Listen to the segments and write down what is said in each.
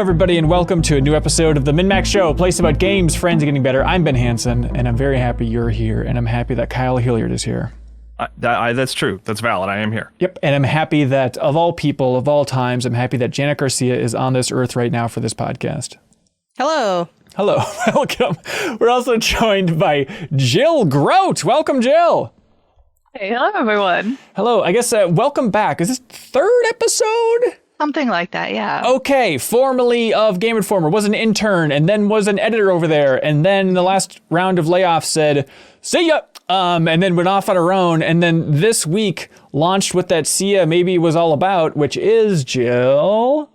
everybody, and welcome to a new episode of the MinnMax Show, a place about games, friends, and getting better. I'm Ben Hansen, and I'm very happy you're here, and I'm happy that Kyle Hilliard is here. That's true. That's valid. I am here. Yep, and I'm happy that, of all people, of all times, I'm happy that Janet Garcia is on this earth right now for this podcast. Hello. Hello. Welcome. We're also joined by Jill Grodt. Welcome, Jill. Hey, hello, everyone. Hello. I guess welcome back. Is this third episode? Something like that, yeah. Okay, formerly of Game Informer, was an intern, and then was an editor over there, and then in the last round of layoffs said, see ya, and then went off on her own, and then this week launched what that see ya maybe was all about, which is, Jill?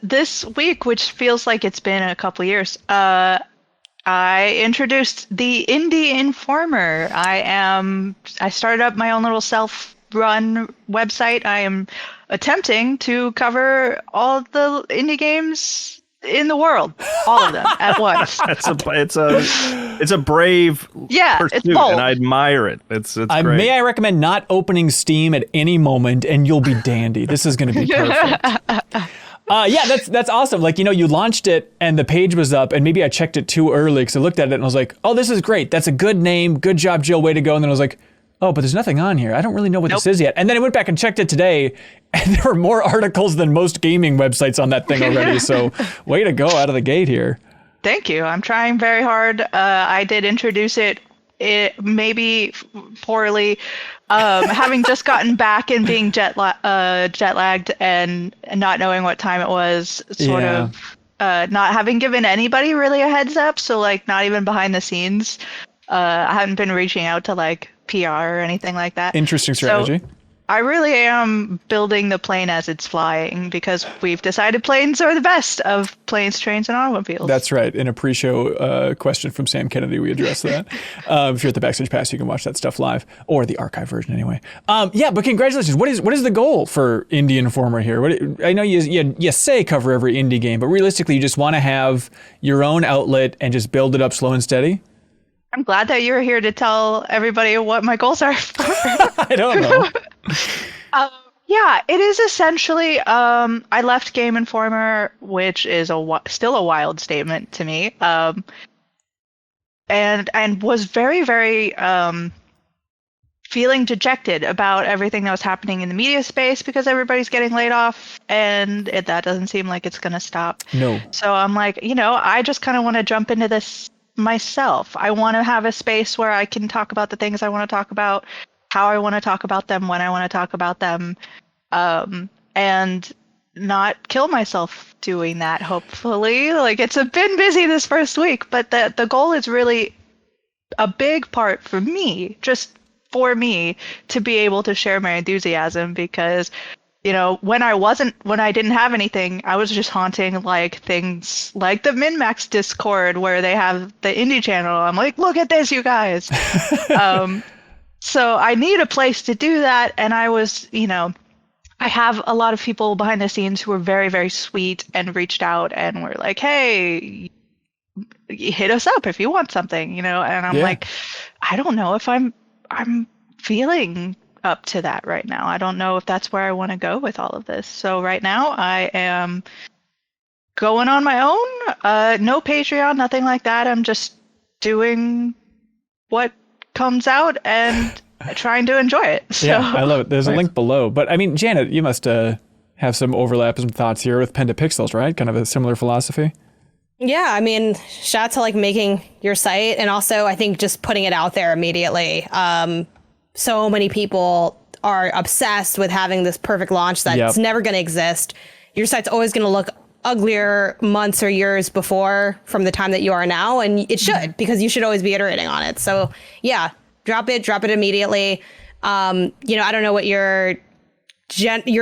This week, which feels like it's been a couple years, I introduced the Indie Informer. I started up my own little self-run website. I am attempting to cover all the indie games in the world, all of them at once. It's a brave pursuit, it's bold. and I admire it. It's great. May I recommend not opening Steam at any moment, and you'll be dandy. This is going to be perfect. Yeah, that's awesome. Like, you launched it and the page was up, and maybe I checked it too early because I looked at it and I was like, oh, this is great. That's a good name. Good job, Jill. Way to go. And then I was like, oh, but there's nothing on here. I don't really know what this is yet. And then I went back and checked it today, and there were more articles than most gaming websites on that thing already. So way to go out of the gate here. Thank you. I'm trying very hard. I did introduce it maybe poorly. Having just gotten back and being jet lagged and not knowing what time it was, sort of not having given anybody really a heads up. So like not even behind the scenes. I haven't been reaching out to like PR or anything like that. Interesting strategy. So I really am building the plane as it's flying because we've decided planes are the best of planes, trains, and automobiles. That's right. In a pre-show question from Sam Kennedy, we addressed that. If you're at the Backstage Pass, you can watch that stuff live, or the archive version anyway. Yeah, but congratulations. What is the goal for Indie Informer here? I know you say cover every indie game, but realistically, you just want to have your own outlet and just build it up slow and steady? I'm glad that you're here to tell everybody what my goals are. I don't know. Yeah, it is essentially, I left Game Informer, which is still a wild statement to me, and was very, very feeling dejected about everything that was happening in the media space because everybody's getting laid off, and that doesn't seem like it's going to stop. No. So I'm like, I just kind of want to jump into this myself. I want to have a space where I can talk about the things I want to talk about, how I want to talk about them, when I want to talk about them, and not kill myself doing that, hopefully. Like, it's been busy this first week, but the goal is really a big part for me, just for me, to be able to share my enthusiasm because when I didn't have anything, I was just haunting like things like the MinnMax Discord where they have the indie channel. I'm like, look at this, you guys. So I need a place to do that. And I was, I have a lot of people behind the scenes who were very, very sweet and reached out and were like, hey, hit us up if you want something, and I'm like, I don't know if I'm feeling up to that right now. I don't know if that's where I want to go with all of this. So right now I am going on my own. No Patreon, nothing like that. I'm just doing what comes out and trying to enjoy it. So. Yeah, I love it. There's a link below. But I mean, Janet, you must have some overlap, some thoughts here with Pen to Pixels, right? Kind of a similar philosophy. Yeah, I mean, shout out to like making your site, and also I think just putting it out there immediately. So many people are obsessed with having this perfect launch that's never going to exist. Your site's always going to look uglier months or years before from the time that you are now. And it should, because you should always be iterating on it. So yeah, drop it immediately. I don't know what your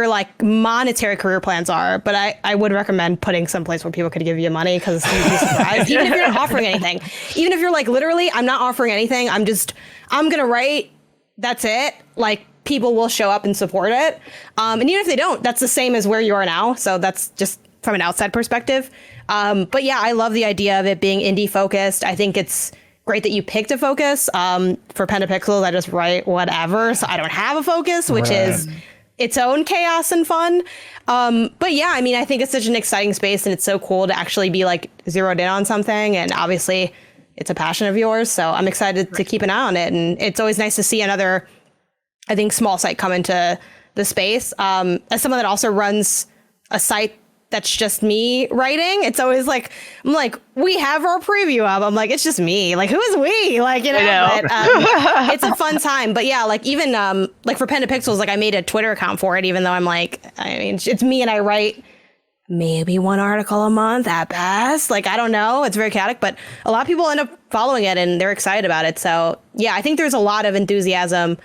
like monetary career plans are, but I would recommend putting someplace where people could give you money because you'd be surprised. Even if you're not offering anything, even if you're like, literally, I'm not offering anything. I'm going to write. That's it. Like, people will show up and support it. And even if they don't, that's the same as where you are now. So that's just from an outside perspective. But yeah, I love the idea of it being indie focused. I think it's great that you picked a focus. For Pen to Pixels, I just write whatever. So I don't have a focus, which is its own chaos and fun. But yeah, I mean, I think it's such an exciting space, and it's so cool to actually be like zeroed in on something. And obviously it's a passion of yours. So I'm excited to keep an eye on it. And it's always nice to see another, I think, small site come into the space. As someone that also runs a site that's just me writing, it's always like, I'm like, we have our preview up. I'm like, it's just me. Like, who is we? Like, you know, but, it's a fun time. But yeah, like even like for Pen to Pixels, like I made a Twitter account for it, even though I'm like, I mean, it's me and I write maybe one article a month at best. Like, I don't know. It's very chaotic, but a lot of people end up following it and they're excited about it. So yeah, I think there's a lot of enthusiasm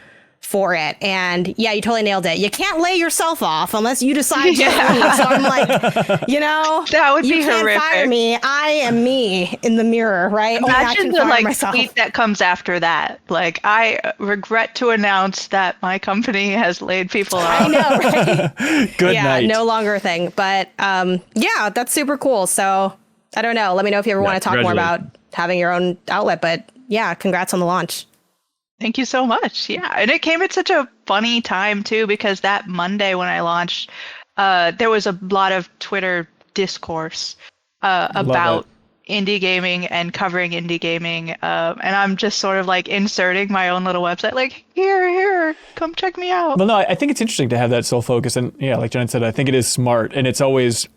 for it. And yeah, you totally nailed it. You can't lay yourself off unless you decide to leave. So I'm like, you know, that would be you can't horrific. fire me. I am me in the mirror, right? Imagine the like tweet that comes after that. Like, I regret to announce that my company has laid people off. I know, right? Good night. No longer a thing. But yeah, that's super cool. So I don't know. Let me know if you ever want to talk more about having your own outlet. But yeah, congrats on the launch. Thank you so much. Yeah. And it came at such a funny time, too, because that Monday when I launched, there was a lot of Twitter discourse about indie gaming and covering indie gaming. And I'm just sort of like inserting my own little website, like, here, come check me out. Well, no, I think it's interesting to have that sole focus. And yeah, like Jen said, I think it is smart. And it's always...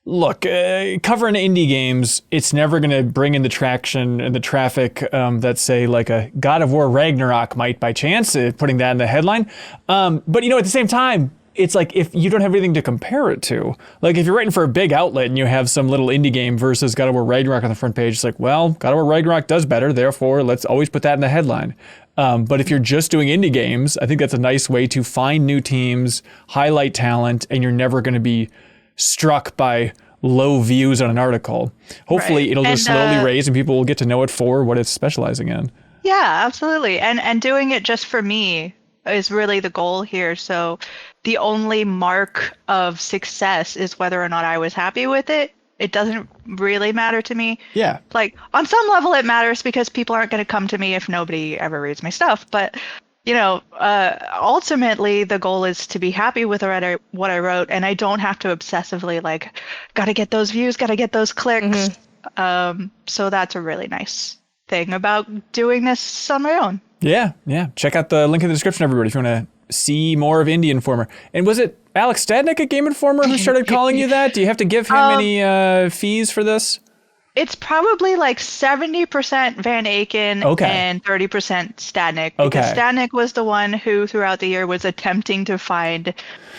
Look, covering indie games, it's never going to bring in the traction and the traffic that, say, like a God of War Ragnarok might by chance, putting that in the headline. But, you know, at the same time, it's like if you don't have anything to compare it to, like if you're writing for a big outlet and you have some little indie game versus God of War Ragnarok on the front page, it's like, well, God of War Ragnarok does better, therefore let's always put that in the headline. But if you're just doing indie games, I think that's a nice way to find new teams, highlight talent, and you're never going to be struck by low views on an article. Hopefully it'll just slowly raise and people will get to know it for what it's specializing in. Yeah, absolutely. And doing it just for me is really the goal here. So the only mark of success is whether or not I was happy with it. It doesn't really matter to me. Yeah. Like on some level it matters because people aren't going to come to me if nobody ever reads my stuff. But you know, ultimately the goal is to be happy with what I wrote, and I don't have to obsessively like, gotta get those views, gotta get those clicks. So that's a really nice thing about doing this on my own. Yeah. Check out the link in the description, everybody, if you want to see more of Indie Informer. And was it Alex Stadnick at Game Informer who started calling you that? Do you have to give him any fees for this? It's probably like 70% Van Aken and 30% Stadnick. Because Stadnick was the one who throughout the year was attempting to find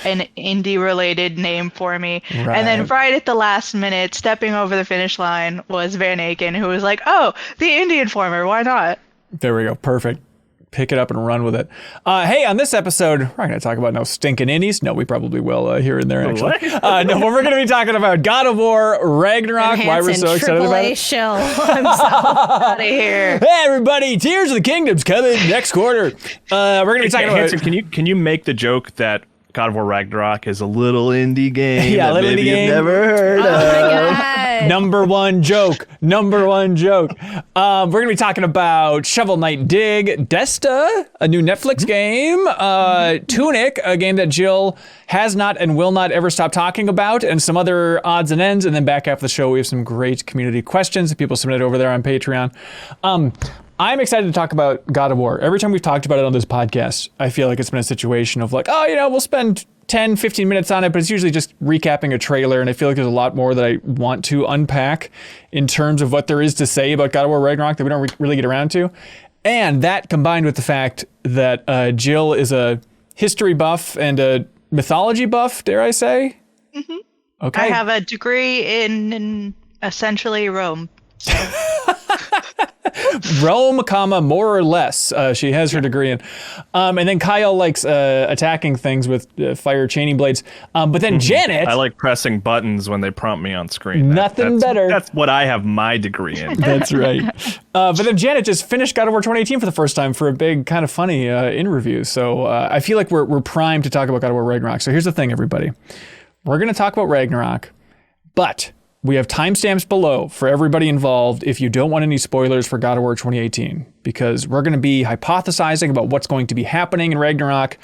an indie-related name for me. Right. And then right at the last minute, stepping over the finish line was Van Aken, who was like, oh, the Indie Informer, why not? There we go. Perfect. Pick it up and run with it. Hey, on this episode, we're not going to talk about no stinking indies. No, we probably will here and there, actually. No, but we're going to be talking about God of War Ragnarok. Why we're so excited about it. Shill. I'm so out of here. Hey, everybody. Tears of the Kingdom's coming next quarter. We're going to be talking about... Hanson, can you make the joke that God of War Ragnarok is a little indie game that little maybe indie game you've never heard of? My God. Number one joke. We're going to be talking about Shovel Knight Dig, Desta, a new Netflix game, Tunic, a game that Jill has not and will not ever stop talking about, and some other odds and ends. And then back after the show, we have some great community questions that people submitted over there on Patreon. I'm excited to talk about God of War. Every time we've talked about it on this podcast, I feel like it's been a situation of like, we'll spend 10, 15 minutes on it, but it's usually just recapping a trailer. And I feel like there's a lot more that I want to unpack in terms of what there is to say about God of War Ragnarok that we don't really get around to. And that combined with the fact that Jill is a history buff and a mythology buff, dare I say? Mm-hmm. Okay. I have a degree in essentially Rome. So. Rome, more or less. She has her degree in. And then Kyle likes attacking things with fire chaining blades. But then Janet... I like pressing buttons when they prompt me on screen. Nothing better. That's what I have my degree in. That's right. But then Janet just finished God of War 2018 for the first time for a big, kind of funny in-review. So I feel like we're primed to talk about God of War Ragnarok. So here's the thing, everybody. We're going to talk about Ragnarok, but... we have timestamps below for everybody involved if you don't want any spoilers for God of War 2018, because we're going to be hypothesizing about what's going to be happening in Ragnarok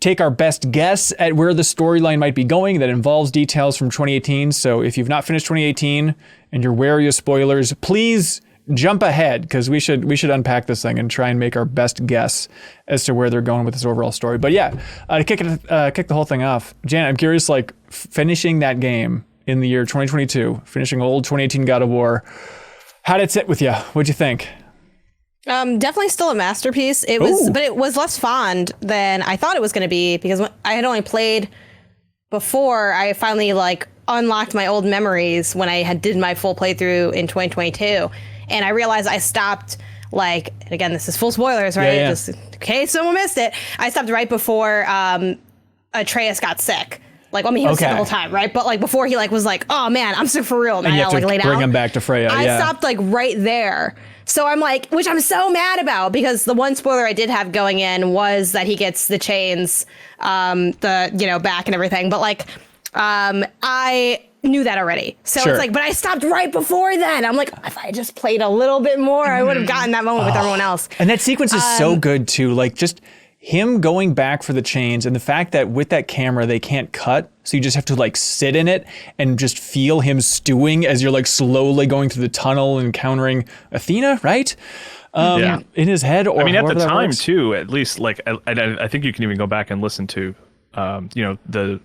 take our best guess at where the storyline might be going that involves details from 2018. So if you've not finished 2018 and you're wary of spoilers, please jump ahead, because we should unpack this thing and try and make our best guess as to where they're going with this overall story. But yeah, to kick the whole thing off, Jan, I'm curious, like, finishing that game in the year 2022, finishing old 2018 God of War, how did it sit with you? What'd you think? Definitely still a masterpiece. It was, but it was less fond than I thought it was going to be, because I had only played before I finally like unlocked my old memories when I did my full playthrough in 2022, and I realized I stopped, like, and again, this is full spoilers, right? Yeah. Just in case someone missed it. I stopped right before Atreus got sick. Like, I mean, he was sick the whole time, right? But like before he like was like, oh man, I'm sick for real, and you I have to like laid bring out. him back to Freya. I stopped like right there. So I'm like, which I'm so mad about, because the one spoiler I did have going in was that he gets the chains, back and everything. But like, I knew that already. So it's like, but I stopped right before then. I'm like, if I just played a little bit more, I would have gotten that moment with everyone else. And that sequence is so good too. Like, just him going back for the chains, and the fact that with that camera they can't cut, so you just have to like sit in it and just feel him stewing as you're like slowly going through the tunnel and encountering Athena, right? In his head. Or I mean, at the time works. too, at least, like, I think you can even go back and listen to, the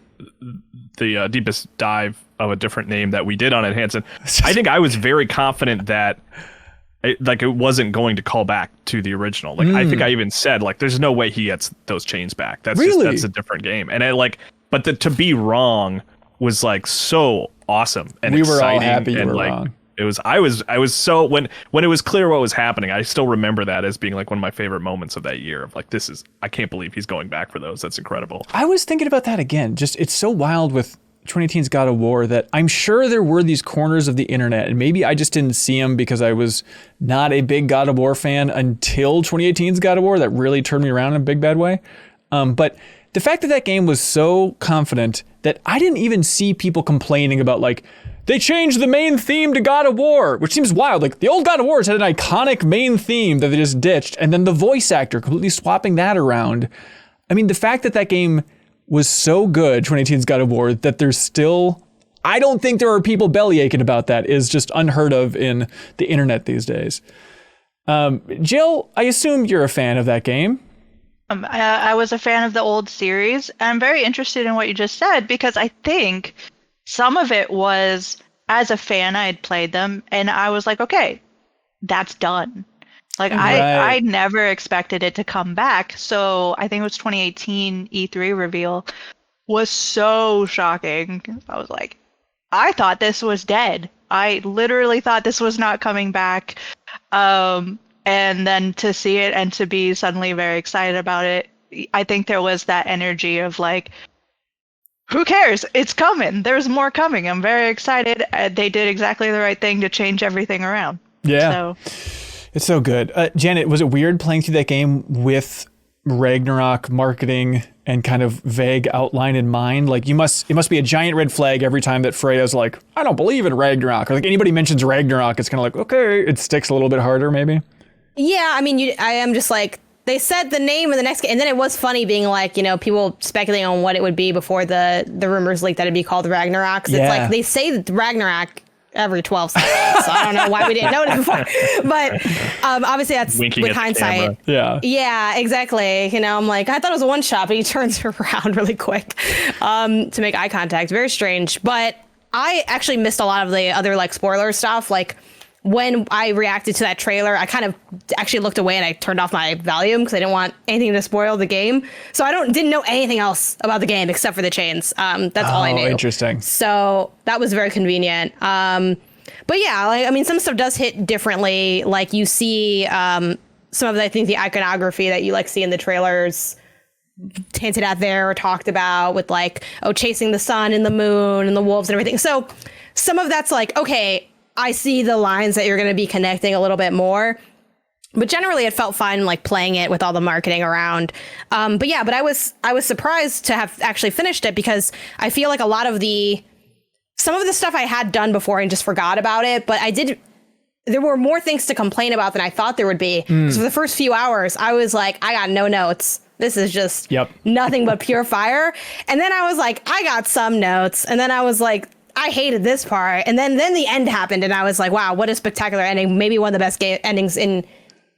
deepest dive of a different name that we did on Enhance. And I think I was very confident that it wasn't going to call back to the original. Like, I think I even said, like, there's no way he gets those chains back. That's that's a different game. And but to be wrong was like so awesome and we exciting. were all happy you and were like wrong. it was, I was so, when it was clear what was happening, I still remember that as being like one of my favorite moments of that year, of like, I can't believe he's going back for those. That's incredible. I was thinking about that again. Just, it's so wild with 2018's God of War that I'm sure there were these corners of the internet, and maybe I just didn't see them because I was not a big God of War fan until 2018's God of War, that really turned me around in a big bad way. But the fact that that game was so confident that I didn't even see people complaining about, like, they changed the main theme to God of War, which seems wild. Like, the old God of Wars had an iconic main theme that they just ditched, and then the voice actor completely swapping that around. I mean, the fact that that game was so good, 2018's God of War, that there's still, I don't think there are people belly aching about that, is just unheard of in the internet these days. Jill, I assume you're a fan of that game. I was a fan of the old series. I'm very interested in what you just said, because I think some of it was, as a fan, I had played them and I was like, okay, that's done. Like, I never expected it to come back. So I think it was 2018 E3 reveal was so shocking. I was like, I thought this was dead. I literally thought this was not coming back. And then to see it and to be suddenly very excited about it, I think there was that energy of like, who cares? It's coming. There's more coming. I'm very excited. They did exactly the right thing to change everything around. Yeah. So. It's so good. Janet, was it weird playing through that game with Ragnarok marketing and kind of vague outline in mind? Like, it must be a giant red flag every time that Freya's like, I don't believe in Ragnarok. Or like anybody mentions Ragnarok, it's kind of like, okay, it sticks a little bit harder maybe. Yeah, I mean, I am just like, they said the name of the next game, and then it was funny being like, people speculating on what it would be before the rumors leaked that it'd be called Ragnarok. It's like, they say Ragnarok every 12 seconds, so I don't know why we didn't notice before. But obviously that's winking with hindsight. Yeah, exactly. I'm like, I thought it was a one shot, but he turns around really quick to make eye contact. Very strange. But I actually missed a lot of the other like spoiler stuff. Like, when I reacted to that trailer, I kind of actually looked away and I turned off my volume because I didn't want anything to spoil the game. So I didn't know anything else about the game except for the chains. That's all I knew. Interesting. So that was very convenient. But yeah, like, I mean, some stuff does hit differently. Like, you see some of the, I think, the iconography that you like see in the trailers hinted at there or talked about with like, chasing the sun and the moon and the wolves and everything. So some of that's like, okay, I see the lines that you're going to be connecting a little bit more, but generally it felt fine, like playing it with all the marketing around. But I was surprised to have actually finished it, because I feel like some of the stuff I had done before and just forgot about it, but there were more things to complain about than I thought there would be. Because for the first few hours, I was like, I got no notes. This is just nothing but pure fire. And then I was like, I got some notes. And then I was like, I hated this part. And then the end happened. And I was like, wow, what a spectacular ending. Maybe one of the best endings in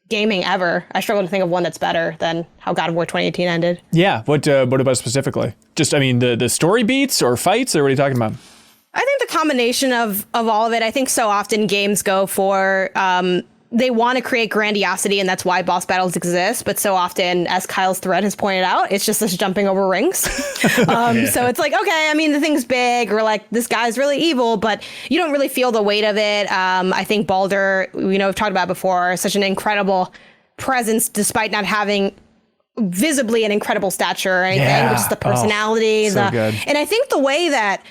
gaming ever. I struggle to think of one that's better than how God of War 2018 ended. Yeah. What about specifically? Just, I mean, the story beats or fights, or what are you talking about? I think the combination of all of it. I think so often games go for, they want to create grandiosity, and that's why boss battles exist. But so often, as Kyle's thread has pointed out, it's just this jumping over rings. So it's like, okay, I mean, the thing's big, or like this guy's really evil, but you don't really feel the weight of it. I think Baldur, we've talked about before, such an incredible presence, despite not having visibly an incredible stature or anything, but just the personality. So good. And I think the way that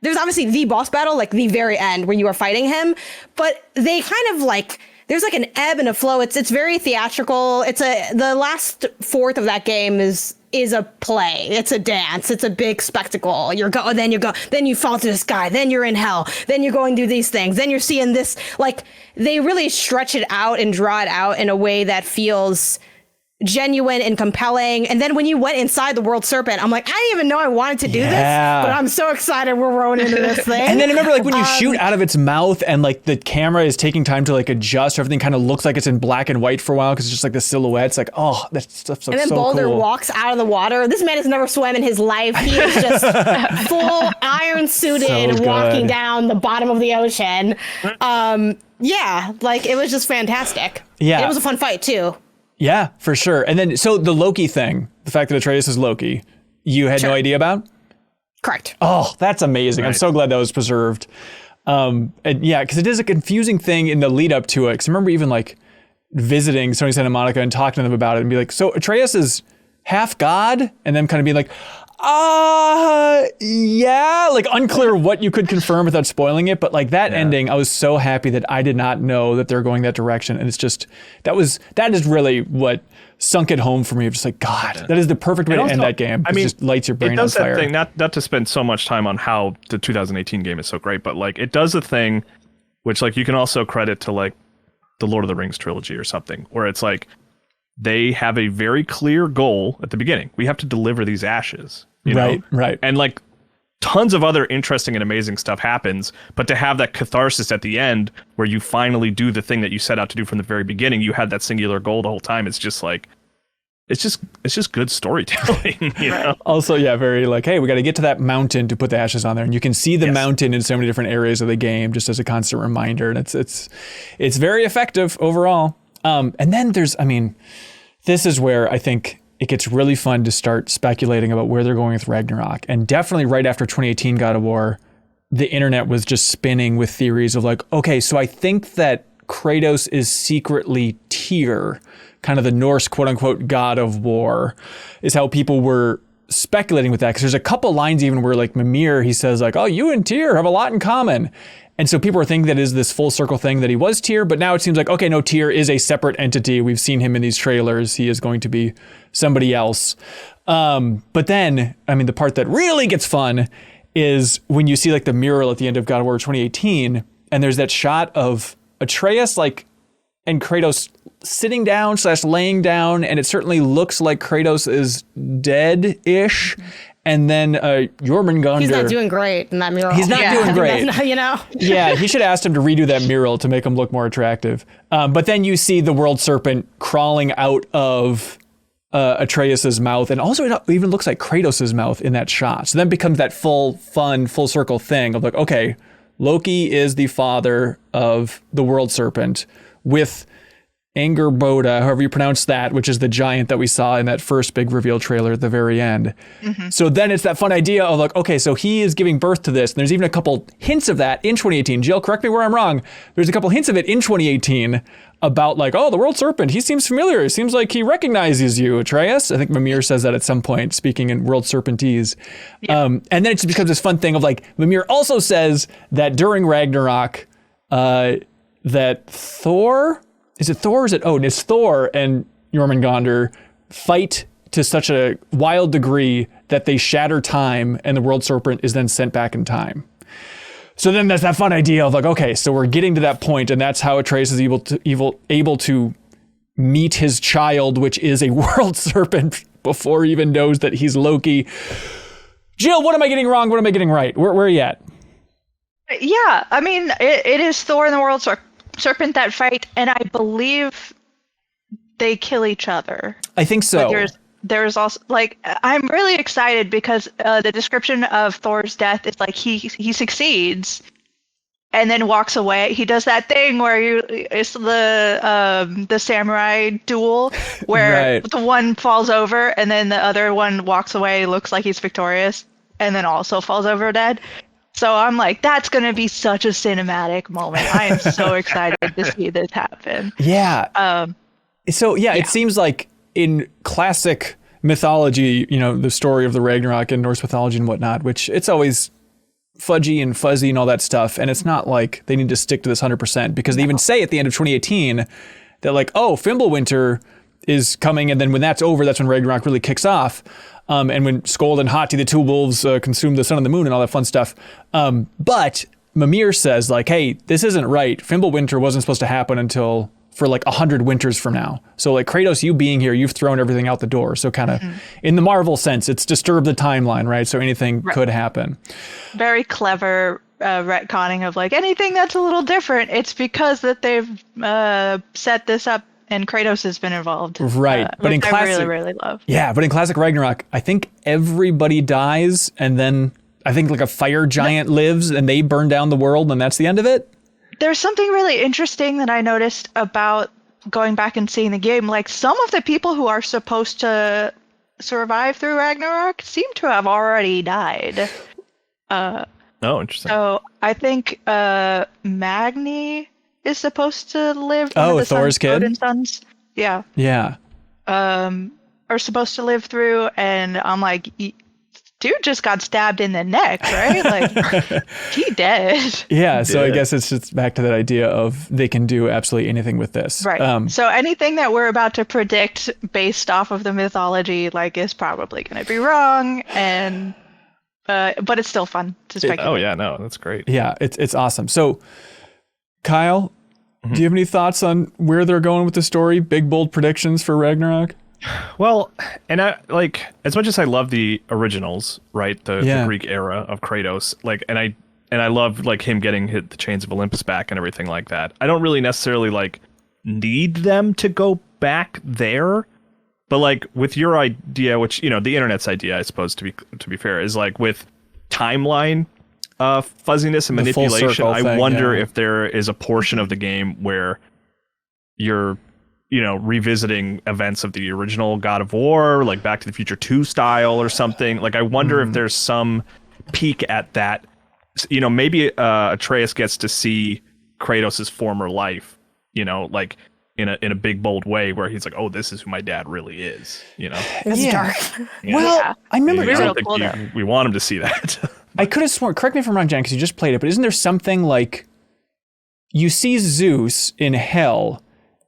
there's obviously the boss battle, like the very end where you are fighting him, but they kind of like, there's like an ebb and a flow. It's very theatrical. The last fourth of that game is a play. It's a dance. It's a big spectacle. Then you fall to the sky. Then you're in hell. Then you're going through these things. Then you're seeing this. Like, they really stretch it out and draw it out in a way that feels genuine and compelling. And then when you went inside the World Serpent, I'm like, I didn't even know I wanted to do this, but I'm so excited we're rolling into this thing. And then remember, like, when you shoot out of its mouth and like the camera is taking time to like adjust, everything kind of looks like it's in black and white for a while because it's just like the silhouettes. Like, oh, that stuff's so cool. And then Baldur walks out of the water. This man has never swam in his life. He is just full iron suited, walking down the bottom of the ocean. Yeah, like, it was just fantastic. Yeah. And it was a fun fight too. Yeah, for sure. And then, so the Loki thing, the fact that Atreus is Loki, you had no idea about? Correct. Oh, that's amazing. Right. I'm so glad that was preserved. And yeah, because it is a confusing thing in the lead up to it. Because I remember even like visiting Sony Santa Monica and talking to them about it and be like, so Atreus is half God? And them kind of being like, yeah, like unclear what you could confirm without spoiling it. But like that ending, I was so happy that I did not know that they're going that direction. And it's just, that is really what sunk it home for me. Just like, God, that is the perfect way to end that game. I mean, it just lights your brain on fire. That thing, not to spend so much time on how the 2018 game is so great, but like it does a thing, which like you can also credit to like the Lord of the Rings trilogy or something, where it's like, they have a very clear goal at the beginning. We have to deliver these ashes. You know? Right. And like tons of other interesting and amazing stuff happens, but to have that catharsis at the end where you finally do the thing that you set out to do from the very beginning, you had that singular goal the whole time. It's just like, it's just good storytelling, you know? Also, yeah, very like, hey, we got to get to that mountain to put the ashes on there. And you can see the mountain in so many different areas of the game, just as a constant reminder. And it's very effective overall. And then this is where I think it gets really fun to start speculating about where they're going with Ragnarok. And definitely right after 2018 God of War, the internet was just spinning with theories of like, okay, so I think that Kratos is secretly Tyr, kind of the Norse quote unquote God of War, is how people were speculating with that. Because there's a couple lines even where like Mimir, he says like, oh, you and Tyr have a lot in common. And so people are thinking that is this full circle thing that he was Tyr, but now it seems like, okay, no, Tyr is a separate entity. We've seen him in these trailers. He is going to be somebody else. But then, I mean, the part that really gets fun is when you see like the mural at the end of God of War 2018, and there's that shot of Atreus like and Kratos sitting down / laying down, and it certainly looks like Kratos is dead-ish. And then Jormungandr... He's not doing great in that mural. He's not doing great. Yeah, he should have asked him to redo that mural to make him look more attractive. But then you see the world serpent crawling out of Atreus's mouth. And also it even looks like Kratos' mouth in that shot. So then it becomes that full circle thing of like, okay, Loki is the father of the world serpent with Angerboda, however you pronounce that, which is the giant that we saw in that first big reveal trailer at the very end. Mm-hmm. So then it's that fun idea of like, okay, so he is giving birth to this. And there's even a couple hints of that in 2018. Jill, correct me where I'm wrong. There's a couple hints of it in 2018 about like, oh, the world serpent, he seems familiar. It seems like he recognizes you, Atreus. I think Mimir says that at some point, speaking in world serpentese. Yeah. And then it just becomes this fun thing of like, Mimir also says that during Ragnarok, that Thor... Is it Thor or is it Odin? It's Thor and Jormungandr fight to such a wild degree that they shatter time and the world serpent is then sent back in time. So then there's that fun idea of like, okay, so we're getting to that point, and that's how Atreus is able to meet his child, which is a world serpent before he even knows that he's Loki. Jill, what am I getting wrong? What am I getting right? Where are you at? Yeah, I mean, it is Thor and the World Serpent that fight, and I believe they kill each other. I think so. But there's also, like, I'm really excited because the description of Thor's death is like he succeeds and then walks away. He does that thing where it's the samurai duel where the one falls over and then the other one walks away, looks like he's victorious, and then also falls over dead. So I'm like, that's going to be such a cinematic moment. I am so excited to see this happen. Yeah. It seems like in classic mythology, the story of the Ragnarok in Norse mythology and whatnot, which it's always fudgy and fuzzy and all that stuff. And it's not like they need to stick to this 100% because they even say at the end of 2018 that like, oh, Fimbulwinter is coming. And then when that's over, that's when Ragnarok really kicks off. And when Skoll and Hati, the two wolves, consume the sun and the moon and all that fun stuff. But Mimir says like, hey, this isn't right. Fimbulwinter wasn't supposed to happen until for like 100 winters from now. So like Kratos, you being here, you've thrown everything out the door. So kind of in the Marvel sense, it's disturbed the timeline, right? So anything could happen. Very clever retconning of like anything that's a little different. It's because that they've set this up and Kratos has been involved. Right. But in classic, I really, really love. Yeah, but in classic Ragnarok, I think everybody dies and then I think like a fire giant lives and they burn down the world and that's the end of it. There's something really interesting that I noticed about going back and seeing the game. Like some of the people who are supposed to survive through Ragnarok seem to have already died. Oh, interesting. So I think Magni is supposed to live. Oh, Thor's kid? Odin's sons. Yeah. Yeah. Are supposed to live through, and I'm like, dude just got stabbed in the neck, right? Like, he dead. Yeah, so I guess it's just back to that idea of they can do absolutely anything with this. Right. So anything that we're about to predict based off of the mythology, like, is probably going to be wrong, and but it's still fun to speculate. Oh yeah, no, that's great. Yeah, it's awesome. So, Kyle, do you have any thoughts on where they're going with the story? Big bold predictions for Ragnarok? Well, and I like, as much as I love the originals, right, the Greek era of Kratos, like, and I love like him getting the Chains of Olympus back and everything like that. I don't really necessarily like need them to go back there, but like with your idea, which the internet's idea, I suppose, to be fair, is like with timeline fuzziness and manipulation. I wonder if there is a portion of the game where you're revisiting events of the original God of War, like Back to the Future 2 style or something. Like, I wonder if there's some peek at that. Maybe Atreus gets to see Kratos' former life, like in a big, bold way where he's like, oh, this is who my dad really is, It's dark. Yeah. Well, I remember... I don't think we want him to see that. I could have sworn, correct me if I'm wrong, Jen, because you just played it, but isn't there something like you see Zeus in hell,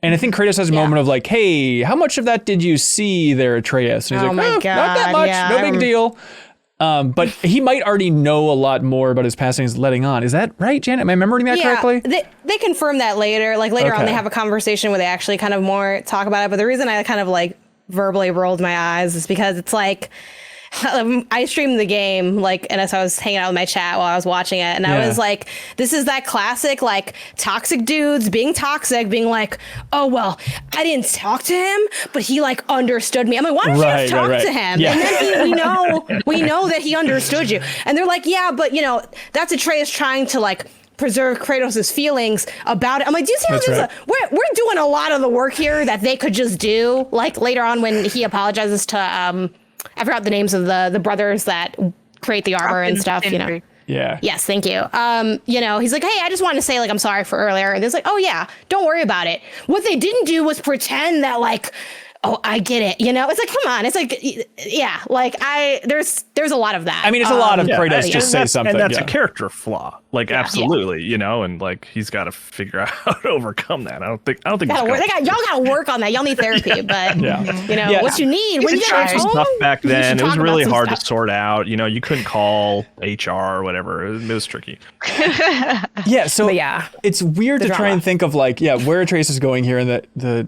and I think Kratos has a moment of like, hey, how much of that did you see there, Atreus? And he's like, my God, not that much, no big deal. But he might already know a lot more about his past and he's letting on. Is that right, Janet? Am I remembering that correctly? They confirm that later. Like later on, they have a conversation where they actually kind of more talk about it. But the reason I kind of like verbally rolled my eyes is because it's like, I streamed the game, like, and as I was hanging out with my chat while I was watching it, and I was like, this is that classic, like, toxic dudes being toxic, being like, oh, well, I didn't talk to him, but he, like, understood me. I'm like, why don't you just talk to him? Yeah. And then we know that he understood you. And they're like, yeah, but, that's Atreus trying to, like, preserve Kratos' feelings about it. I'm like, do you see how this we're doing a lot of the work here that they could just do? Like, later on when he apologizes to, I forgot the names of the brothers that create the armor and stuff, Yeah. Yes, thank you. He's like, hey, I just wanted to say, like, I'm sorry for earlier. And it's like, oh, yeah, don't worry about it. What they didn't do was pretend that, like, oh, I get it. It's like, come on. It's like, yeah, like there's a lot of that. I mean, it's a lot of Kratos just say something. And that's a character flaw. Like, absolutely, and like, he's got to figure out how to overcome that. I don't think y'all got to work on that. Y'all need therapy, but what you need when you get home. Stuff back then, it was really hard to sort out. You couldn't call HR or whatever. It was tricky. So it's weird to try and think of like, where Atreus is going here and the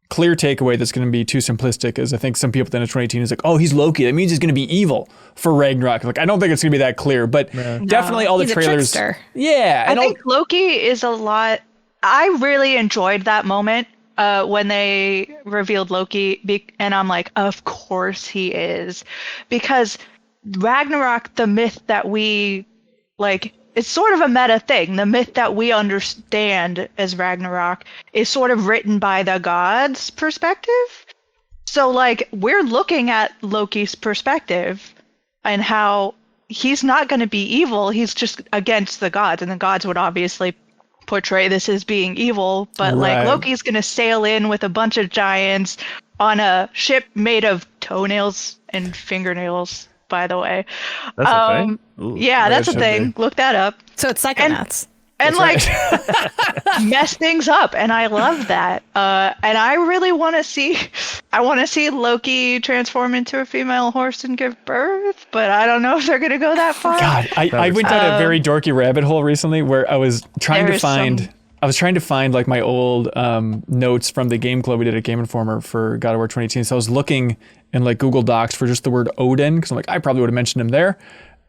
clear takeaway that's going to be too simplistic is I think some people at the end of 2018 is like, oh, he's Loki. That means he's going to be evil for Ragnarok. Like, I don't think it's going to be that clear, but definitely all the He's trailers. a trickster. Yeah. I think Loki is a lot. I really enjoyed that moment when they revealed Loki, and I'm like, of course he is, because Ragnarok, the myth that we like, it's sort of a meta thing. The myth that we understand as Ragnarok is sort of written by the gods' perspective. So like, we're looking at Loki's perspective and how he's not going to be evil. He's just against the gods, and the gods would obviously portray this as being evil, but like Loki's gonna sail in with a bunch of giants on a ship made of toenails and fingernails, by the way. That's a thing? Ooh, yeah, that's a thing. Look that up. So it's Psychonauts. And like mess things up, and I love that. And I really want to see Loki transform into a female horse and give birth, but I don't know if they're gonna go that far. God, I went down a very dorky rabbit hole recently where I was trying to find like my old notes from the game club we did at Game Informer for God of War 2018. So I was looking in like Google Docs for just the word Odin, because I'm like, I probably would have mentioned him there.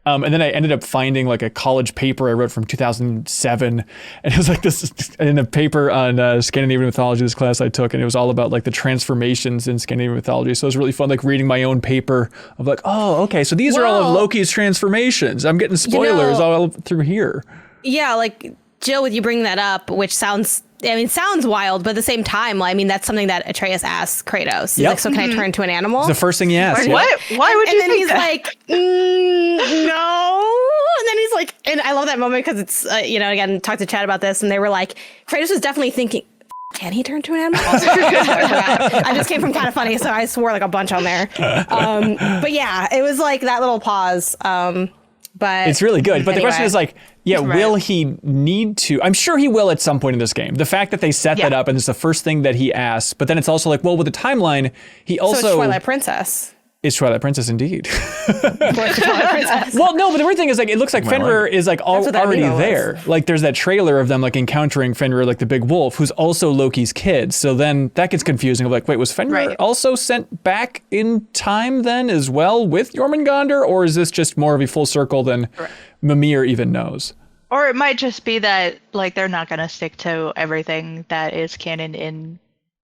And then I ended up finding like a college paper I wrote from 2007. And it was like this in a paper on Scandinavian mythology, this class I took. And it was all about like the transformations in Scandinavian mythology. So it was really fun, like reading my own paper of like, oh, okay, so these are all of Loki's transformations. I'm getting spoilers all through here. Yeah, like Jill, with you bringing that up, which sounds wild, but at the same time, I mean, that's something that Atreus asks Kratos. He's like, so can I turn into an animal? It's the first thing he asks. What? Why would you think that? And then he's like, no. And then he's like, and I love that moment because it's, again, talked to Chad about this, and they were like, Kratos was definitely thinking, can he turn to an animal? I just came from Kind of Funny, so I swore like a bunch on there. But yeah, it was like that little pause. But it's really good. But the question is like, will he need to? I'm sure he will at some point in this game. The fact that they set that up and it's the first thing that he asks, but then it's also like, well, with the timeline, he also... So it's Twilight Princess. It's Twilight Princess indeed. Twilight Princess. Well, no, but the weird thing is like, it looks like Fenrir is like already there. Like there's that trailer of them like encountering Fenrir, like the big wolf, who's also Loki's kid. So then that gets confusing of like, wait, was Fenrir also sent back in time then as well with Jormungandr? Or is this just more of a full circle than Mimir even knows? Or it might just be that like they're not going to stick to everything that is canon in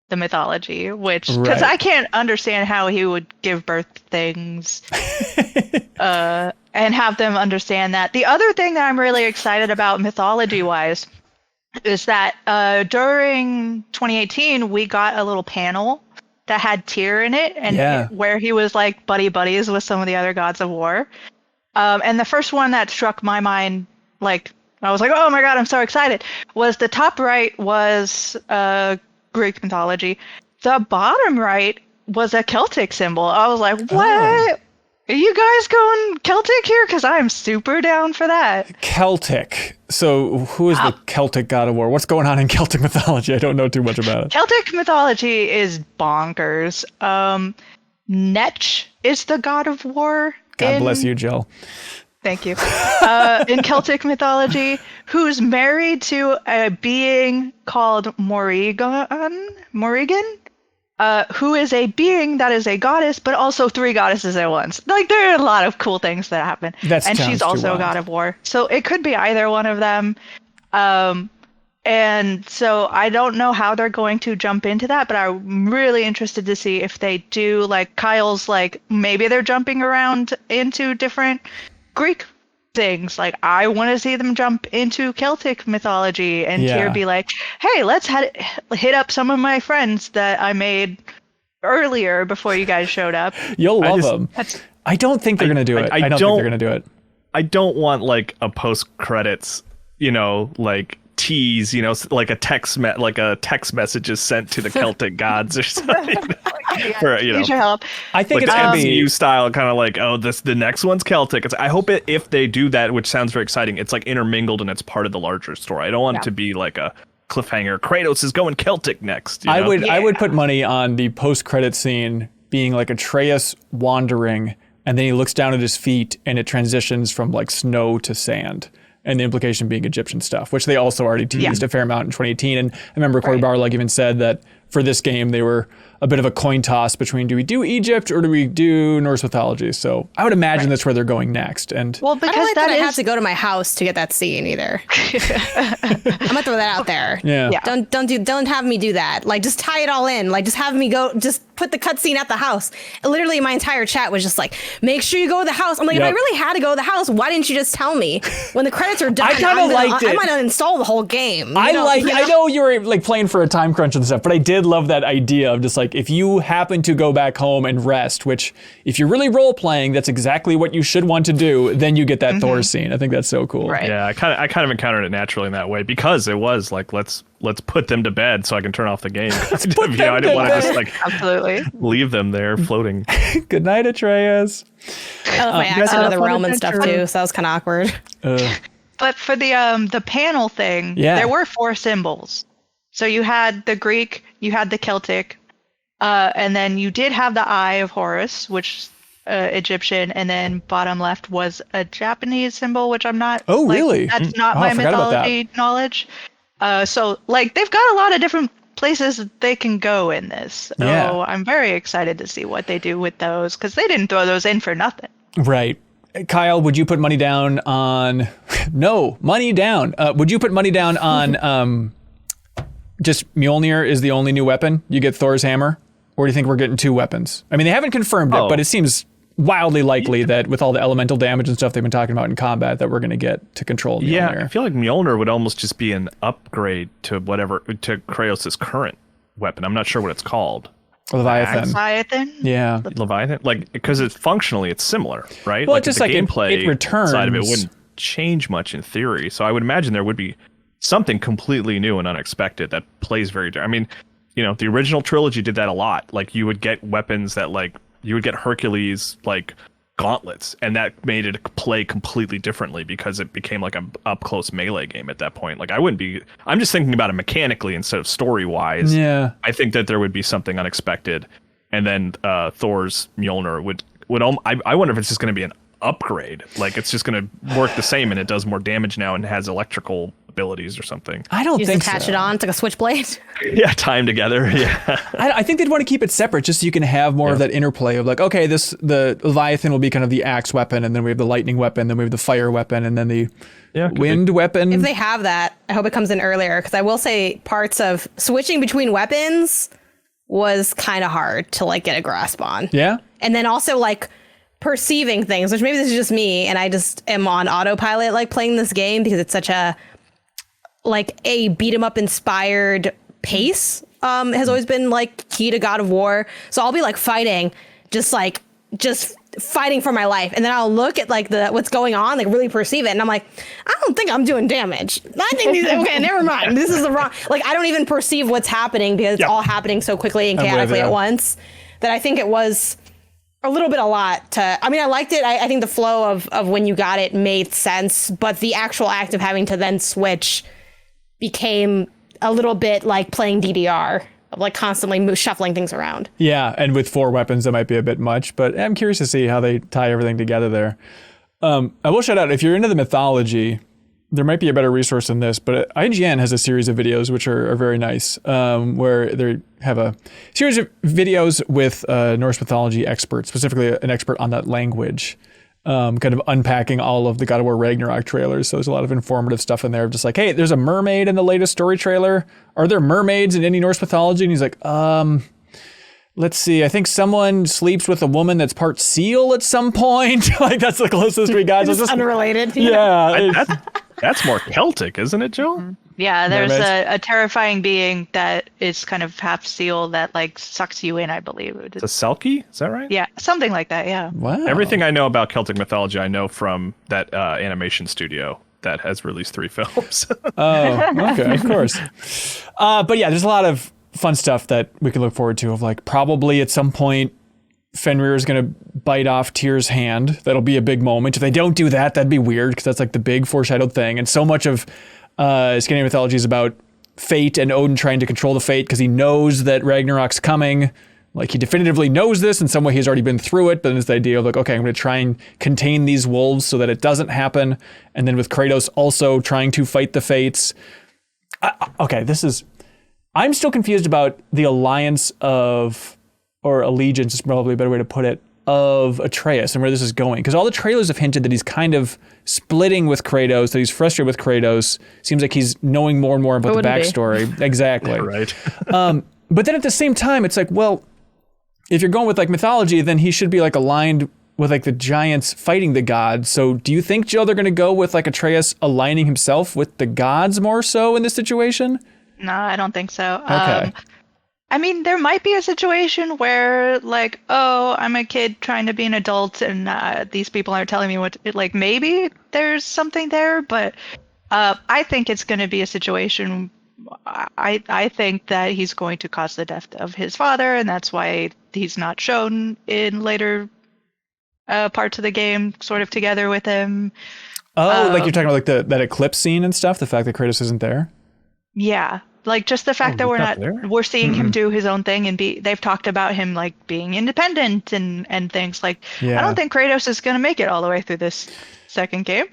the mythology, which because I can't understand how he would give birth to things and have them understand that. The other thing that I'm really excited about mythology wise is that during 2018 we got a little panel that had Tyr in it, and where he was like buddies with some of the other gods of war. And the first one that struck my mind, like I was like, oh my god, I'm so excited, was the top right was Greek mythology. The bottom right was a Celtic symbol. I was like, what? Are you guys going Celtic here? Because I'm super down for that. Celtic. So who is the Celtic god of war? What's going on in Celtic mythology? I don't know too much about it. Celtic mythology is bonkers. Netch is the god of war. God bless you, Jill. Thank you. In Celtic mythology, who's married to a being called Morrigan, who is a being that is a goddess, but also three goddesses at once. Like, there are a lot of cool things that happen. And she's also a god of war. So it could be either one of them. And so I don't know how they're going to jump into that, but I'm really interested to see if they do, like Kyle's, like maybe they're jumping around into different Greek things. Like I want to see them jump into Celtic mythology and Tyr be like, hey, let's hit up some of my friends that I made earlier before you guys showed up. You'll love them. I don't think they're going to do it. I don't think they're going to do it. I don't want like a post credits, like tease, like a text message is sent to the Celtic gods or something. For, need your help. I think like it's going to be MCU style, kind of like, oh, the next one's Celtic. I hope if they do that, which sounds very exciting, it's like intermingled and it's part of the larger story. I don't want it to be like a cliffhanger. Kratos is going Celtic next. I would put money on the post credit scene being like Atreus wandering, and then he looks down at his feet, and it transitions from like snow to sand. And the implication being Egyptian stuff, which they also already teased a fair amount in 2018. And I remember Corey Barlog even said that for this game, they were a bit of a coin toss between, do we do Egypt or do we do Norse mythology? So I would imagine that's where they're going next. And Well, I because don't like that I is have to go to my house to get that scene either. I'm gonna throw that out there. yeah. Don't have me do that. Like, just tie it all in. Like, just have me go. Just put the cutscene at the house. And literally, my entire chat was just like, "Make sure you go to the house." I'm like, if I really had to go to the house, why didn't you just tell me when the credits are done? I kind of liked it. I might uninstall the whole game. I know you were like playing for a time crunch and stuff, but I did love that idea of just like, if you happen to go back home and rest, which if you're really role playing, that's exactly what you should want to do, then you get that Thor scene. I think that's so cool. Right. Yeah, I kind of encountered it naturally in that way because it was like, let's put them to bed so I can turn off the game. I didn't want to just like absolutely leave them there floating. Good night, Atreus. I left my axe into the realm and stuff too, so that was kind of awkward. But for the panel thing, there were 4 symbols. So you had the Greek, you had the Celtic, and then you did have the Eye of Horus, which Egyptian, and then bottom left was a Japanese symbol, which I'm not. Oh, really? That's not my mythology knowledge. So like they've got a lot of different places that they can go in this. Yeah. So I'm very excited to see what they do with those because they didn't throw those in for nothing. Right. Kyle, would you put money down on? No, money down. Would you put money down on just Mjolnir is the only new weapon? You get Thor's hammer, or do you think we're getting 2 weapons? I mean, they haven't confirmed it, but it seems wildly likely that with all the elemental damage and stuff they've been talking about in combat, that we're going to get to control Mjolnir. Yeah, I feel like Mjolnir would almost just be an upgrade to Kratos' current weapon. I'm not sure what it's called. Leviathan? Yeah. Leviathan? Like, because it's functionally, it's similar, right? Well, like, just the like gameplay it returns. side of it wouldn't change much in theory. So I would imagine there would be something completely new and unexpected that plays very different. I mean, the original trilogy did that a lot. Like, you would get weapons that, like, you would get Hercules, like, gauntlets, and that made it play completely differently because it became like an up-close melee game at that point. Like, I'm just thinking about it mechanically instead of story-wise. Yeah. I think that there would be something unexpected, and then Thor's Mjolnir would I wonder if it's just going to be an upgrade. Like, it's just going to work the same, and it does more damage now and has electrical abilities or something. I don't think so. Attach it on. It's like a switchblade. Yeah, time together. Yeah. I think they'd want to keep it separate just so you can have more of that interplay of like, okay, the Leviathan will be kind of the axe weapon, and then we have the lightning weapon, then we have the fire weapon, and then the wind weapon. If they have that, I hope it comes in earlier, because I will say parts of switching between weapons was kind of hard to like get a grasp on. Yeah. And then also like perceiving things, which maybe this is just me, and I just am on autopilot like playing this game because it's such a beat 'em up inspired pace has always been like key to God of War. So I'll be like fighting, just fighting for my life, and then I'll look at like what's going on, like really perceive it, and I'm like, I don't think I'm doing damage. I think okay, never mind. This is the wrong. Like, I don't even perceive what's happening because it's all happening so quickly and chaotically at once that I think it was a lot to. I mean, I liked it. I think the flow of when you got it made sense, but the actual act of having to then switch became a little bit like playing DDR, of like constantly shuffling things around. Yeah, and with 4 weapons, that might be a bit much, but I'm curious to see how they tie everything together there. I will shout out, if you're into the mythology, there might be a better resource than this, but IGN has a series of videos which are very nice, where they have a series of videos with Norse mythology experts, specifically an expert on that language, kind of unpacking all of the God of War Ragnarok trailers. So there's a lot of informative stuff in there of just like, hey, there's a mermaid in the latest story trailer. Are there mermaids in any Norse mythology? And he's like, let's see. I think someone sleeps with a woman that's part seal at some point. Like, that's the closest we got. Just unrelated. Yeah. That's more Celtic, isn't it, Joe? Yeah, there's a terrifying being that is kind of half seal that like sucks you in, I believe. It's a Selkie? Is that right? Yeah, something like that, yeah. Wow. Everything I know about Celtic mythology, I know from that animation studio that has released 3 films. Oh, okay, of course. But yeah, there's a lot of fun stuff that we can look forward to of like probably at some point Fenrir is going to bite off Tyr's hand. That'll be a big moment. If they don't do that, that'd be weird because that's like the big foreshadowed thing. And so much of Scandinavian mythology is about fate and Odin trying to control the fate because he knows that Ragnarok's coming. Like, he definitively knows this. In some way, he's already been through it. But then it's the idea of like, okay, I'm going to try and contain these wolves so that it doesn't happen. And then with Kratos also trying to fight the fates. Okay, this is... I'm still confused about the alliance of, or allegiance is probably a better way to put it, of Atreus and where this is going. Because all the trailers have hinted that he's kind of splitting with Kratos, that he's frustrated with Kratos. Seems like he's knowing more and more about the backstory. Exactly. Right. But then at the same time, it's like, well, if you're going with like mythology, then he should be like aligned with like the giants fighting the gods. So do you think, Jill, they're going to go with like Atreus aligning himself with the gods more so in this situation? No, I don't think so. Okay. I mean, there might be a situation where, like, oh, I'm a kid trying to be an adult, and these people aren't telling me what to, like, maybe there's something there, but I think it's going to be a situation. I think that he's going to cause the death of his father, and that's why he's not shown in later parts of the game, sort of together with him. Oh, like you're talking about like that eclipse scene and stuff. The fact that Kratos isn't there. Yeah. Like just the fact that we're seeing him do his own thing and they've talked about him like being independent and things like, I don't think Kratos is going to make it all the way through this second game.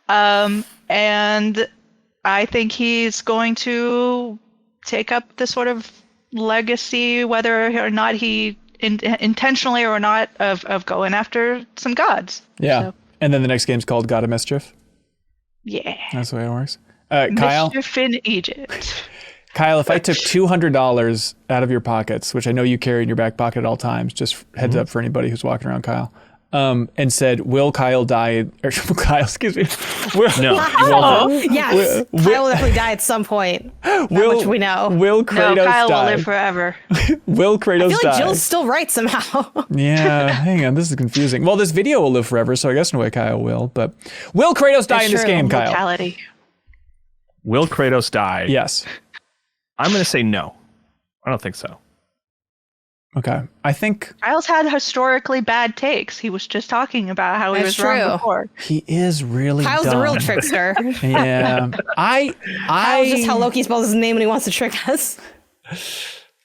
And I think he's going to take up the sort of legacy, whether or not he intentionally or not, of going after some gods. Yeah. So, and then the next game's called God of Mischief. Yeah. That's the way it works. Kyle? Mischief in Egypt. Kyle, if I took $200 out of your pockets, which I know you carry in your back pocket at all times, just heads up for anybody who's walking around, Kyle, and said, will Kyle die? Or Kyle, excuse me. No. Yes. Kyle will definitely die at some point. That much we know. Will Kratos Kyle die? will live forever. Will Kratos die? I feel like Jill's still right somehow. Yeah, hang on. This is confusing. Well, this video will live forever, so I guess in a way Kyle will. But will Kratos die in this game, Kyle? Mortality. Will Kratos die? Yes. I'm going to say no. I don't think so. Okay. I think Kyle's had historically bad takes. He was just talking about how he was wrong before. he is really Kyle's dumb. the real trickster. Yeah. Kyle's just how Loki spells his name when he wants to trick us.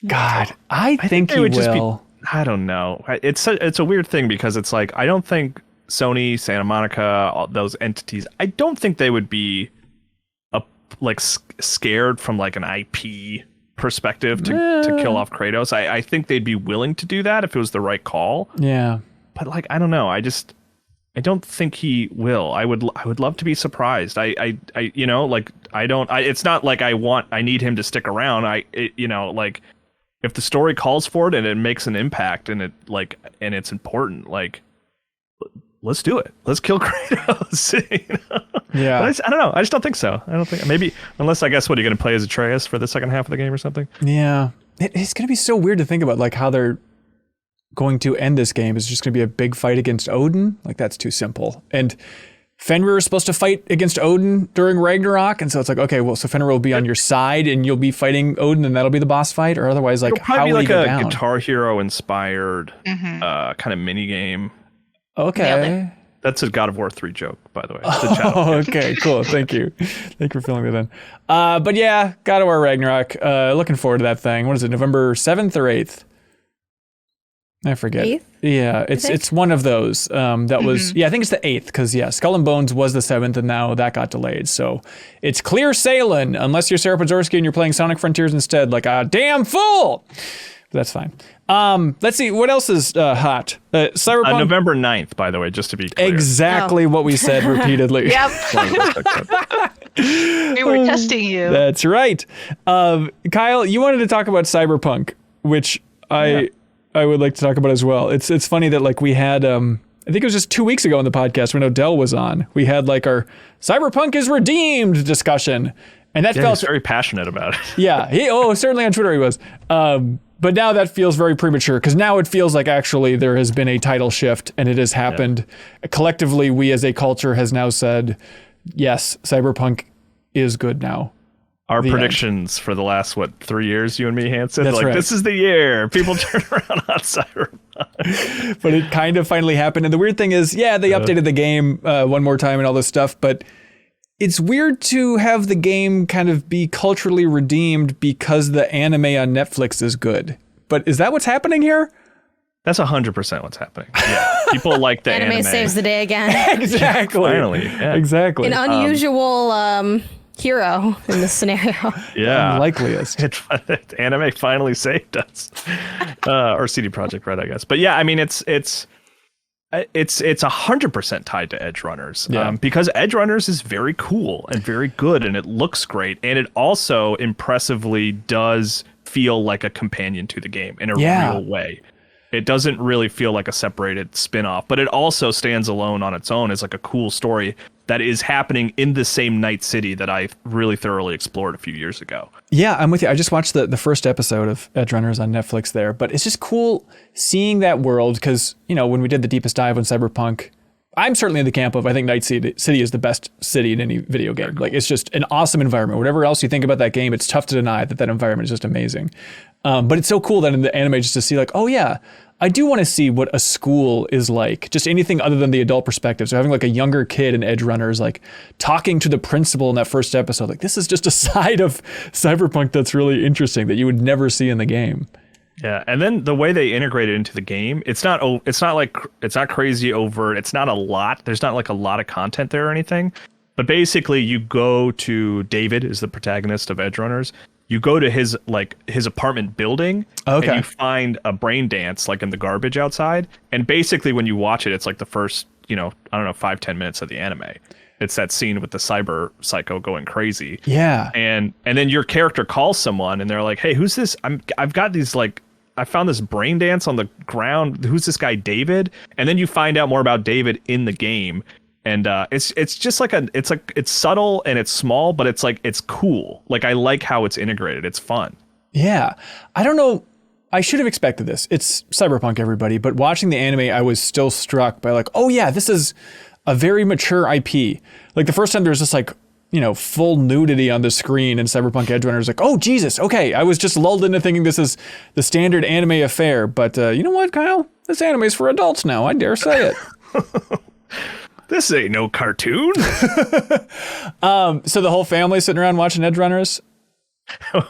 God, I think he would will. I don't know. It's a weird thing because it's like, I don't think Sony, Santa Monica, all those entities, I don't think they would be scared from like an IP perspective to kill off Kratos. I think they'd be willing to do that if it was the right call. Yeah. But like, I don't know. I don't think he will. I would love to be surprised. It's not like I need him to stick around. If the story calls for it and it makes an impact and it's important, like, let's do it. Let's kill Kratos. Yeah. But I don't know. I just don't think so. I don't think, maybe, unless I guess what, are you going to play as Atreus for the second half of the game or something? Yeah. It's going to be so weird to think about like how they're going to end this game. It's just going to be a big fight against Odin. Like that's too simple. And Fenrir is supposed to fight against Odin during Ragnarok. And so it's like, okay, well, so Fenrir will be on your side and you'll be fighting Odin and that'll be the boss fight, or otherwise like how will you go down? Guitar Hero inspired kind of mini game. Okay. That's a God of War 3 joke, by the way. Oh, okay, cool. Thank you. Thank you for filling that in. But yeah, God of War Ragnarok. Looking forward to that thing. What is it, November 7th or 8th? I forget. 8th? Yeah, it's one of those. That was, I think it's the 8th, because Skull and Bones was the 7th, and now that got delayed. So it's clear sailing, unless you're Sarah Pazorski and you're playing Sonic Frontiers instead, like a damn fool. But that's fine. Let's see, what else is hot? Cyberpunk. November 9th, by the way, just to be clear. Exactly what we said repeatedly. Yep. We were testing you. That's right. Kyle, you wanted to talk about Cyberpunk, which I would like to talk about as well. It's funny that like we had, I think it was just 2 weeks ago on the podcast when Odell was on, we had like our Cyberpunk is redeemed discussion. And that felt he's very passionate about it. Yeah. Certainly on Twitter he was. But now that feels very premature because now it feels like actually there has been a title shift and it has happened. Yeah. Collectively, we as a culture has now said, yes, Cyberpunk is good now. Our predictions for the last, 3 years, you and me, Hanson? That's right. This is the year. People turn around on Cyberpunk. But it kind of finally happened. And the weird thing is, they updated the game one more time and all this stuff, but it's weird to have the game kind of be culturally redeemed because the anime on Netflix is good. But is that what's happening here? That's 100% what's happening. Yeah, people like the anime. Anime saves the day again. Exactly. Finally, yeah. Exactly. An unusual hero in this scenario. Yeah, unlikeliest. Anime finally saved us, or CD Projekt Red, I guess. But yeah, I mean, it's 100% tied to Edgerunners, because Edgerunners is very cool and very good, and it looks great, and it also impressively does feel like a companion to the game in a real way. It doesn't really feel like a separated spin-off, but it also stands alone on its own as like a cool story that is happening in the same night city that I really thoroughly explored a few years ago. Yeah, I'm with you. I just watched the first episode of Edgerunners on Netflix there, but it's just cool seeing that world because, you know, when we did the deepest dive on Cyberpunk, I'm certainly in the camp of I think Night City is the best city in any video game. Like, it's just an awesome environment. Whatever else you think about that game, it's tough to deny that environment is just amazing. But it's so cool that in the anime just to see like, oh yeah, I do want to see what a school is like, just anything other than the adult perspective. So having like a younger kid in Edgerunners, like talking to the principal in that first episode, like this is just a side of Cyberpunk that's really interesting that you would never see in the game. Yeah, and then the way they integrate it into the game, it's not crazy overt. It's not a lot. There's not like a lot of content there or anything. But basically, you go to David, is the protagonist of Edgerunners. You go to his apartment building, and you find a brain dance like in the garbage outside. And basically, when you watch it, it's like the first, 5-10 minutes of the anime. It's that scene with the cyber psycho going crazy. Yeah. And then your character calls someone, and they're like, "Hey, who's this? I've got these I found this brain dance on the ground. Who's this guy, David?" And then you find out more about David in the game. And it's just it's subtle and it's small, but it's cool. Like, I like how it's integrated. It's fun. Yeah. I don't know. I should have expected this. It's Cyberpunk, everybody. But watching the anime, I was still struck by like, oh yeah, this is a very mature IP. Like the first time there was just like, full nudity on the screen in Cyberpunk Edgerunners. Like, oh Jesus, okay. I was just lulled into thinking this is the standard anime affair. But you know what, Kyle? This anime is for adults now. I dare say it. This ain't no cartoon. So the whole family sitting around watching Edgerunners?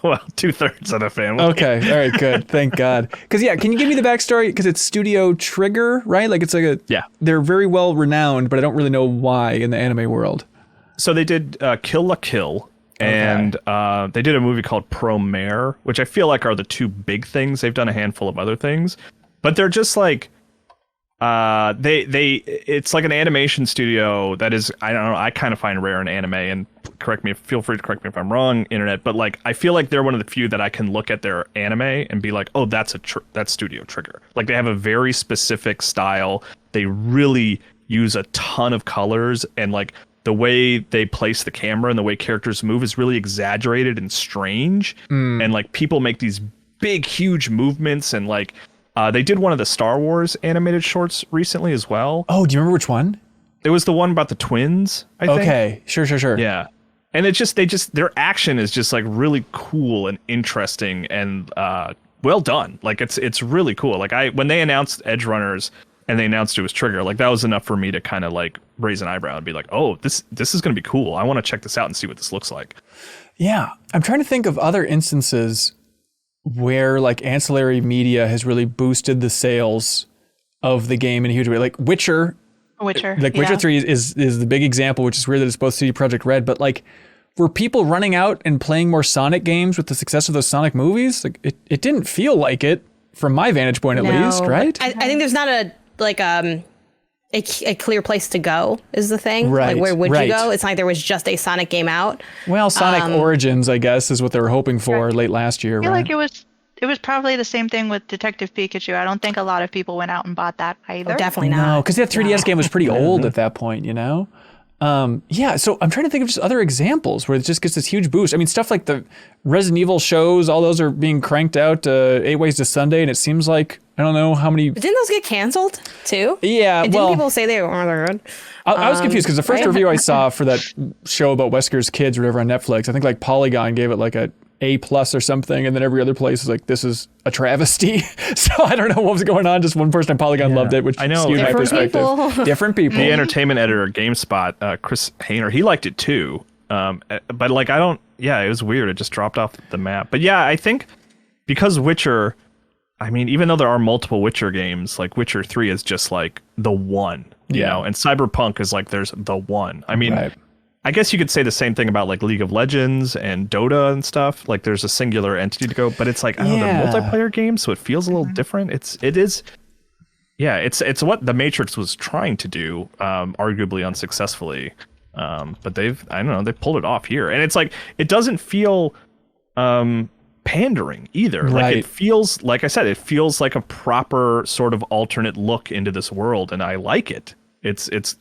Well, 2/3 of the family. Okay, all right, good. Thank God. Because can you give me the backstory? Because it's Studio Trigger, right? Like it's like they're very well renowned, but I don't really know why in the anime world. So they did Kill la Kill, and they did a movie called Promare, which I feel like are the two big things. They've done a handful of other things, but they're just like. It's like an animation studio that is, I don't know, I kind of find rare in anime, and feel free to correct me if I'm wrong, internet, but like, I feel like they're one of the few that I can look at their anime and be like, oh, that's Studio Trigger. Like, they have a very specific style. They really use a ton of colors, and like the way they place the camera and the way characters move is really exaggerated and strange. And like people make these big, huge movements, and like, they did one of the Star Wars animated shorts recently as well. Oh, do you remember which one? It was the one about the twins, I think. Okay, sure. Yeah. And their action is just like really cool and interesting and well done. Like it's really cool. Like when they announced Edgerunners and they announced it was Trigger, like that was enough for me to kind of like raise an eyebrow and be like, oh, this is going to be cool. I want to check this out and see what this looks like. Yeah. I'm trying to think of other instances where like ancillary media has really boosted the sales of the game in a huge way. Like Witcher, like Witcher 3 is the big example, which is weird that it's both CD Projekt Red, but like, were people running out and playing more Sonic games with the success of those Sonic movies? Like it didn't feel like it from my vantage point, at least, right? I think there's not a clear place to go is the thing. Right. Like, where would you go? It's not like there was just a Sonic game out. Well, Sonic Origins, I guess, is what they were hoping for late last year. I feel like it was probably the same thing with Detective Pikachu. I don't think a lot of people went out and bought that either. Oh, definitely not. No, because that 3DS game was pretty old at that point, Yeah, so I'm trying to think of just other examples where it just gets this huge boost. I mean, stuff like the Resident Evil shows, all those are being cranked out 8 ways to Sunday, and it seems like, I don't know how many... But didn't those get canceled, too? Yeah, and didn't people say they were good? I was confused, because the first review I saw for that show about Wesker's kids or whatever on Netflix, I think like Polygon gave it like a A+ or something, and then every other place is like, this is a travesty. So I don't know what was going on. Just one person on Polygon loved it, which skewed my perspective. Different people. The entertainment editor at GameSpot, Chris Hayner, he liked it too. But like, it was weird. It just dropped off the map. But yeah, I think because Witcher, I mean, even though there are multiple Witcher games, like Witcher 3 is just like the one, you know, and Cyberpunk is like, there's the one. I mean, I guess you could say the same thing about like League of Legends and Dota and stuff. Like there's a singular entity to go, but it's like, I don't know, they're multiplayer games, so it feels a little different. It's what the Matrix was trying to do, arguably unsuccessful. But they pulled it off here. And it's like, it doesn't feel pandering either. Right. Like it feels, like I said, it feels like a proper sort of alternate look into this world, and I like it.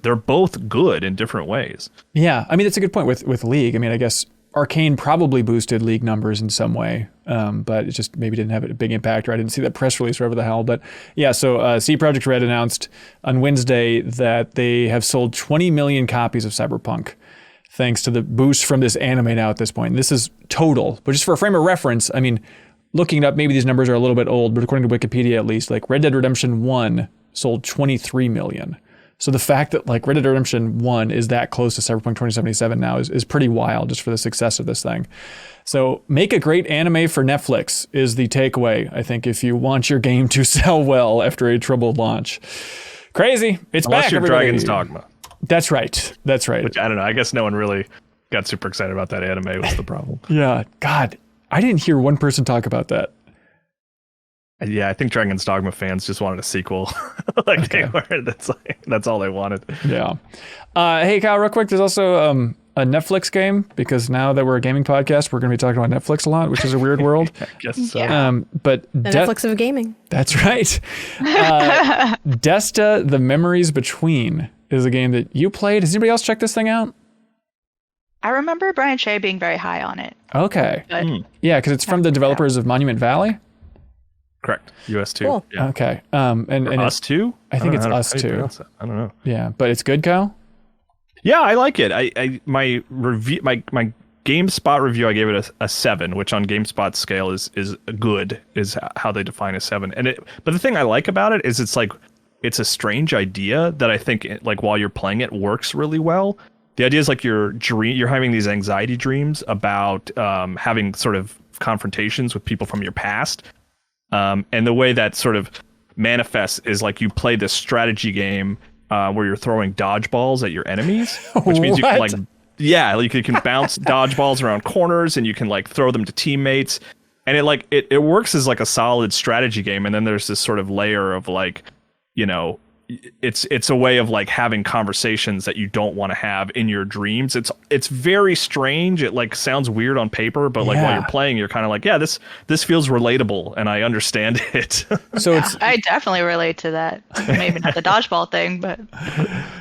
They're both good in different ways. Yeah, I mean, that's a good point with League. I mean, I guess Arcane probably boosted League numbers in some way, but it just maybe didn't have a big impact, or I didn't see that press release or whatever the hell. But yeah, so CD Projekt Red announced on Wednesday that they have sold 20 million copies of Cyberpunk, thanks to the boost from this anime now at this point. And this is total, but just for a frame of reference, I mean, looking it up, maybe these numbers are a little bit old, but according to Wikipedia at least, like Red Dead Redemption 1 sold 23 million. So the fact that like Red Dead Redemption 1 is that close to Cyberpunk 2077 now is pretty wild, just for the success of this thing. So make a great anime for Netflix is the takeaway, I think, if you want your game to sell well after a troubled launch. Crazy. It's Unless back, you're everybody. Dragon's Dogma. That's right. Which, I don't know. I guess no one really got super excited about that anime was the problem. Yeah. God, I didn't hear one person talk about that. Yeah, I think Dragon's Dogma fans just wanted a sequel. That's all they wanted. Yeah. Hey, Kyle, real quick, there's also a Netflix game, because now that we're a gaming podcast, we're going to be talking about Netflix a lot, which is a weird world. I guess so. But The Netflix of gaming. That's right. Desta, The Memories Between is a game that you played. Has anybody else checked this thing out? I remember Brian Shea being very high on it. Okay. But Yeah, because it's from the developers of Monument Valley. Correct. US2. Cool. Yeah. Okay. And Us Too? I think it's Us Too. I don't know. Yeah, but it's good, Kyle? Yeah, I like it. My review, my GameSpot review, I gave it a 7, which on GameSpot's scale is good, is how they define a 7. But the thing I like about it is it's a strange idea that I think, like, while you're playing it, works really well. The idea is like you're having these anxiety dreams about having sort of confrontations with people from your past. And the way that sort of manifests is like you play this strategy game where you're throwing dodgeballs at your enemies, which means you can like, you can bounce dodgeballs around corners, and you can like throw them to teammates. And it works as like a solid strategy game. And then there's this sort of layer of like, you know, it's a way of like having conversations that you don't want to have in your dreams. It's very strange. It like sounds weird on paper, but like while you're playing, you're kind of like, yeah, this feels relatable, and I understand it. So I definitely relate to that. Maybe not the dodgeball thing, but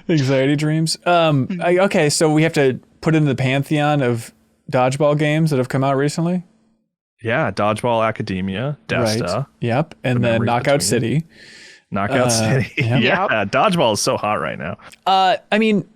anxiety dreams. Okay, so we have to put in the pantheon of dodgeball games that have come out recently. Yeah, Dodgeball Academia, Desta. Right. Yep, and then Knockout City. Knockout City. Yeah, Dodgeball is so hot right now. I mean,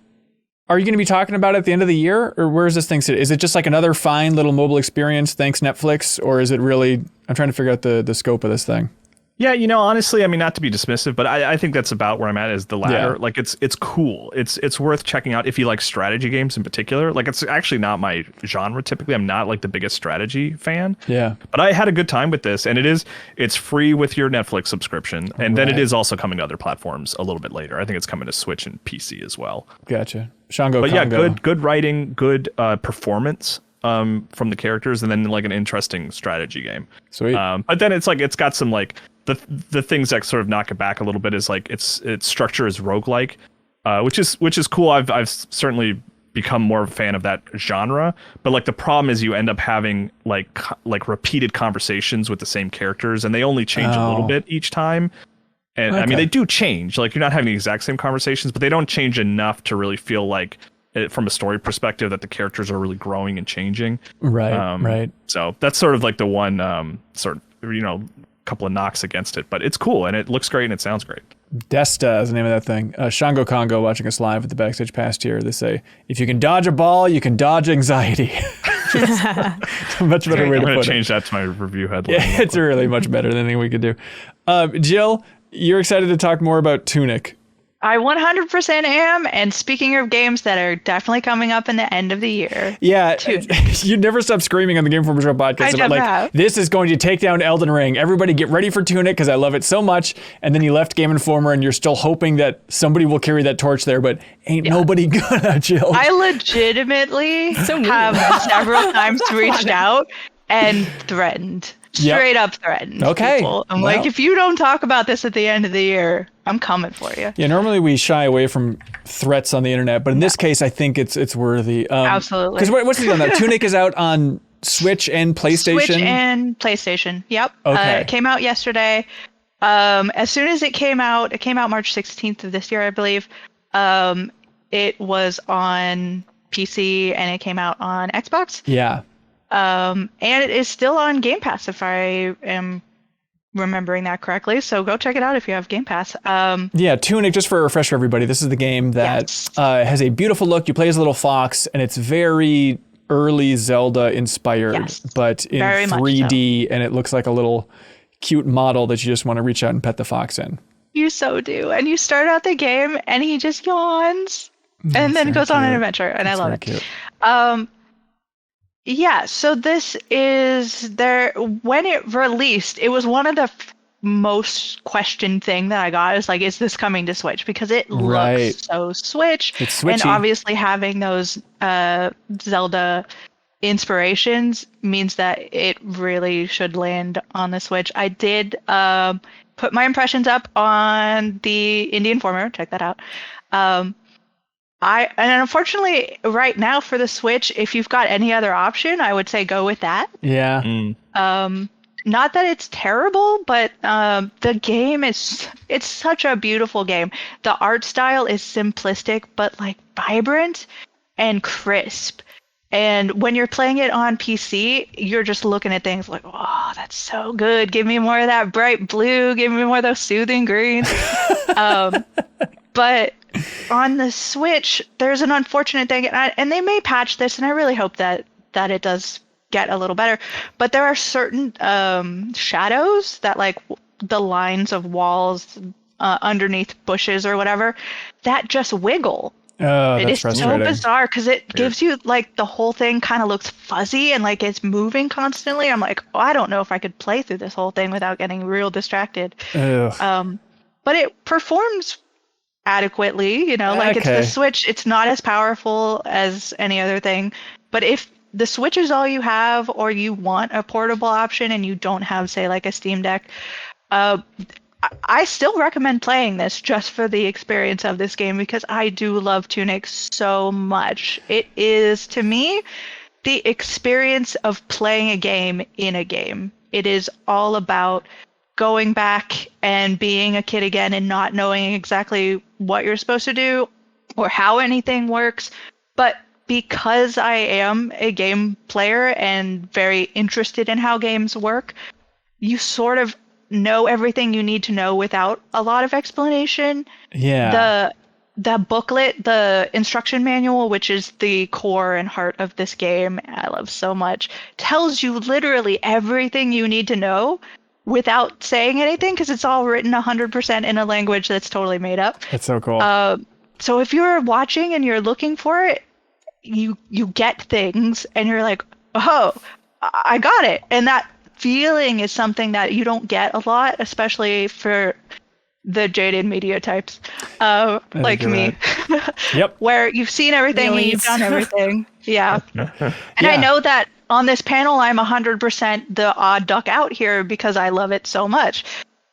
are you going to be talking about it at the end of the year, or where is this thing sitting? Is it just like another fine little mobile experience, thanks Netflix, or is it really? I'm trying to figure out the scope of this thing. Yeah, you know, honestly, I mean, not to be dismissive, but I think that's about where I'm at, is the latter. Yeah. Like, it's cool. It's worth checking out if you like strategy games in particular. Like, it's actually not my genre typically. I'm not like the biggest strategy fan. Yeah. But I had a good time with this, and it's free with your Netflix subscription, and then it is also coming to other platforms a little bit later. I think it's coming to Switch and PC as well. Gotcha. Shango But Congo. yeah, good writing, good performance from the characters, and then like an interesting strategy game. Sweet. But then it's like it's got some like the things that sort of knock it back a little bit is like its structure is roguelike, which is cool. I've certainly become more of a fan of that genre, but like the problem is you end up having like repeated conversations with the same characters, and they only change a little bit each time. And I mean, they do change. Like, you're not having the exact same conversations, but they don't change enough to really feel like, from a story perspective, that the characters are really growing and changing. Right. Right. So that's sort of like the one sort of, you know, couple of knocks against it, but it's cool and it looks great and it sounds great. Desta is the name of that thing. Shango Congo watching us live at the Backstage Pass here. They say, if you can dodge a ball, you can dodge anxiety. Much better way to put it. I'm going to change that to my review headline. Yeah, it's really much better than anything we could do. Jill, you're excited to talk more about Tunic. I 100% am. And speaking of games that are definitely coming up in the end of the year. Yeah. You never stop screaming on the Game Informer Show podcast about like, this is going to take down Elden Ring. Everybody get ready for Tunic because I love it so much. And then you left Game Informer and you're still hoping that somebody will carry that torch there, but ain't nobody gonna, Jill. I legitimately have several times reached out and threatened. Straight up threatened. Okay. People. I'm like, if you don't talk about this at the end of the year, I'm coming for you. Yeah, normally we shy away from threats on the internet, but in this case, I think it's worthy. Absolutely. Because what's the deal on that? Tunic is out on Switch and PlayStation? Switch and PlayStation. Yep. Okay. It came out yesterday. As soon as it came out March 16th of this year, I believe. It was on PC and it came out on Xbox. Yeah. And it is still on Game Pass, if I am remembering that correctly. So go check it out if you have Game Pass. Yeah, Tunic, just for a refresher, everybody, this is the game that has a beautiful look. You play as a little fox, and it's very early Zelda inspired, but in 3D, and it looks like a little cute model that you just want to reach out and pet the fox in. You so do. And you start out the game, and he just yawns, and then goes on an adventure, and I love it. Cute. Yeah, so this is when it released, it was one of the most questioned thing that I got. Is like, is this coming to Switch? Because it looks so Switch. It's switchy. And obviously having those Zelda inspirations means that it really should land on the Switch. I did put my impressions up on the Indie Informer. Check that out. And unfortunately, right now for the Switch, if you've got any other option, I would say go with that. Yeah. Not that it's terrible, but the game it's such a beautiful game. The art style is simplistic, but like vibrant and crisp. And when you're playing it on PC, you're just looking at things like, oh, that's so good. Give me more of that bright blue. Give me more of those soothing greens. But on the Switch, there's an unfortunate thing, and they may patch this, and I really hope that it does get a little better. But there are certain shadows that, like the lines of walls underneath bushes or whatever, that just wiggle. Oh, it that's is frustrating. so bizarre because it gives you like the whole thing kind of looks fuzzy and like it's moving constantly. I'm like, oh, I don't know if I could play through this whole thing without getting real distracted. But it performs adequately, you know, like it's the Switch. It's not as powerful as any other thing, but if the Switch is all you have, or you want a portable option and you don't have, say, like a Steam Deck, I still recommend playing this just for the experience of this game, because I do love Tunic so much. It is, to me, the experience of playing a game in a game. It is all about going back and being a kid again and not knowing exactly what you're supposed to do or how anything works. But because I am a game player and very interested in how games work, you sort of know everything you need to know without a lot of explanation. Yeah. The booklet, the instruction manual, which is the core and heart of this game, I love so much, tells you literally everything you need to know without saying anything, because it's all written 100% in a language that's totally made up. That's so cool. So if you're watching and you're looking for it, you get things and you're like, oh, I got it. And that feeling is something that you don't get a lot, especially for the jaded media types like me. Yep. Where you've seen everything and you've done everything. Yeah. And I know that on this panel, I'm 100% the odd duck out here because I love it so much.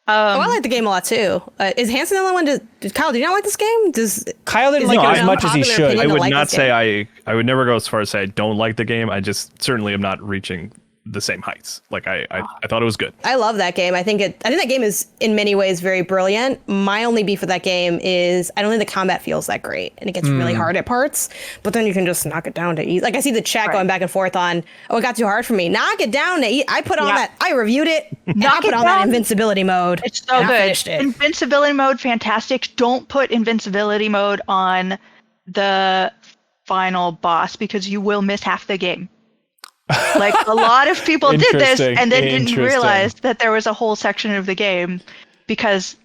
I like the game a lot too. Is Hanson the only one? Kyle, do you not like this game? Kyle didn't like it as much as he should. I would not say I would never go as far as say I don't like the game. I just certainly am not reaching the same heights. Like I thought it was good. I love that game. I think that game is in many ways very brilliant. My only beef with that game is I don't think the combat feels that great, and it gets really hard at parts. But then you can just knock it down to easy. Like I see the chat going back and forth on, oh, it got too hard for me. Knock it down to easy. I put on that. I reviewed it. I put on that invincibility mode. It's so good. Invincibility mode, fantastic. Don't put invincibility mode on the final boss because you will miss half the game. Like a lot of people did this and then didn't realize that there was a whole section of the game because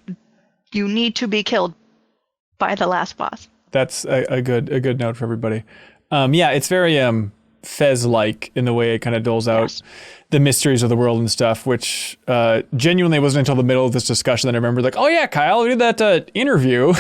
you need to be killed by the last boss. That's a good note for everybody. Yeah, it's very Fez-like in the way it kind of doles out the mysteries of the world and stuff, which genuinely wasn't until the middle of this discussion that I remember, like, oh yeah, Kyle, we did that interview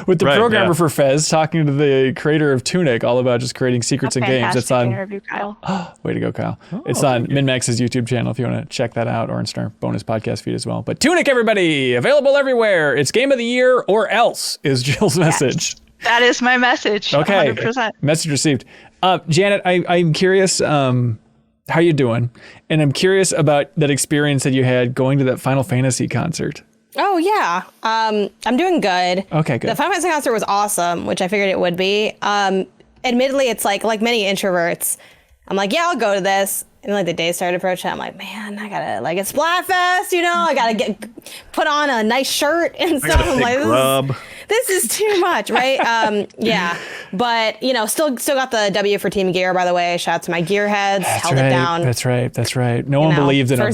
with the programmer for Fez, talking to the creator of Tunic, all about just creating secrets in games. It's on interview, Kyle. Way to go, Kyle. It's on MinnMax's YouTube channel if you want to check that out, or in our bonus podcast feed as well. But Tunic, everybody, available everywhere. It's game of the year or else is Jill's message. That is my message. Okay. 100%. Message received. Janet, I'm curious how you doing, and I'm curious about that experience that you had going to that Final Fantasy concert. Oh yeah, I'm doing good. Okay, good. The Final Fantasy concert was awesome, which I figured it would be. Admittedly, it's like many introverts, I'm like, yeah, I'll go to this. And like the day started approaching, I'm like, man, I gotta like it's Splatfest, you know, I gotta put on a nice shirt and stuff. I'm like, this is too much, right? Yeah, but you know, still got the W for Team Gear, by the way. Shout out to my gearheads, held it down. That's right. No one believed in them.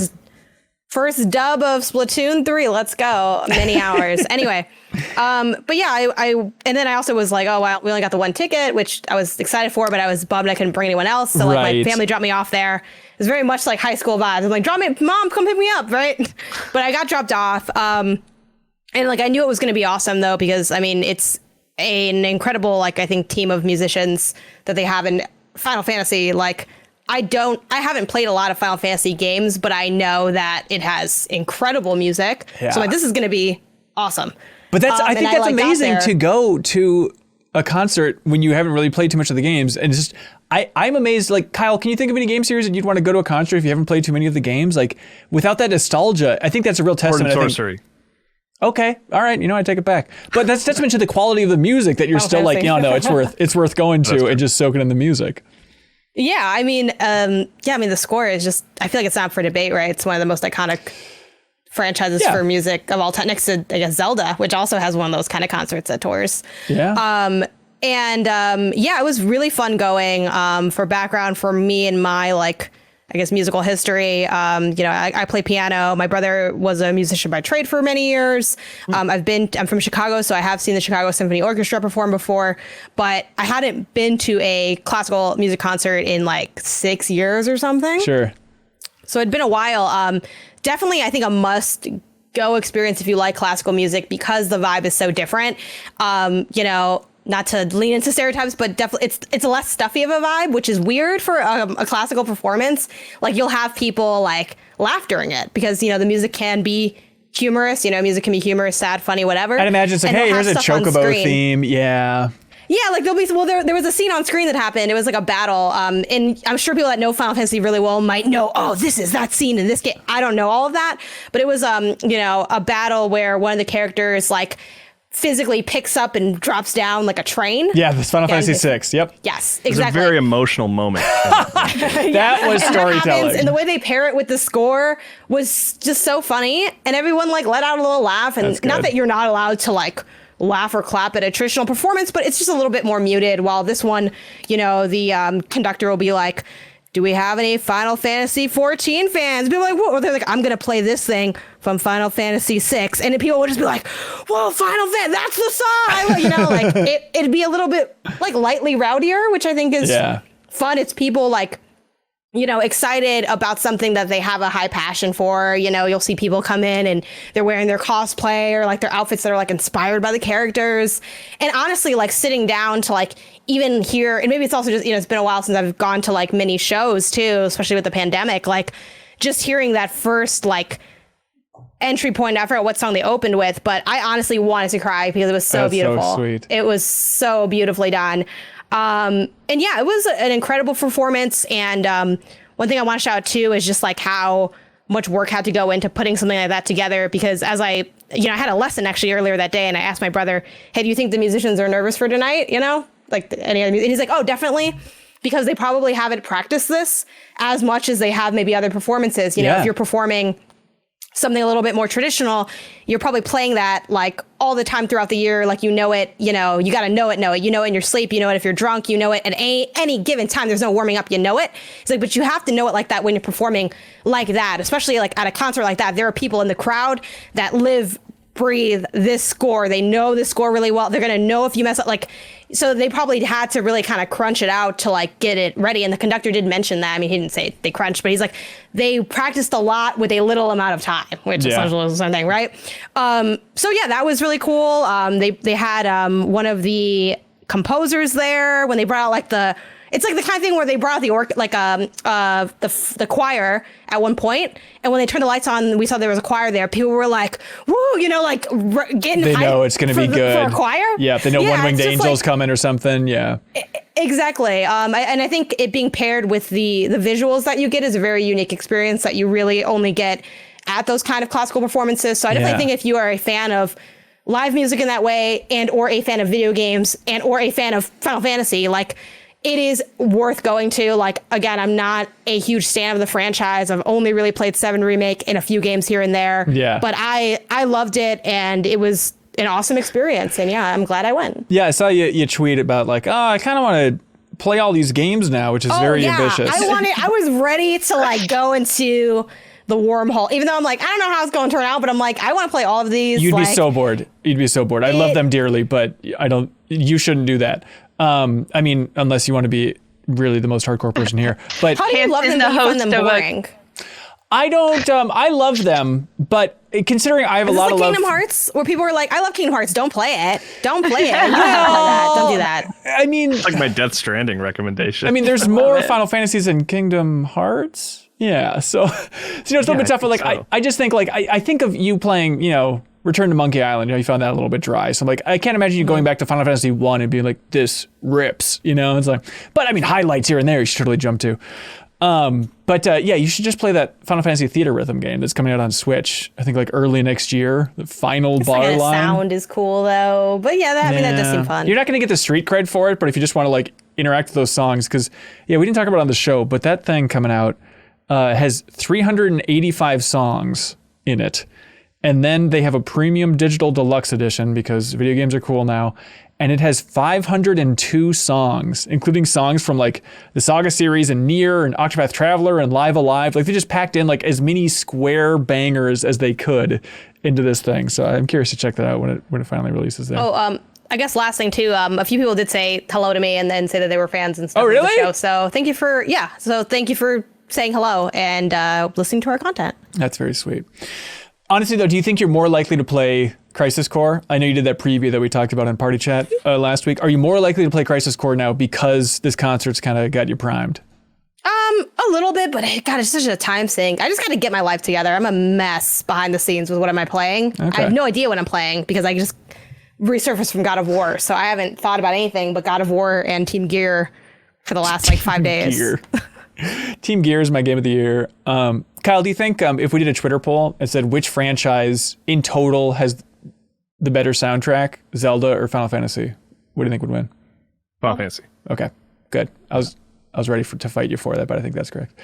First dub of Splatoon 3. Let's go. Many hours. Anyway, but yeah, I and then I also was like, oh, well, we only got the one ticket, which I was excited for, but I was bummed I couldn't bring anyone else. So like my family dropped me off there. It was very much like high school vibes. I'm like, Mom, come pick me up, right? But I got dropped off. And like I knew it was going to be awesome though, because I mean, it's an incredible, like I think, team of musicians that they have in Final Fantasy. Like I haven't played a lot of Final Fantasy games, but I know that it has incredible music. Yeah. So like, this is going to be awesome. But that's, I think that's amazing to go to a concert when you haven't really played too much of the games. And it's just, I'm amazed, like, Kyle, can you think of any game series that you'd want to go to a concert if you haven't played too many of the games? Like, without that nostalgia, I think that's a real testament. Sorcery. Okay, all right, you know, I take it back. But that's testament to the quality of the music that you're still like, no, it's worth going to and just soaking in the music. Yeah, I mean, the score is just, I feel like it's not up for debate, right? It's one of the most iconic franchises for music of all time, next to, I guess, Zelda, which also has one of those kind of concerts that tours. Yeah. It was really fun going. For background for me and my, like, I guess, musical history. I play piano. My brother was a musician by trade for many years. I'm from Chicago, so I have seen the Chicago Symphony Orchestra perform before, but I hadn't been to a classical music concert in like 6 years or something. Sure. So it'd been a while. Definitely, I think a must go experience if you like classical music, because the vibe is so different. Not to lean into stereotypes, but definitely it's a less stuffy of a vibe, which is weird for a classical performance. Like you'll have people like laugh during it because, you know, the music can be humorous, you know, music can be humorous, sad, funny, whatever. I'd imagine it's like, hey, here's a chocobo theme. Yeah. Yeah, like there was a scene on screen that happened. It was like a battle. And I'm sure people that know Final Fantasy really well might know, oh, this is that scene in this game. I don't know all of that, but it was, a battle where one of the characters like physically picks up and drops down like a train. Yeah, this Final Fantasy VI. Yep. Yes, exactly. It was a very emotional moment. That was storytelling. And the way they pair it with the score was just so funny. And everyone like let out a little laugh. And not that you're not allowed to like laugh or clap at a traditional performance, but it's just a little bit more muted. While this one, you know, the conductor will be like, do we have any Final Fantasy 14 fans? People like, whoa. They're like, I'm going to play this thing from Final Fantasy 6. And then people would just be like, whoa, Final Fantasy, that's the song. You know, like it'd be a little bit like lightly rowdier, which I think is fun. It's people like, you know, excited about something that they have a high passion for. You know, you'll see people come in and they're wearing their cosplay or like their outfits that are like inspired by the characters. And honestly, like sitting down to like even hear, and maybe it's also just, you know, it's been a while since I've gone to like mini shows too, especially with the pandemic, like just hearing that first like entry point. I forgot what song they opened with, but I honestly wanted to cry because it was so beautiful. So sweet. It was so beautifully done. And yeah, it was an incredible performance. And one thing I want to shout out too is just like how much work had to go into putting something like that together. Because as I had a lesson actually earlier that day, and I asked my brother, hey, do you think the musicians are nervous for tonight? You know, like any other music? And he's like, oh, definitely. Because they probably haven't practiced this as much as they have maybe other performances. You know, if you're performing something a little bit more traditional, you're probably playing that like all the time throughout the year. Like, you know it, you know, you got to know it, you know it in your sleep, you know it if you're drunk, you know it at any given time. There's no warming up, you know it. It's like, but you have to know it like that when you're performing like that, especially like at a concert like that. There are people in the crowd that live breathe this score. They know this score really well. They're going to know if you mess up, like, so they probably had to really kind of crunch it out to like get it ready. And the conductor did mention that. I mean, he didn't say they crunched, but he's like, they practiced a lot with a little amount of time, which essentially is the same thing, right? So yeah, that was really cool. They had one of the composers there when they brought out like it's like the kind of thing where they brought out the choir at one point, and when they turned the lights on, we saw there was a choir there. People were like, "Woo!" You know, like getting. They know it's going to be good for a choir. Yeah, they know One Winged Angel's coming or something. Yeah, exactly. And I think it being paired with the visuals that you get is a very unique experience that you really only get at those kind of classical performances. So I definitely think if you are a fan of live music in that way, and or a fan of video games, and or a fan of Final Fantasy, like, it is worth going to. Like, again, I'm not a huge fan of the franchise. I've only really played 7 Remake and a few games here and there. Yeah. But I loved it, and it was an awesome experience. And yeah, I'm glad I went. Yeah, I saw you tweet about like, oh, I kind of want to play all these games now, which is very ambitious. I was ready to like go into the wormhole, even though I'm like, I don't know how it's going to turn out, but I'm like, I want to play all of these. You'd be so bored. You'd be so bored. I love them dearly, but you shouldn't do that. I mean, unless you want to be really the most hardcore person here. But how do you love them and you find them boring? I don't. I love them, but considering I have a lot of love. Kingdom Hearts, where people are like, "I love Kingdom Hearts. Don't play it. Don't play it. Don't do that." I mean, it's like my Death Stranding recommendation. I mean, there's more Final Fantasies than Kingdom Hearts. Yeah, so it's a little bit tough. But like, I just think like I think of you playing, Return to Monkey Island. You found that a little bit dry. So I'm like, I can't imagine you going back to Final Fantasy 1 and being like, this rips. It's like, but I mean, highlights here and there you should totally jump to. But you should just play that Final Fantasy Theater Rhythm game that's coming out on Switch. I think like early next year. The final bar line. Sound is cool though. But that does seem fun. You're not going to get the street cred for it, but if you just want to like interact with those songs, because we didn't talk about it on the show, but that thing coming out has 385 songs in it. And then they have a premium digital deluxe edition because video games are cool now. And it has 502 songs, including songs from like the Saga series and Nier and Octopath Traveler and Live Alive. Like they just packed in like as many Square bangers as they could into this thing. So I'm curious to check that out when it finally releases there. I guess last thing too, a few people did say hello to me and then say that they were fans and stuff. Oh, really? Of the show. So thank you for saying hello and listening to our content. That's very sweet. Honestly, though, do you think you're more likely to play Crisis Core? I know you did that preview that we talked about in Party Chat last week. Are you more likely to play Crisis Core now because this concert's kind of got you primed? A little bit, but God, it's such a time sink. I just got to get my life together. I'm a mess behind the scenes with what am I playing. Okay. I have no idea what I'm playing because I just resurfaced from God of War. So I haven't thought about anything but God of War and Team Gear for the last like 5 days. Team Gear is my game of the year. Kyle, do you think if we did a Twitter poll and said which franchise in total has the better soundtrack, Zelda or Final Fantasy, what do you think would win? Final Fantasy. Okay, good. I was ready to fight you for that, but I think that's correct.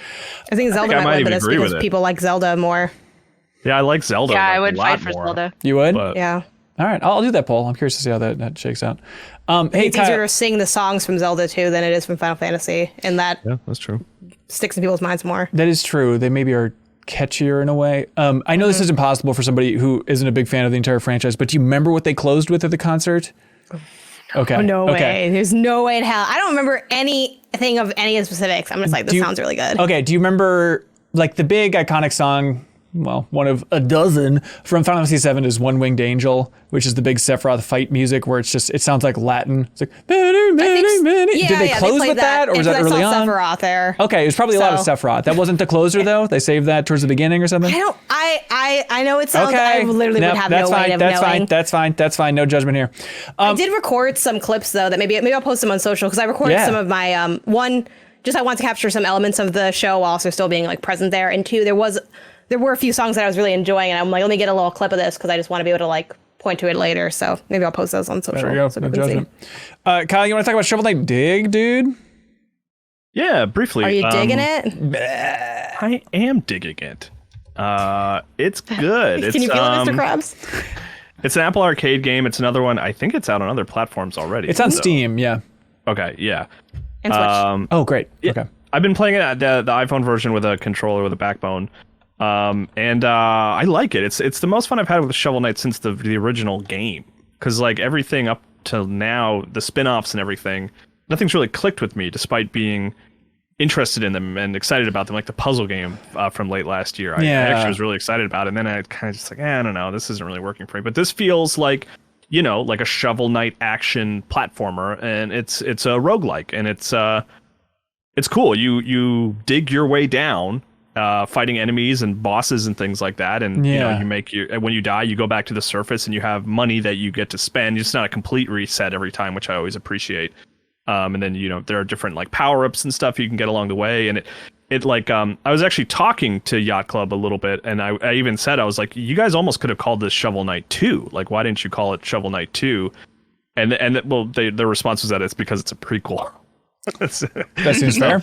I think Zelda might win, but that's because people like Zelda more. Yeah, I like Zelda. Yeah, I would fight for more. Zelda. You would? Yeah. All right, I'll do that poll. I'm curious to see how that shakes out. Hey, it's easier to sing the songs from Zelda too than it is from Final Fantasy, and that that's true. Sticks in people's minds more. That is true. They maybe are catchier in a way. I know this is impossible for somebody who isn't a big fan of the entire franchise, but do you remember what they closed with at the concert? Okay. Oh, no way. There's no way in hell. I don't remember anything of any of the specifics. I'm just like, this sounds really good. Okay. Do you remember like the big iconic song? Well, one of a dozen from Final Fantasy VII is One Winged Angel, which is the big Sephiroth fight music where it sounds like Latin. It's like, did they close with that or was that early on? Sephiroth there. Okay, it was probably a lot of Sephiroth. That wasn't the closer though? They saved that towards the beginning or something? I know it sounds, I literally would have no way of knowing. That's fine. No judgment here. I did record some clips though that maybe I'll post them on social because I recorded some of my, one, just I wanted to capture some elements of the show while also still being like present there. And two, there were a few songs that I was really enjoying, and I'm like, let me get a little clip of this because I just want to be able to like point to it later. So maybe I'll post those on social. There we go. So no judgment. Kyle, you want to talk about Shovel Knight Dig, dude? Yeah, briefly. Are you digging it? I am digging it. It's good. Can you feel it, Mr. Krabs? It's an Apple Arcade game. It's another one. I think it's out on other platforms already. It's on Steam, yeah. Okay, yeah. And Switch. Oh, great. Okay. I've been playing it at the iPhone version with a controller with a backbone. And I like it. It's the most fun I've had with Shovel Knight since the original game. Because like everything up till now, the spin-offs and everything, nothing's really clicked with me, despite being interested in them and excited about them. Like the puzzle game from late last year, I actually was really excited about it. And then I kind of just like, I don't know, this isn't really working for me. But this feels like, you know, like a Shovel Knight action platformer, and it's a roguelike, and it's cool. You dig your way down, fighting enemies and bosses and things like that, and you know, when you die, you go back to the surface and you have money that you get to spend. It's not a complete reset every time, which I always appreciate. And then, you know, there are different like power-ups and stuff you can get along the way, and it like I was actually talking to Yacht Club a little bit, and I even said, I was like, you guys almost could have called this Shovel Knight 2. Like, why didn't you call it Shovel Knight 2? And well, their response was that it's because it's a prequel. That seems fair.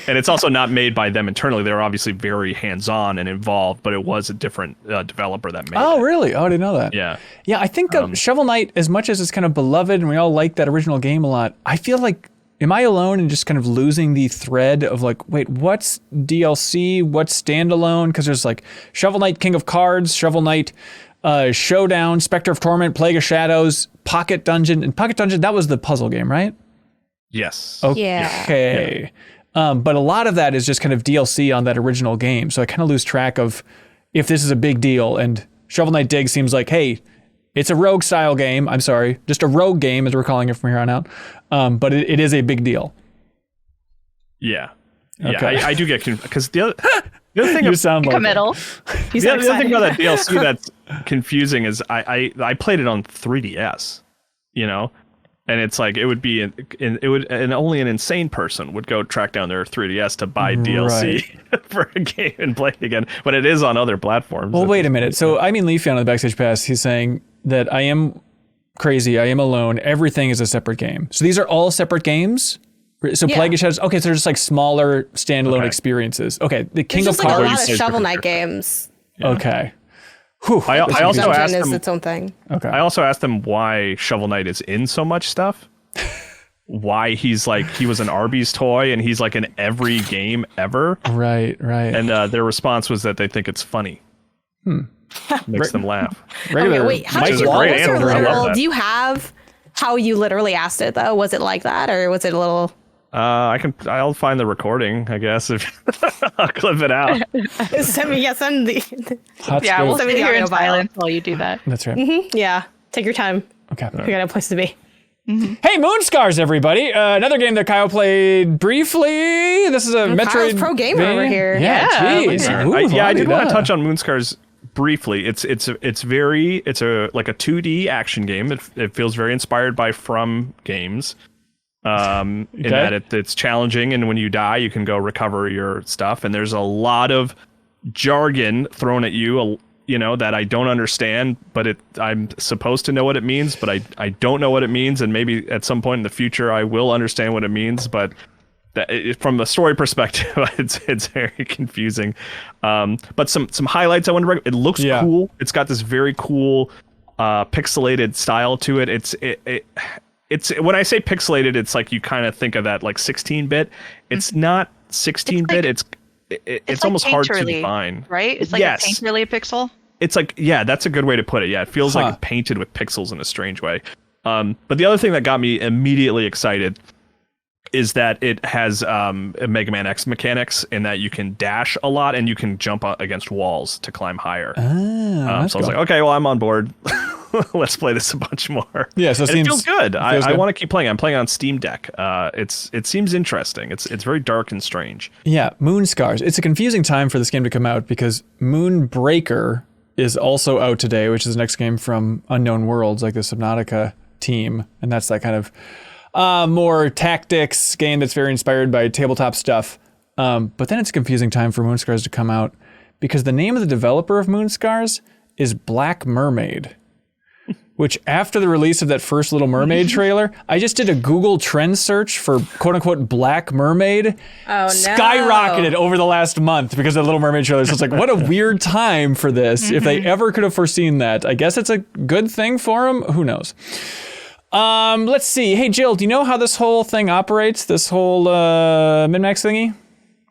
And it's also not made by them internally. They're obviously very hands-on and involved, but it was a different developer that made it. Oh, really? Oh, I didn't know that. Yeah. Yeah, I think Shovel Knight, as much as it's kind of beloved and we all like that original game a lot, I feel like, am I alone in just kind of losing the thread of like, wait, what's DLC? What's standalone? Because there's like Shovel Knight King of Cards, Shovel Knight Showdown, Spectre of Torment, Plague of Shadows, Pocket Dungeon. And Pocket Dungeon, that was the puzzle game, right? Yes. Okay. Yeah. But a lot of that is just kind of DLC on that original game. So I kind of lose track of if this is a big deal. And Shovel Knight Dig seems like, hey, it's a rogue style game. I'm sorry, just a rogue game as we're calling it from here on out. But it is a big deal. Yeah. Okay. Yeah, I do get confused because the other thing you sound like committal. the other thing about that DLC that's confusing is I played it on 3DS, you know. And it's like, it would be, and only an insane person would go track down their 3DS to buy DLC for a game and play it again. But it is on other platforms. Well, wait a minute. So I mean, Leafy on the Backstage Pass, he's saying that I am crazy. I am alone. Everything is a separate game. So these are all separate games? So Plague of Shadows, okay, so they're just like smaller standalone experiences. Okay, the King of Cards. There's like a lot of Shovel Knight games. Yeah. Okay. Whew. I also asked them, its own thing. Okay. I also asked them why Shovel Knight is in so much stuff. Why he was an Arby's toy and he's like in every game ever. Right. And their response was that they think it's funny. Makes them laugh. Okay, wait, how did you great answer. literal? Do you have how you literally asked it though? Was it like that, or was it a little? I'll find the recording, I guess, if I'll clip it out. Send the. Yeah, we'll send sit me the here in audio file. silence while you do that. That's right. Yeah, take your time. Okay. We got a place to be. Hey, Moonscars, everybody! Another game that Kyle played briefly. This is a Metroid. Kyle's pro gamer over here. Yeah, jeez. I did want to touch on Moonscars briefly. It's like a 2D action game. It feels very inspired by From games. In that it's challenging, and when you die, you can go recover your stuff. And there's a lot of jargon thrown at you, you know, that I don't understand, but I'm supposed to know what it means, but I don't know what it means, and maybe at some point in the future I will understand what it means. But from the story perspective, it's very confusing. But some highlights I want to recommend. It looks cool. It's got this very cool pixelated style to it. It's when I say pixelated, it's like you kind of think of that like 16-bit. It's not 16-bit. It's like almost hard to define. Right? It's like a painterly pixel. It's like, yeah, that's a good way to put it. Yeah, it feels like painted with pixels in a strange way. But the other thing that got me immediately excited is that it has Mega Man X mechanics in that you can dash a lot and you can jump against walls to climb higher. So I was like, okay, well, I'm on board. Let's play this a bunch more. Yeah, so it feels good. I want to keep playing. I'm playing on Steam Deck. It seems interesting. It's very dark and strange. Yeah, Moonscars. It's a confusing time for this game to come out because Moonbreaker is also out today, which is the next game from Unknown Worlds, like the Subnautica team, and that's that kind of more tactics game that's very inspired by tabletop stuff. But then it's a confusing time for Moonscars to come out because the name of the developer of Moonscars is Black Mermaid. Which after the release of that first Little Mermaid trailer, I just did a Google trend search for quote unquote Black Mermaid. Oh no. Skyrocketed over the last month because of the Little Mermaid trailer. So it's like, what a weird time for this. If they ever could have foreseen that. I guess it's a good thing for them. Who knows? Let's see. Hey, Jill, do you know how this whole thing operates? This whole MinnMax thingy?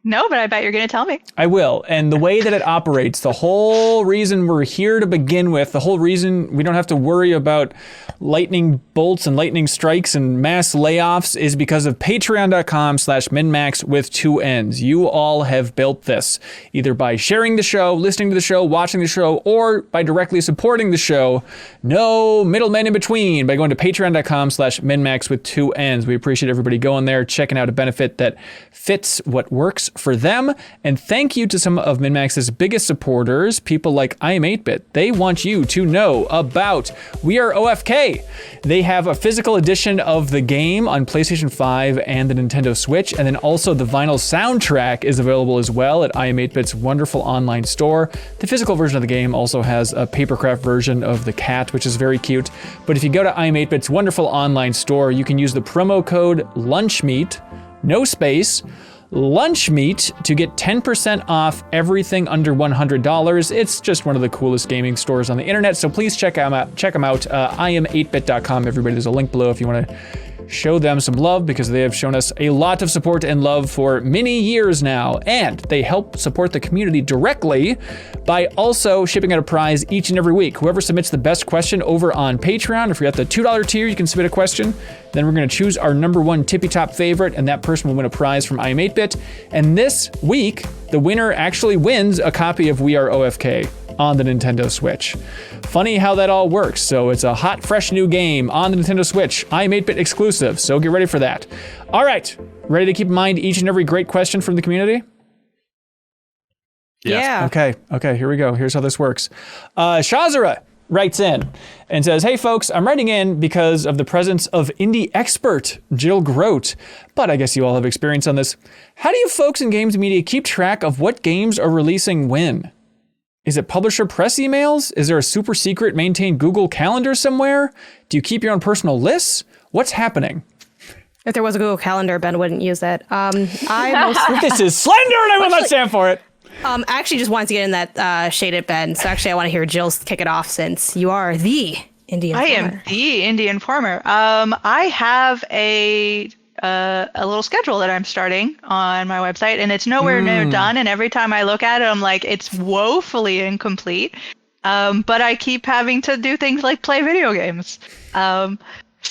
No, but I bet you're going to tell me. I will. And the way that it operates, the whole reason we're here to begin with, the whole reason we don't have to worry about lightning bolts and lightning strikes and mass layoffs is because of patreon.com/MinnMax with 2 N's. You all have built this either by sharing the show, listening to the show, watching the show, or by directly supporting the show. No middlemen in between by going to patreon.com/MinnMax with 2 N's. We appreciate everybody going there, checking out a benefit that fits what works for them. And thank you to some of MinnMax's biggest supporters, people like I Am 8-Bit. They want you to know about We Are OFK. They have a physical edition of the game on PlayStation 5 and the Nintendo Switch, and then also the vinyl soundtrack is available as well at I Am 8-Bit's wonderful online store. The physical version of the game also has a papercraft version of the cat, which is very cute. But if you go to I Am 8-Bit's wonderful online store, you can use the promo code LUNCHMEAT, no space, LunchMeat, to get 10% off everything under $100. It's just one of the coolest gaming stores on the internet, so please check them out. Iam8bit.com, everybody. There's a link below if you want to show them some love, because they have shown us a lot of support and love for many years now, and they help support the community directly by also shipping out a prize each and every week. Whoever submits the best question over on Patreon, if you're at the $2 tier, you can submit a question. Then we're going to choose our number one tippy top favorite, and that person will win a prize from I Am 8-Bit. And this week, the winner actually wins a copy of We Are OFK on the Nintendo Switch. Funny how that all works. So it's a hot, fresh new game on the Nintendo Switch, I Am 8-Bit exclusive, so get ready for that. All right, ready to keep in mind each and every great question from the community? Yes. Yeah. Okay, here we go. Here's how this works. Shazara writes in and says, hey folks, I'm writing in because of the presence of indie expert Jill Grodt, but I guess you all have experience on this. How do you folks in games media keep track of what games are releasing when? Is it publisher press emails? Is there a super secret maintained Google Calendar somewhere? Do you keep your own personal lists? What's happening? If there was a Google Calendar, Ben wouldn't use it. This is slander and I will not stand for it. I actually just wanted to get in that shaded Ben. So actually I want to hear Jill's kick it off, since you are the Indie Informer. I am the Indie Informer. I have a little schedule that I'm starting on my website, and it's nowhere near done. And every time I look at it, I'm like, it's woefully incomplete. But I keep having to do things like play video games. So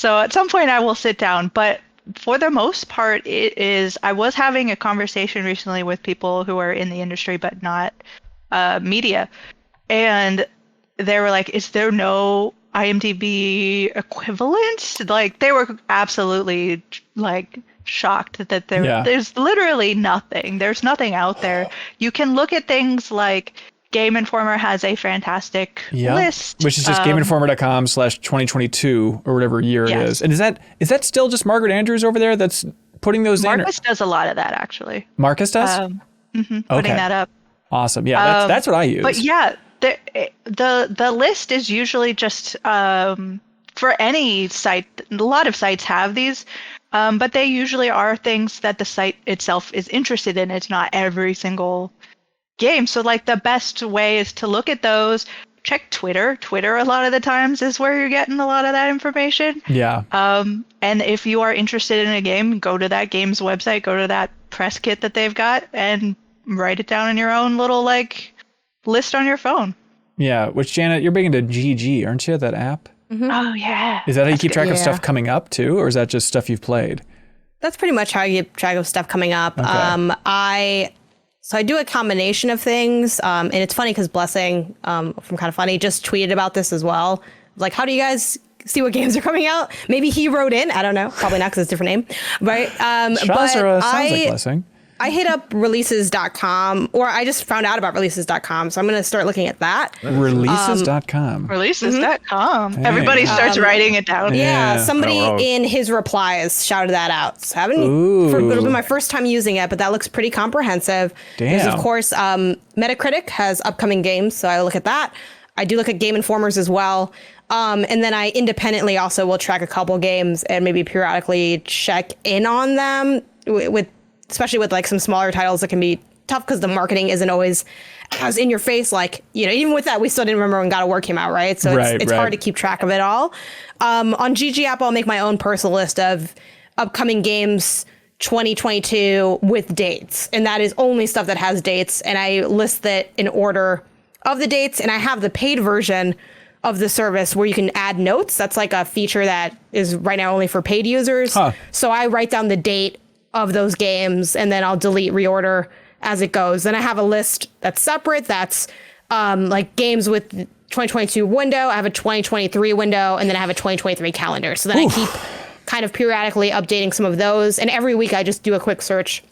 at some point I will sit down, but for the most part, I was having a conversation recently with people who are in the industry, but not media. And they were like, is there no IMDb equivalent? Like, they were absolutely like shocked that there's literally nothing. There's nothing out there. You can look at things like Game Informer has a fantastic list, which is just GameInformer.com/2022 or whatever year it is. And is that still just Margaret Andrews over there that's putting those in? Marcus does a lot of that, actually. Marcus does? Putting that up. Awesome. Yeah, that's what I use. But yeah, the list is usually just for any site. A lot of sites have these, but they usually are things that the site itself is interested in. It's not every single game. So like the best way is to look at those, check Twitter. Twitter a lot of the times is where you're getting a lot of that information. Yeah. And if you are interested in a game, go to that game's website, go to that press kit that they've got, and write it down in your own little like list on your phone. Yeah, which Janet, you're big into GG, aren't you? That app? Mm-hmm. Oh yeah. Is that how you keep track of stuff coming up too, or is that just stuff you've played? That's pretty much how you keep track of stuff coming up. Okay. So I do a combination of things, and it's funny because Blessing from Kind of Funny just tweeted about this as well. Like, how do you guys see what games are coming out? Maybe he wrote in. I don't know. Probably not, because it's a different name. Right? But sounds like Blessing. I hit up releases.com, or I just found out about releases.com, so I'm going to start looking at that. Releases.com. Releases.com. Everybody starts writing it down. Yeah, somebody in his replies shouted that out. So it'll be my first time using it, but that looks pretty comprehensive. Damn. There's, of course, Metacritic has upcoming games, so I look at that. I do look at Game Informers as well. And then I independently also will track a couple games and maybe periodically check in on them especially with like some smaller titles that can be tough because the marketing isn't always as in your face. Like, even with that, we still didn't remember when God of War came out, right? So it's hard to keep track of it all. On GG App, I'll make my own personal list of upcoming games 2022 with dates. And that is only stuff that has dates. And I list that in order of the dates. And I have the paid version of the service where you can add notes. That's like a feature that is right now only for paid users. Huh. So I write down the date of those games and then I'll delete, reorder as it goes. Then I have a list that's separate. That's like games with 2022 window. I have a 2023 window, and then I have a 2023 calendar. So then I keep kind of periodically updating some of those. And every week I just do a quick search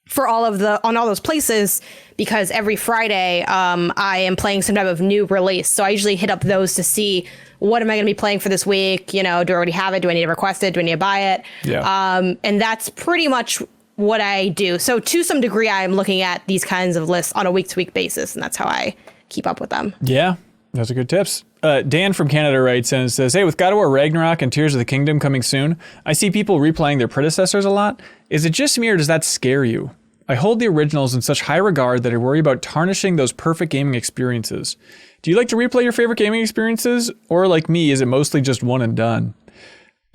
for on all those places, because every Friday I am playing some type of new release. So I usually hit up those to see what am I going to be playing for this week? You know, do I already have it? Do I need to request it? Do I need to buy it? Yeah. And that's pretty much what I do. So to some degree, I'm looking at these kinds of lists on a week-to-week basis, and that's how I keep up with them. Yeah, those are good tips. Dan from Canada writes in and says, hey, with God of War Ragnarok and Tears of the Kingdom coming soon, I see people replaying their predecessors a lot. Is it just me or does that scare you? I hold the originals in such high regard that I worry about tarnishing those perfect gaming experiences. Do you like to replay your favorite gaming experiences? Or like me, is it mostly just one and done?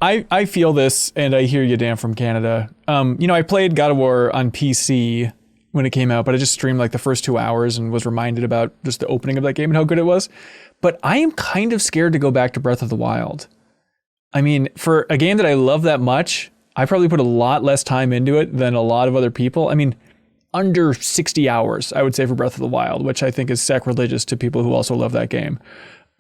I feel this, and I hear you, Dan, from Canada. You know, I played God of War on PC when it came out, but I just streamed like the first 2 hours and was reminded about just the opening of that game and how good it was. But I am kind of scared to go back to Breath of the Wild. I mean, for a game that I love that much, I probably put a lot less time into it than a lot of other people. I mean, under 60 hours, I would say, for Breath of the Wild, which I think is sacrilegious to people who also love that game.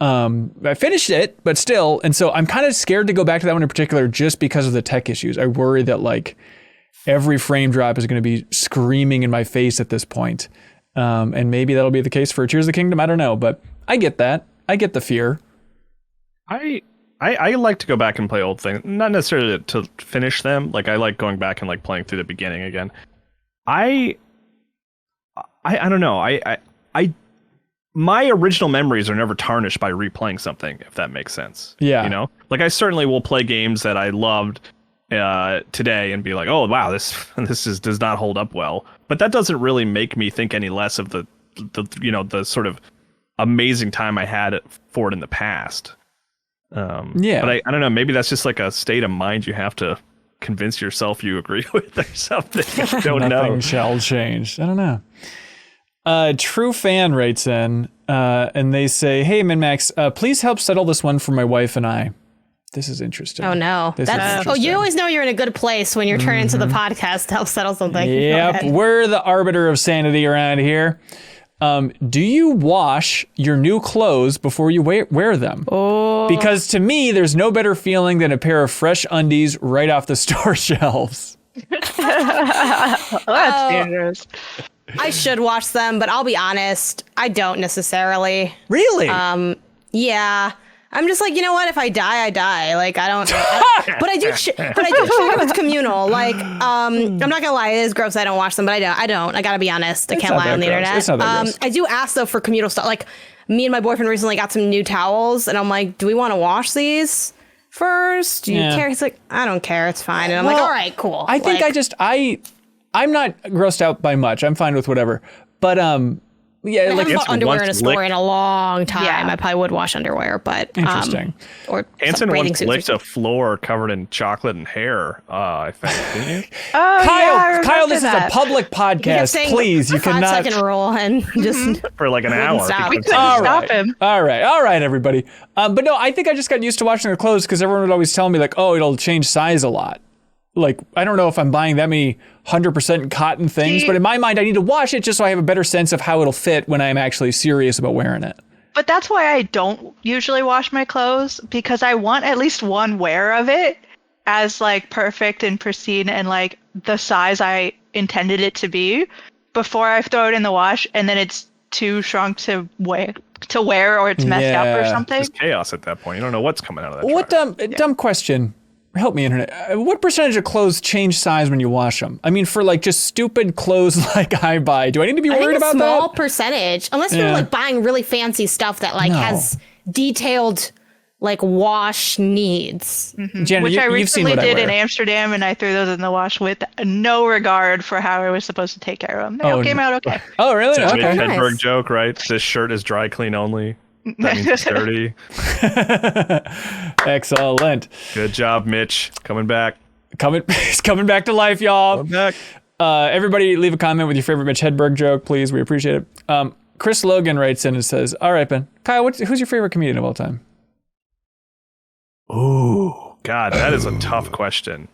I finished it, but still, and so I'm kind of scared to go back to that one in particular just because of the tech issues. I worry that like every frame drop is going to be screaming in my face at this point. And maybe that'll be the case for Tears of the Kingdom. I don't know, but I get that. I get the fear. I like to go back and play old things, not necessarily to finish them. Like I like going back and like playing through the beginning again. I don't know. My original memories are never tarnished by replaying something, if that makes sense. Yeah. You know, like I certainly will play games that I loved today and be like, oh wow, this does not hold up well. But that doesn't really make me think any less of the you know, the sort of amazing time I had for it in the past. Yeah. But I don't know. Maybe that's just like a state of mind you have to convince yourself you agree with or something. I don't know. Nothing shall change. I don't know. True fan writes in and they say, hey, MinnMax, please help settle this one for my wife and I. This is interesting. Oh, no. You always know you're in a good place when you're turning to the podcast to help settle something. Yep. We're the arbiter of sanity around here. Do you wash your new clothes before you wear them? Oh. Because to me, there's no better feeling than a pair of fresh undies right off the store shelves. That's dangerous. I should wash them, but I'll be honest, I don't necessarily. Really? Yeah. I'm just like, you know what? If I die, I die. Like, I don't. But I do. But I do share with communal. Like, I'm not gonna lie, it is gross. I don't watch them, but I don't. I gotta be honest. I can't lie on the internet. It's not that gross. I do ask though for communal stuff. Like, me and my boyfriend recently got some new towels, and I'm like, do we want to wash these first? Do you care? He's like, I don't care. It's fine. And I'm like, all right, cool. I think I'm not grossed out by much. I'm fine with whatever. But yeah, I like haven't bought underwear in a store in a long time. Yeah. I probably would wash underwear, but interesting. Or Hanson bathing once suits licked a floor covered in chocolate and hair. I think, didn't you? Kyle, this is a public podcast. Please, you cannot. 5 second rule and just For like an hour. stop. We couldn't All stop right. him. All right, everybody. But no, I think I just got used to washing their clothes because everyone would always tell me like, oh, it'll change size a lot. Like, I don't know if I'm buying that many 100% cotton things, but in my mind, I need to wash it just so I have a better sense of how it'll fit when I'm actually serious about wearing it. But that's why I don't usually wash my clothes, because I want at least one wear of it as like perfect and pristine and like the size I intended it to be before I throw it in the wash and then it's too shrunk to wear or it's messed up or something. It's chaos at that point. You don't know what's coming out of that. What dumb question. Help me, internet. What percentage of clothes change size when you wash them? I mean, for like just stupid clothes like I buy, do I need to be worried about that? Small percentage, unless you're like buying really fancy stuff that like has detailed like wash needs. Janet, Which I recently did in wear. Amsterdam, and I threw those in the wash with no regard for how I was supposed to take care of them. They all came out okay. Oh, really? It's a Okay. Mitch Hedberg Nice. joke, right? This shirt is dry clean only. That means it's dirty. Excellent. Good job, Mitch. Coming back. He's coming back to life, y'all. I'm back. Everybody leave a comment with your favorite Mitch Hedberg joke, please. We appreciate it. Chris Logan writes in and says, all right, Ben. Kyle, who's your favorite comedian of all time? Ooh, God, that is a tough question.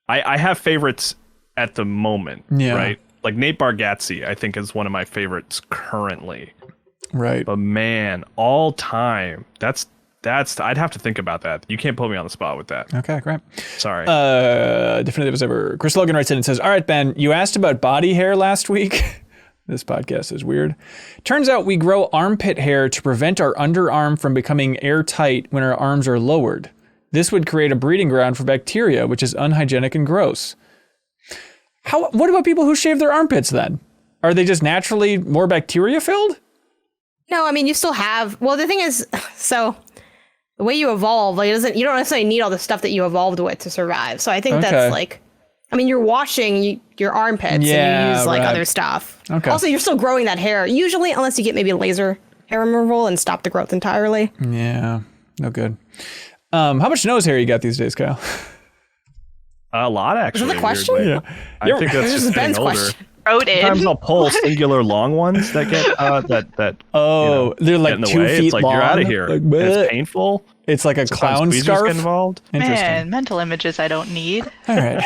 I have favorites at the moment, right? Like Nate Bargatze, I think, is one of my favorites currently. Right. But man, all time, that's I'd have to think about that. You can't put me on the spot with that. Okay, great. Sorry. Definitive as ever. Chris Logan writes in and says, all right, Ben, you asked about body hair last week. This podcast is weird. Turns out we grow armpit hair to prevent our underarm from becoming airtight when our arms are lowered. This would create a breeding ground for bacteria, which is unhygienic and gross. What about people who shave their armpits then? Are they just naturally more bacteria filled? No, I mean, you still have, well, the thing is, so the way you evolve, like, you don't necessarily need all the stuff that you evolved with to survive. So I think that's like, I mean, you're washing your armpits and you use like other stuff. Okay. Also, you're still growing that hair, usually, unless you get maybe laser hair removal and stop the growth entirely. Yeah, no good. How much nose hair you got these days, Kyle? A lot, actually. Is that the question? Yeah. I think that's just Ben's older. question. Sometimes I'll pull singular long ones that get they're like in the 2 way. feet it's like, long. You're out of here. Like, it's painful. It's like a Sometimes clown tweezers scarf get involved. Man, mental images I don't need. All right.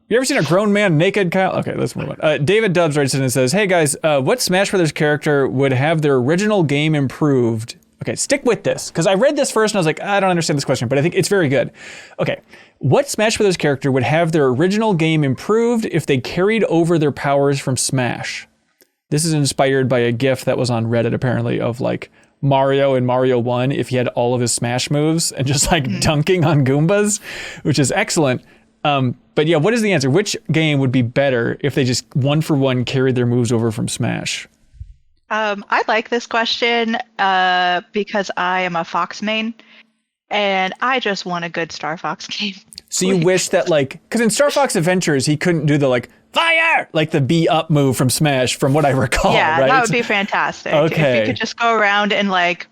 You ever seen a grown man naked, Kyle? Okay, let's move on. David Dubs writes in and says, hey guys, what Smash Brothers character would have their original game improved? Okay, stick with this, because I read this first and I was like, I don't understand this question, but I think it's very good. Okay, what Smash Brothers character would have their original game improved if they carried over their powers from Smash? This is inspired by a GIF that was on Reddit, apparently, of like Mario in Mario 1, if he had all of his Smash moves and just like dunking on Goombas, which is excellent. But yeah, what is the answer? Which game would be better if they just one for one carried their moves over from Smash? I like this question because I am a Fox main, and I just want a good Star Fox game. So you wish that, like, because in Star Fox Adventures, he couldn't do the, like, fire! Like the B up move from Smash, from what I recall, yeah, right? that would be fantastic. Okay. If you could just go around and, like,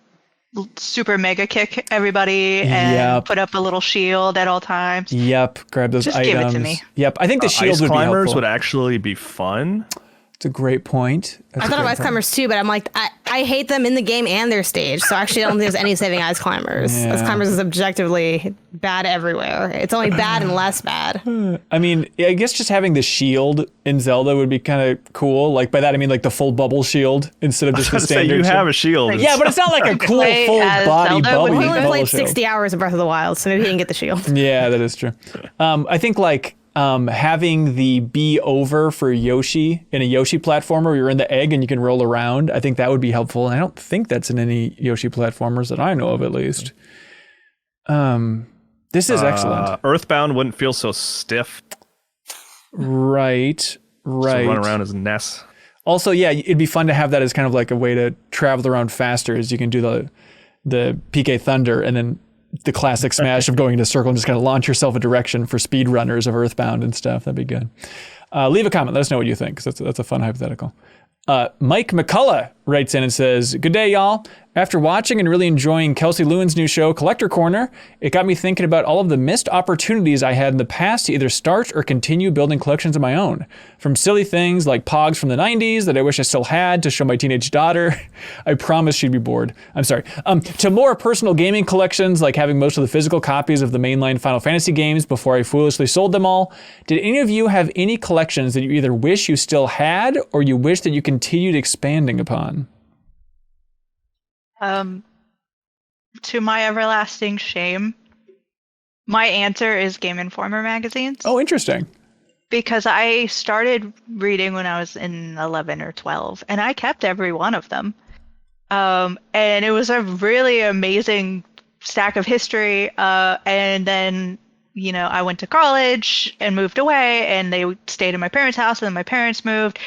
super mega kick everybody and put up a little shield at all times. Yep, grab those just items. Give it to me. Yep, I think the shield Ice would be helpful. climbers would actually be fun. It's a great point. I thought of ice climbers too, but I'm like, I hate them in the game and their stage. So actually, I don't think there's any saving ice climbers. Yeah. Ice climbers is objectively bad everywhere. It's only bad and less bad. I mean, I guess just having the shield in Zelda would be kind of cool. Like by that, I mean like the full bubble shield instead of just the standard. You shield. have a shield. Yeah, but it's not like a cool full body Zelda bubble. We only played shield. 60 hours of Breath of the Wild, so maybe he didn't get the shield. Yeah, that is true. I think like having the be over for Yoshi in a Yoshi platformer where you're in the egg and you can roll around, I think that would be helpful. And I don't think that's in any Yoshi platformers that I know of, at least. This is excellent. Earthbound wouldn't feel so stiff. Right. So run around as Ness. Also, yeah, it'd be fun to have that as kind of like a way to travel around faster, as you can do the PK Thunder and then the classic Smash of going into a circle and just kind of launch yourself a direction for speedrunners of Earthbound and stuff. That'd be good. Leave a comment. Let us know what you think, because that's a fun hypothetical. Mike McCullough writes in and says, good day, y'all. After watching and really enjoying Kelsey Lewin's new show, Collector Corner, it got me thinking about all of the missed opportunities I had in the past to either start or continue building collections of my own. From silly things like Pogs from the 90s that I wish I still had to show my teenage daughter. I promise she'd be bored. I'm sorry. To more personal gaming collections, like having most of the physical copies of the mainline Final Fantasy games before I foolishly sold them all. Did any of you have any collections that you either wish you still had or you wish that you continued expanding upon? To my everlasting shame, my answer is Game Informer magazines. Oh, interesting. Because I started reading when I was in 11 or 12, and I kept every one of them. And it was a really amazing stack of history. And then, you know, I went to college and moved away, and they stayed in my parents' house, and then my parents moved,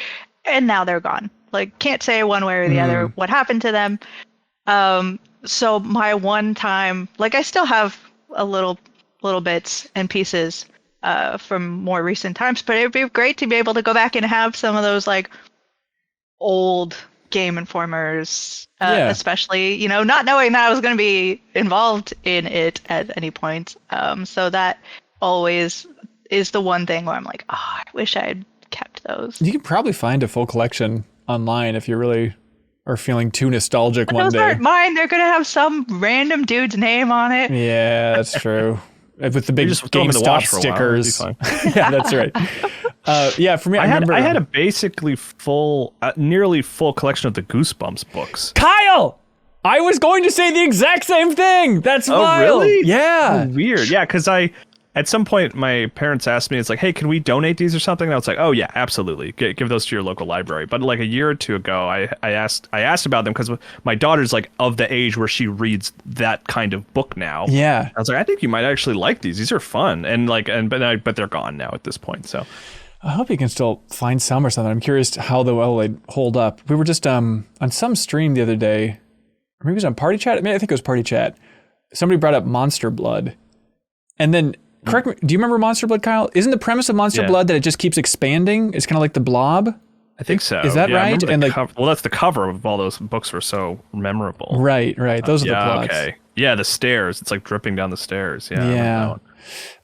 and now they're gone. Like, can't say one way or the other what happened to them. So my one time, like, I still have a little bits and pieces from more recent times, but it'd be great to be able to go back and have some of those like old Game Informers, especially, you know, not knowing that I was going to be involved in it at any point. So that always is the one thing where I'm like, I wish I had kept those. You can probably find a full collection online if you really are feeling too nostalgic But one those day. aren't mine. They're gonna have some random dude's name on it. Yeah, that's true. With the big just throw 'em in the GameStop wash for a while, it'll be stickers. fine. Yeah, that's right. Yeah, for me, I remember. I had a basically full, nearly full collection of the Goosebumps books. Kyle! I was going to say the exact same thing. That's wild. Really? Yeah. Weird. Yeah, because at some point, my parents asked me, it's like, hey, can we donate these or something? And I was like, oh, yeah, absolutely. Give those to your local library. But like a year or two ago, I asked about them because my daughter's like of the age where she reads that kind of book now. Yeah. I was like, I think you might actually like these. These are fun. And but they're gone now at this point. So I hope you can still find some or something. I'm curious how well they'd hold up. We were just on some stream the other day, or maybe it was on Party Chat. I think it was Party Chat. Somebody brought up Monster Blood. And then, correct me, do you remember Monster Blood, Kyle? Isn't the premise of Monster Blood that it just keeps expanding? It's kind of like the Blob? I think so. Is that right? And that's the cover of all those books were so memorable. Right. Those are the plots. Okay. Yeah, the stairs. It's like dripping down the stairs. Yeah. Yeah.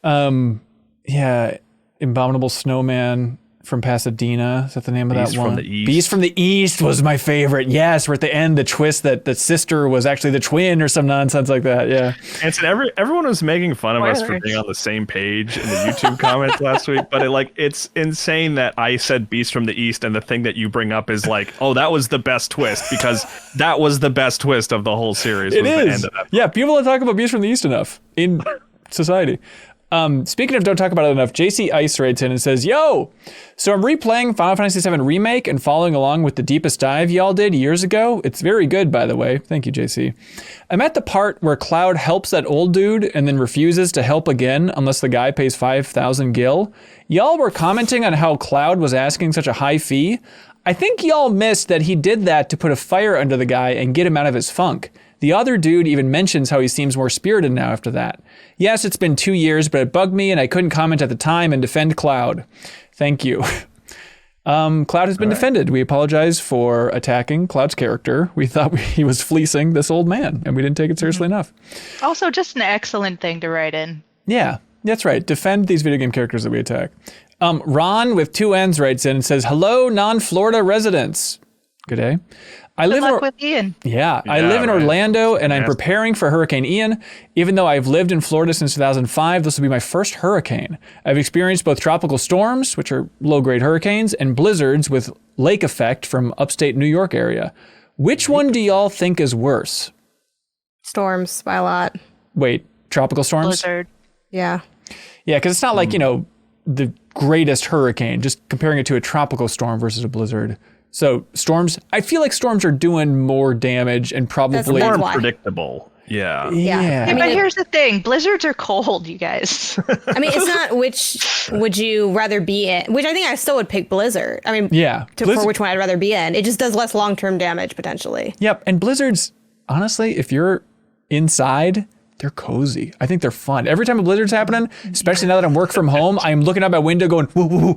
I remember that one. Abominable Snowman from Pasadena. Is that the name of that one? Beast from the East. Beast from the East was my favorite. Yes, where at the end the twist that the sister was actually the twin or some nonsense like that. Yeah. And so everyone was making fun of us for being on the same page in the YouTube comments last week, but it's insane that I said Beast from the East and the thing that you bring up is like, oh, that was the best twist because that was the best twist of the whole series. It was is. The end of that. Yeah, people don't talk about Beast from the East enough in society. Speaking of don't talk about it enough, JC Ice writes in and says, yo, so I'm replaying Final Fantasy VII Remake and following along with the deepest dive y'all did years ago. It's very good, by the way. Thank you, JC. I'm at the part where Cloud helps that old dude and then refuses to help again unless the guy pays 5,000 gil. Y'all were commenting on how Cloud was asking such a high fee. I think y'all missed that he did that to put a fire under the guy and get him out of his funk. The other dude even mentions how he seems more spirited now after that. Yes, it's been 2 years, but it bugged me and I couldn't comment at the time and defend Cloud. Thank you. Cloud has been defended. We apologize for attacking Cloud's character. We thought he was fleecing this old man and we didn't take it seriously enough. Also, just an excellent thing to write in. Yeah, that's right. Defend these video game characters that we attack. Ron with 2 N's writes in and says, hello, non-Florida residents. Good day. Good luck with Ian. Yeah, I live in Orlando and I'm preparing for Hurricane Ian. Even though I've lived in Florida since 2005, this will be my first hurricane. I've experienced both tropical storms, which are low-grade hurricanes, and blizzards with lake effect from upstate New York area. Which one do y'all think is worse? Storms by a lot. Wait, tropical storms? Blizzard. Yeah. Yeah, because it's not like, the greatest hurricane, just comparing it to a tropical storm versus a blizzard. So storms, I feel like storms are doing more damage and probably more unpredictable. Yeah. Yeah. But here's the thing. Blizzards are cold, you guys. I mean, it's not which would you rather be in, which I think I still would pick Blizzard. I mean, for which one I'd rather be in. It just does less long-term damage potentially. Yep. And blizzards, honestly, if you're inside, they're cozy. I think they're fun. Every time a blizzard's happening, especially now that I'm work from home, I'm looking out my window going, woo, woo, woo,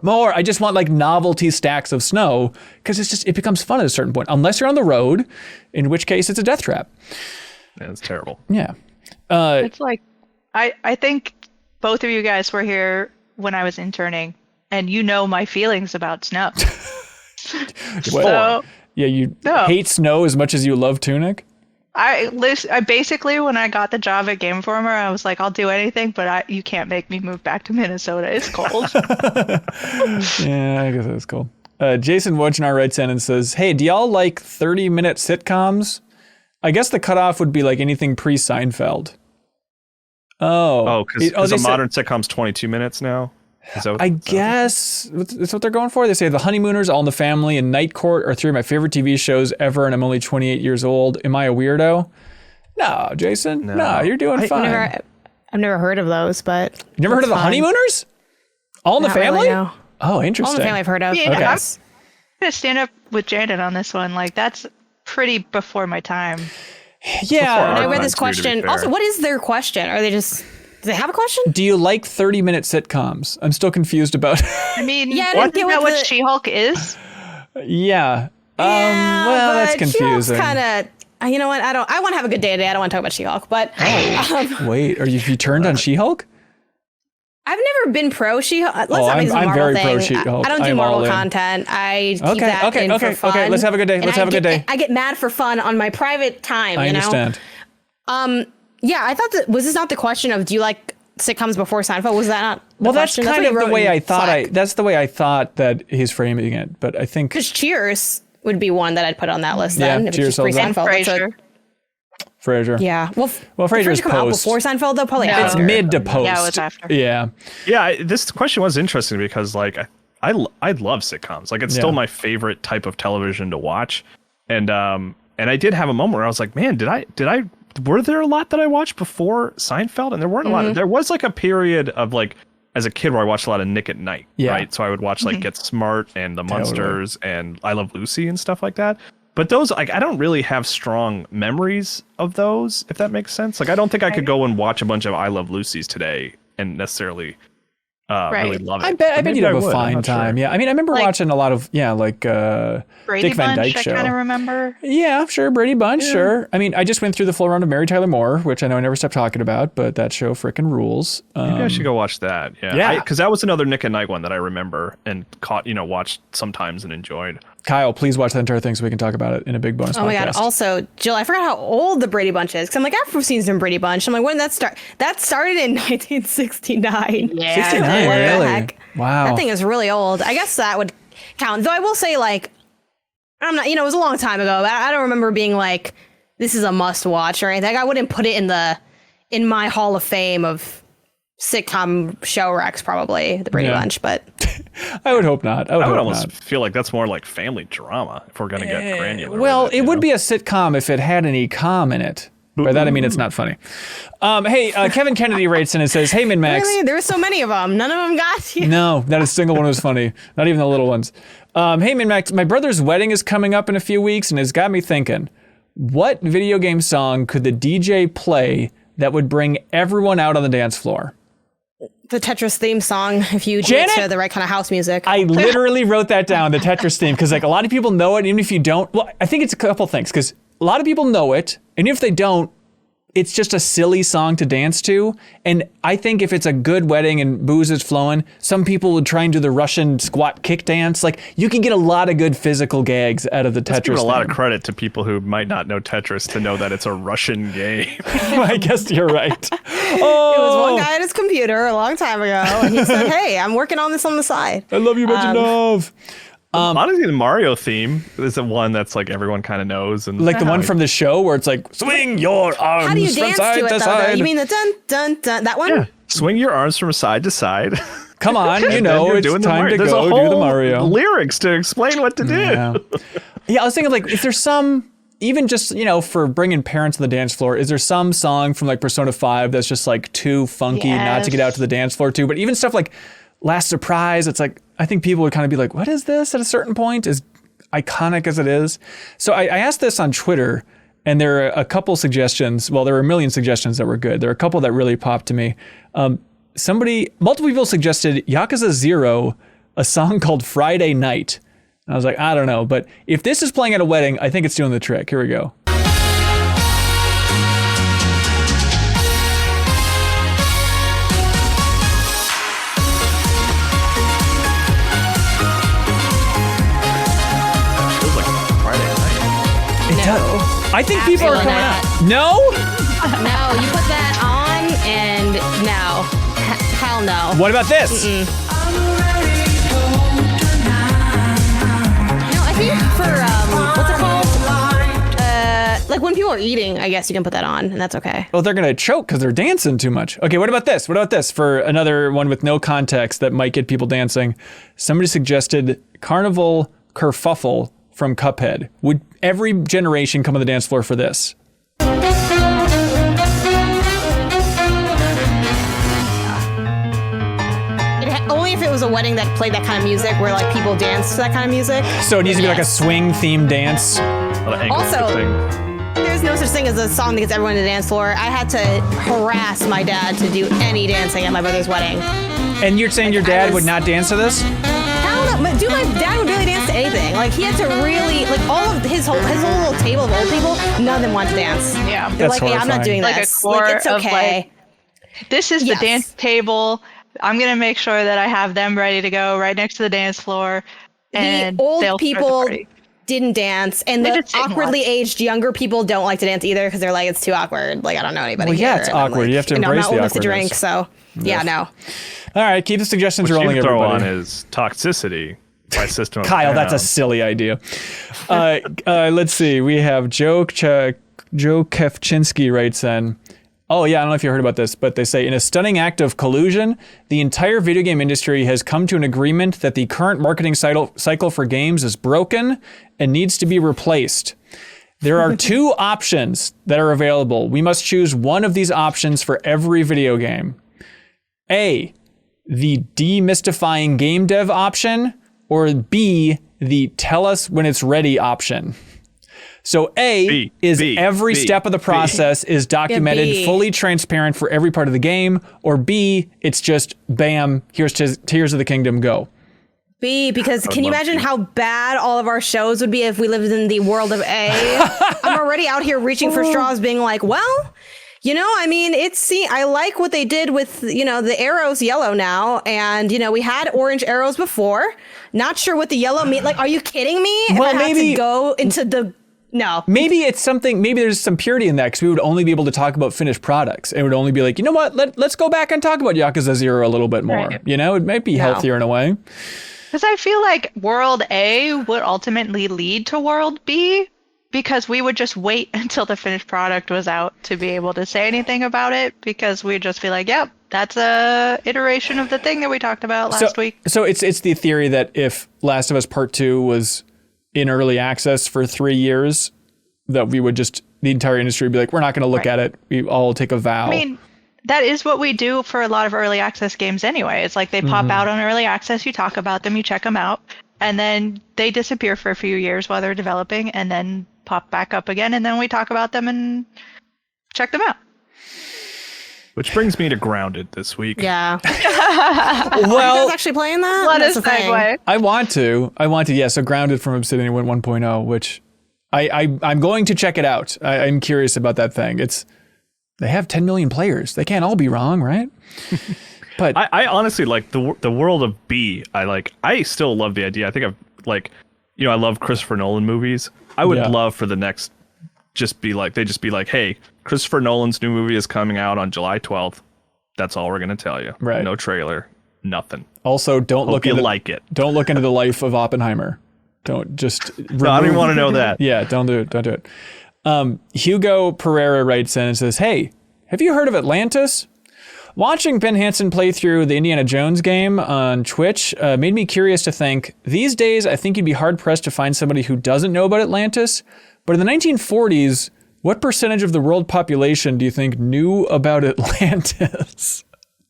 more. I just want like novelty stacks of snow because it becomes fun at a certain point. Unless you're on the road, in which case it's a death trap. Yeah, it's terrible. Yeah. It's like, I think both of you guys were here when I was interning and you know my feelings about snow. You hate snow as much as you love Tunic? I basically, when I got the job at Game Informer, I was like, I'll do anything, but you can't make me move back to Minnesota. It's cold. Yeah, I guess that's cool. Jason Wojnar writes in and says, hey, do y'all like 30-minute sitcoms? I guess the cutoff would be like anything pre-Seinfeld. Because a modern sitcom's 22 minutes now? I guess that's what they're going for. They say The Honeymooners, All in the Family, and Night Court are 3 of my favorite TV shows ever, and I'm only 28 years old. Am I a weirdo? No, Jason. No, you're doing fine. I've never heard of those, but you never heard of The Honeymooners? All in the Family? Really, no. Oh, interesting. All in the Family I've heard of. Yeah, okay. I'm gonna stand up with Janet on this one. Like that's pretty before my time. Yeah. And I read this question. Also, what is their question? Are they just? Do they have a question? Do you like 30-minute sitcoms? I'm still confused about. I mean, isn't that what She-Hulk is? Yeah. Well, that's confusing. Kind of. You know what? I want to have a good day today. I don't want to talk about She-Hulk, but. Wait, you turned on She-Hulk? I've never been pro She-Hulk. Let's not make this a I'm Marvel very thing. pro She-Hulk. I don't do I'm Marvel all in. content. I keep that in for fun. Okay. Let's have a good day. Let's have a good day. I get mad for fun on my private time. I understand. Yeah, I thought was this not the question of do you like sitcoms before Seinfeld? Was that not? Well, that's question? kind of the way I thought. Slack. That's the way I thought that he's framing it. But I think Because Cheers would be one that I'd put on that list. Then if Cheers it's just holds up. pre-Seinfeld. That's Frasier. Frasier. Yeah. Well, Frasier's come out post. before Seinfeld though. Probably No. It's after. mid to post. Yeah, it was after. Yeah. Yeah, this question was interesting because like I love sitcoms. Like it's still Yeah. my favorite type of television to watch. And I did have a moment where I was like, man, did I were there a lot that I watched before Seinfeld? And there weren't a lot. There was like a period of like as a kid where I watched a lot of Nick at Night, Yeah. right? So I would watch like Get Smart and The Munsters and I Love Lucy and stuff like that. But those, like, I don't really have strong memories of those, if that makes sense. Like, I don't think I could go and watch a bunch of I Love Lucy's today and necessarily really love it. I bet Maybe you'd have a would, I'm fine not sure. time. Yeah. I mean, I remember Like- watching a lot of, Brady Dick Van Bunch, Dyke I Show. kind of remember. Yeah, sure. Brady Bunch, sure. I mean, I just went through the full run of Mary Tyler Moore, which I know I never stopped talking about, but that show frickin' rules. Maybe I should go watch that. Yeah. Yeah. Because that was another Nick at Night one that I remember and watched sometimes and enjoyed. Kyle, please watch that entire thing so we can talk about it in a big bonus podcast. Oh my god! Also, Jill, I forgot how old the Brady Bunch is. Because I'm like, I've seen some Brady Bunch. I'm like, when did that start? That started in 1969. Yeah. 69, What the really? heck? Wow. That thing is really old. I guess that would count. Though I will say, like, I'm not. It was a long time ago. But I don't remember being like, this is a must watch or anything. I wouldn't put it in my Hall of Fame of sitcom show recs, probably the Brady Yeah. Bunch. But I would hope not. I would I would hope almost not. feel like that's more like family drama if we're going to get granular. Well, with it you would know? be a sitcom if it had any com in it. By that I mean it's not funny. Hey, Kevin Kennedy writes in and says, "Hey, MinnMax." really, there were so many of them. None of them got you. No, not a single one was funny. Not even the little ones. Hey, MinnMax, my brother's wedding is coming up in a few weeks and has got me thinking, what video game song could the DJ play that would bring everyone out on the dance floor? The Tetris theme song, if you Janet? get to the right kind of house music. I literally wrote that down, the Tetris theme, because like a lot of people know it, and even if you don't, well, I think it's a couple things, because a lot of people know it, and if they don't, it's just a silly song to dance to. And I think if it's a good wedding and booze is flowing, some people would try and do the Russian squat kick dance. Like you can get a lot of good physical gags out of the Let's give Tetris a lot of theme. credit to people who might not know Tetris to know that it's a Russian game. I guess you're right. It was Oh, one guy at his computer a long time ago, and he said, "Hey, I'm working on this on the side." I love you, Medjai. Honestly, the Mario theme is the one that's like everyone kind of knows. And Like the one from the show where it's like, swing your arms How do you from dance side to it, to though? side. You mean the dun dun dun? That one? Yeah. Swing your arms from side to side. Come on, you And know, then you're it's doing the time Mario. to There's go a do the whole Mario. lyrics to explain what to do. Yeah. Yeah, I was thinking like, is there some, even just, for bringing parents to the dance floor, is there some song from like Persona 5 that's just like too funky not to get out to the dance floor to? But even stuff like Last Surprise, it's like, I think people would kind of be like, what is this at a certain point? As iconic as it is. So I asked this on Twitter, and there are a couple suggestions. Well, there were a million suggestions that were good. There are a couple that really popped to me. Multiple people suggested Yakuza 0, a song called Friday Night. And I was like, I don't know. But if this is playing at a wedding, I think it's doing the trick. Here we go. Feels like Friday night. It does. I think people are Absolutely coming not. out. No? No, you put that on, and no, hell no. What about this? No, I think for what's it called? Like when people are eating, I guess you can put that on, and that's okay. Well, they're going to choke because they're dancing too much. Okay, what about this? What about this for another one with no context that might get people dancing? Somebody suggested Carnival Kerfuffle from Cuphead. Would every generation come on the dance floor for this? Only if it was a wedding that played that kind of music, where like people dance to that kind of music. So it needs to be like a Yes. swing themed dance. A lot of angles Also- to thing. There's no such thing as a song that gets everyone to the dance floor. I had to harass my dad to do any dancing at my brother's wedding. And you're saying your dad was- would not dance to this? Hell no, but dude, my dad would barely dance to anything. Like he had to really, like all of his whole little table of old people, none of them wanted to dance. Yeah. They're That's like, hey, I'm not horrifying. doing Like a this. core Like, it's of, okay. This is Yes. the dance table I'm going to make sure that I have them ready to go right next to the dance floor. And the old they'll start the people party. didn't dance, and They the just didn't awkwardly watch. aged younger people don't like to dance either because they're like, it's too awkward. Like, I don't know anybody. Well, yeah, here. it's And I'm awkward. like, You have to I'm embrace not the old enough to drink, awkwardness. so yeah, no. All right, keep the suggestions What you rolling, can throw everybody. on is Toxicity by System of a Kyle, that's a Down. silly idea. Let's see. We have Joe Kefchinsky writes in. Oh, yeah, I don't know if you heard about this, but they say, in a stunning act of collusion, the entire video game industry has come to an agreement that the current marketing cycle for games is broken and needs to be replaced. There are two options that are available. We must choose one of these options for every video game. A, the demystifying game dev option, or B, the tell us when it's ready option. So A is every step of the process is documented, B. fully transparent for every part of the game, or B, it's just bam, here's Tears of the Kingdom, go. B, because can you love imagine B. how bad all of our shows would be if we lived in the world of A? I'm already out here reaching for straws, being like, well, you know, I mean, I like what they did with, you know, the arrows yellow now. And, you know, we had orange arrows before. Not sure what the yellow mean. Like, are you kidding me? If Well, I had maybe- to go into the, no. Maybe it's something, maybe there's some purity in that because we would only be able to talk about finished products. It would only be like, you know what, let's go back and talk about Yakuza 0 a little bit more. Right. You know, it might be No. healthier in a way. Because I feel like World A would ultimately lead to World B, because we would just wait until the finished product was out to be able to say anything about it, because we'd just be like, yep, that's a iteration of the thing that we talked about last week. So it's the theory that if Last of Us Part 2 was in early access for 3 years, that we would just, the entire industry would be like, we're not going to look Right. at it. We all take a vow. I mean, that is what we do for a lot of early access games anyway. It's like they pop out on early access, you talk about them, you check them out, and then they disappear for a few years while they're developing, and then pop back up again, and then we talk about them and check them out. Which brings me to Grounded this week. Yeah. well, You guys actually playing that? Let That's us the thing. segue. I want to. Yeah, so Grounded from Obsidian went 1.0, which I'm going to check it out. I'm curious about that thing. They have 10 million players. They can't all be wrong, right? But I honestly like the world of B. I still love the idea. I think I love Christopher Nolan movies. I would Yeah. love for the next they just be like, hey, Christopher Nolan's new movie is coming out on July 12th. That's all we're gonna tell you. Right. No trailer, nothing. also, don't Hope look you into like it. Don't look into the life of Oppenheimer. Don't just. No, I don't even want to know that. Yeah, don't do it. Don't do it. Hugo Pereira writes in and says, hey, have you heard of Atlantis? Watching Ben Hansen play through the Indiana Jones game on Twitch made me curious to think, these days I think you'd be hard-pressed to find somebody who doesn't know about Atlantis, but in the 1940s, what percentage of the world population do you think knew about Atlantis?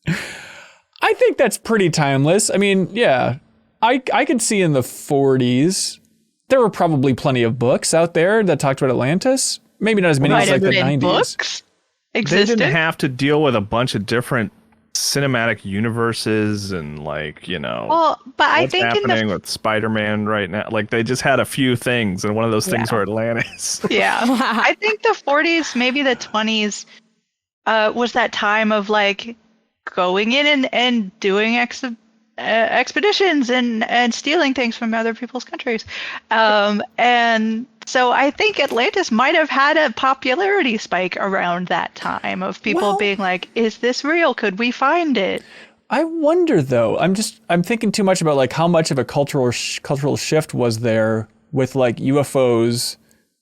I think that's pretty timeless. I mean, yeah, I could see in the 40s, there were probably plenty of books out there that talked about Atlantis. Maybe not as many Might as have like the been 90s. books They existed. didn't have to deal with a bunch of different cinematic universes and Well, but I what's think in happening the with Spider-Man right now. Like they just had a few things, and one of those things were Atlantis. yeah, I think the 40s, maybe the 20s, was that time of like going in and doing expeditions and stealing things from other people's countries, and so I think Atlantis might have had a popularity spike around that time of people being like, "Is this real? Could we find it?" I wonder though. I'm thinking too much about like how much of a cultural shift was there with like UFOs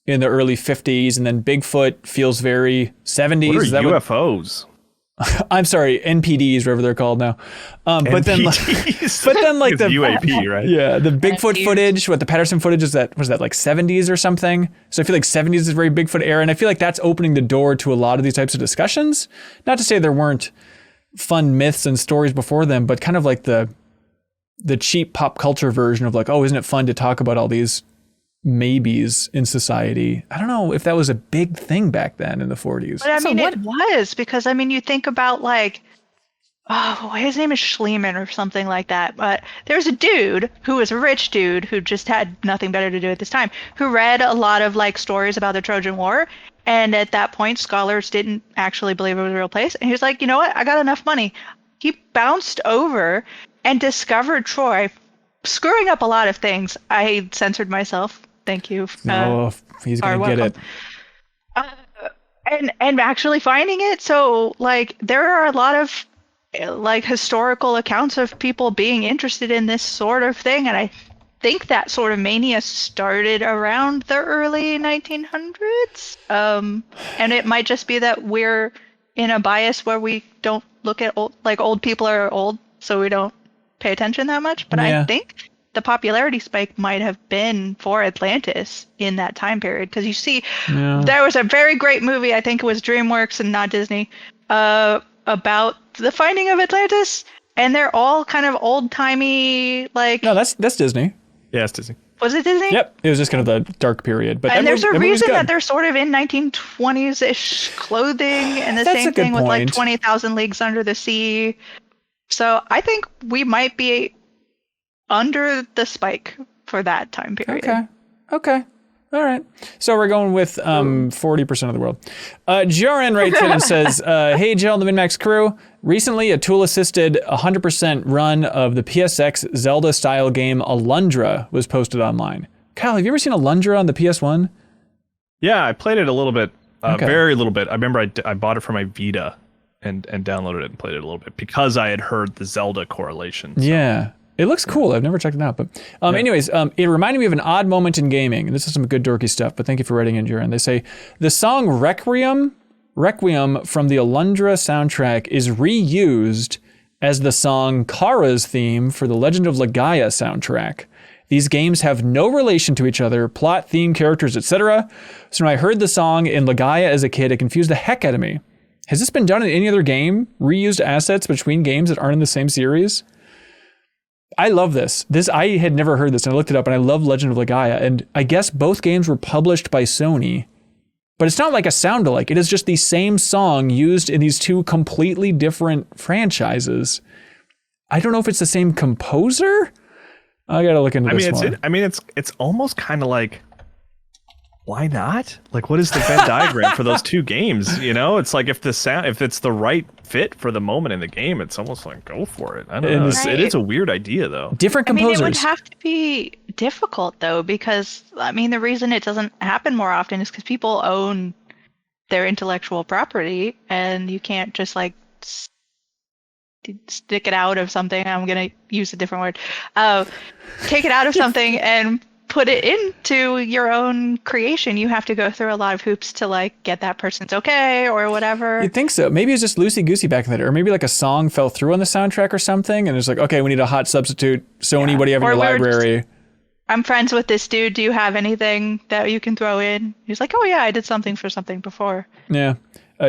in the early 50s, and then Bigfoot feels very 70s. What are Is that UFOs? I'm sorry, NPDs, whatever they're called now. But then like NPDs. the It's UAP, right? yeah, the Bigfoot NFTs. footage, what the Patterson footage was that like 70s or something. So I feel like 70s is very Bigfoot era, and I feel like that's opening the door to a lot of these types of discussions. Not to say there weren't fun myths and stories before them, but kind of like the cheap pop culture version of like, oh, isn't it fun to talk about all these maybes in society? I don't know if that was a big thing back then in the 40s. But I So mean, what- it was, because I mean, you think about like, oh, his name is Schliemann or something like that. But there's a dude who was a rich dude who just had nothing better to do at this time, who read a lot of like stories about the Trojan War. And at that point, scholars didn't actually believe it was a real place. And he was like, you know what? I got enough money. he bounced over and discovered Troy, screwing up a lot of things. I censored myself. Thank you. He's gonna get it. And actually finding it. So like there are a lot of like historical accounts of people being interested in this sort of thing, and I think that sort of mania started around the early 1900s. And it might just be that we're in a bias where we don't look at old people are old, so we don't pay attention that much. But I think the popularity spike might have been for Atlantis in that time period, because you see, there was a very great movie, I think it was DreamWorks and not Disney, about the finding of Atlantis, and they're all kind of old-timey, like... No, that's Disney. Yeah, it's Disney. Was it Disney? Yep, it was just kind of the dark period. But and there's a reason that they're sort of in 1920s-ish clothing, and the same thing with like 20,000 Leagues Under the Sea. So I think we might be under the spike for that time period. Okay. All right. So we're going with 40% of the world. Joran writes in and says, hey, Jill and the MinnMax crew. Recently, a tool-assisted 100% run of the PSX Zelda-style game Alundra was posted online. Kyle, have you ever seen Alundra on the PS1? Yeah, I played it a little bit, very little bit. I remember I bought it for my Vita and downloaded it and played it a little bit because I had heard the Zelda correlation. So. Yeah. It looks cool. I've never checked it out. But anyways, it reminded me of an odd moment in gaming. And this is some good dorky stuff, but thank you for writing in, Jaron. They say, the song Requiem from the Alundra soundtrack is reused as the song Kara's theme for the Legend of Legaia soundtrack. These games have no relation to each other, plot, theme, characters, etc. So when I heard the song in Legaia as a kid, it confused the heck out of me. Has this been done in any other game? Reused assets between games that aren't in the same series? I love this. I had never heard this, and I looked it up, and I love Legend of Legaia, and I guess both games were published by Sony, but it's not like a sound-alike. It is just the same song used in these two completely different franchises. I don't know if it's the same composer. I gotta look into this one. It's almost kind of like, why not? Like, what is the Venn diagram for those two games? You know, it's like if it's the right fit for the moment in the game, it's almost like go for it. I don't know. Right. It is a weird idea, though. Different composers. I mean, it would have to be difficult, though, because I mean, the reason it doesn't happen more often is because people own their intellectual property, and you can't just like stick it out of something. I'm gonna use a different word. Take it out of something and put it into your own creation. You have to go through a lot of hoops to like get that person's okay or whatever. You'd think so. Maybe it's just loosey-goosey back in the day, or maybe like a song fell through on the soundtrack or something, and it's like, okay, we need a hot substitute. Sony, what do you have in your library? I'm friends with this dude. Do you have anything that you can throw in? He's like, oh yeah, I did something for something before. Yeah.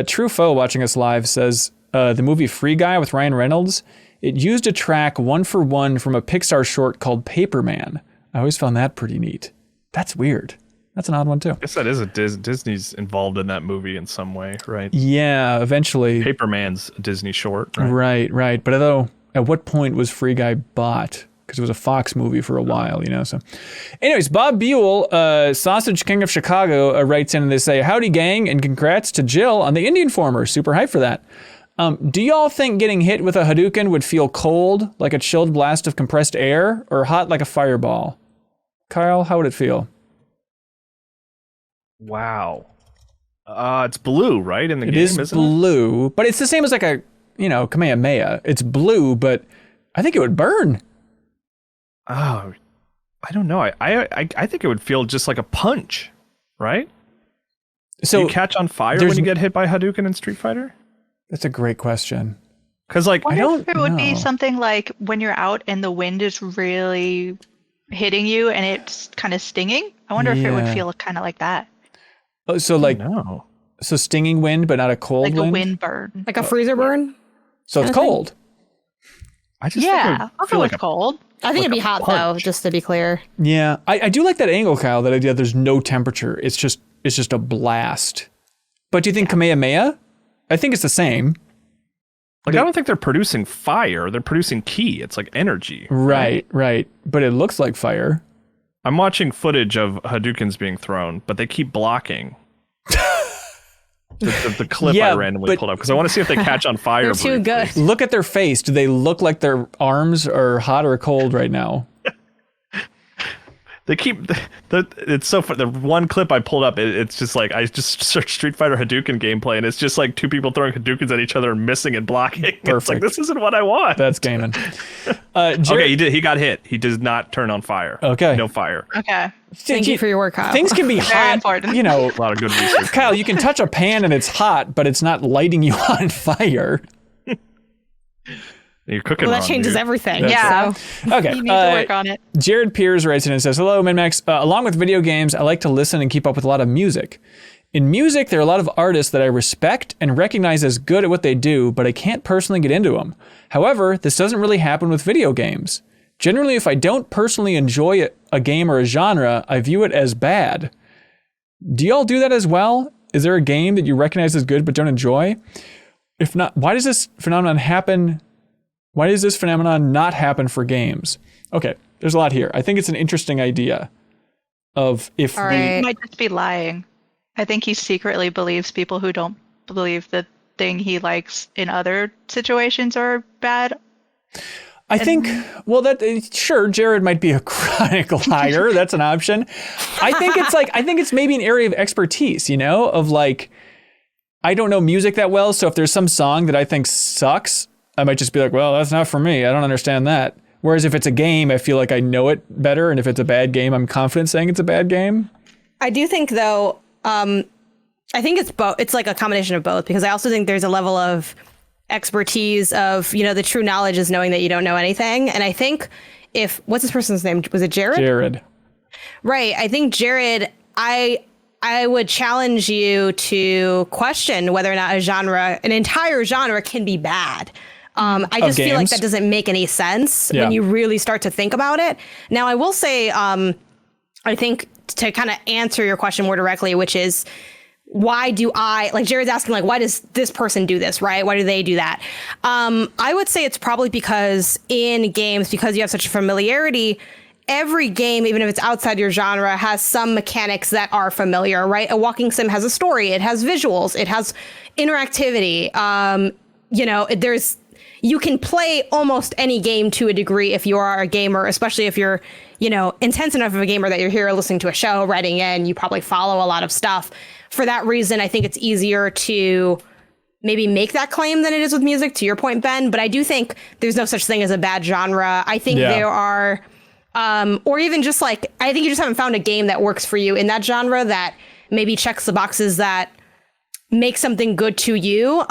True Foe watching us live says, the movie Free Guy with Ryan Reynolds, it used a track one for one from a Pixar short called Paperman. I always found that pretty neat. That's weird. That's an odd one, too. I guess that is Disney's involved in that movie in some way, right? Yeah, eventually. Paperman's a Disney short, right? Right. But although, at what point was Free Guy bought? Because it was a Fox movie for a while, you know? So, anyways, Bob Buell, Sausage King of Chicago, writes in and they say, howdy, gang, and congrats to Jill on the Indian Former. Super hyped for that. Do y'all think getting hit with a Hadouken would feel cold, like a chilled blast of compressed air, or hot like a fireball? Kyle, how would it feel? Wow. It's blue, right? In the game, isn't it? It is blue, but it's the same as like a, Kamehameha. It's blue, but I think it would burn. Oh, I don't know. I think it would feel just like a punch, right? So do you catch on fire when you get hit by Hadouken in Street Fighter? That's a great question. Because I don't know. It would be something like when you're out and the wind is really hitting you and it's kind of stinging. I wonder if it would feel kind of like that. Oh, so so stinging wind, but not a cold wind? Like a wind burn. Like a freezer burn? So it's cold. I just think I'll feel like cold. I think it'd be hot though, just to be clear. Yeah, I do like that angle, Kyle. That idea. There's no temperature. It's just a blast. But do you think Kamehameha? I think it's the same. Like, I don't think they're producing fire. They're producing ki. It's like energy. Right. But it looks like fire. I'm watching footage of Hadoukens being thrown, but they keep blocking. the clip I randomly pulled up because I want to see if they catch on fire. They're too good. Look at their face. Do they look like their arms are hot or cold right now? They keep it's so fun. The one clip I pulled up, it's just like I just searched Street Fighter Hadouken gameplay, and it's just like two people throwing Hadoukens at each other and missing and blocking. Perfect. It's like, this isn't what I want. That's gaming. Okay, he got hit. He does not turn on fire. Okay, no fire. Okay. Thank you for your work, Kyle. Things can be hot. Important. You know, a lot of good research. Kyle, you can touch a pan and it's hot, but it's not lighting you on fire. You're cooking well, that wrong, changes dude. everything. Yeah. So. Okay. You need to work on it. Jared Piers writes in and says, hello, MinnMax. Along with video games, I like to listen and keep up with a lot of music. In music, there are a lot of artists that I respect and recognize as good at what they do, but I can't personally get into them. However, this doesn't really happen with video games. Generally, if I don't personally enjoy a game or a genre, I view it as bad. Do y'all do that as well? Is there a game that you recognize as good but don't enjoy? If not, why does this phenomenon happen? Why does this phenomenon not happen for games? Okay, there's a lot here. I think it's an interesting idea of if All He right. might just be lying. I think he secretly believes people who don't believe the thing he likes in other situations are bad. I think, well, sure, Jared might be a chronic liar. That's an option. I think it's maybe an area of expertise, you know, of like, I don't know music that well. So if there's some song that I think sucks, I might just be like, well, that's not for me. I don't understand that. Whereas if it's a game, I feel like I know it better. And if it's a bad game, I'm confident saying it's a bad game. I do think, though, I think it's both. It's like a combination of both, because I also think there's a level of expertise of, you know, the true knowledge is knowing that you don't know anything. And I think what's this person's name? Was it Jared? Jared. Right. I think Jared, I would challenge you to question whether or not an entire genre can be bad. I just feel like that doesn't make any sense when you really start to think about it. Now, I will say, I think to kind of answer your question more directly, which is, why do Jared's asking, like, why does this person do this, right? Why do they do that? I would say it's probably because in games, because you have such a familiarity, every game, even if it's outside your genre, has some mechanics that are familiar, right? A walking sim has a story, it has visuals, it has interactivity. You know, you can play almost any game to a degree if you are a gamer, especially if you're, you know, intense enough of a gamer that you're here listening to a show, writing in, you probably follow a lot of stuff. For that reason, I think it's easier to maybe make that claim than it is with music, to your point, Ben. But I do think there's no such thing as a bad genre. I think there are, or even just like, I think you just haven't found a game that works for you in that genre that maybe checks the boxes that make something good to you.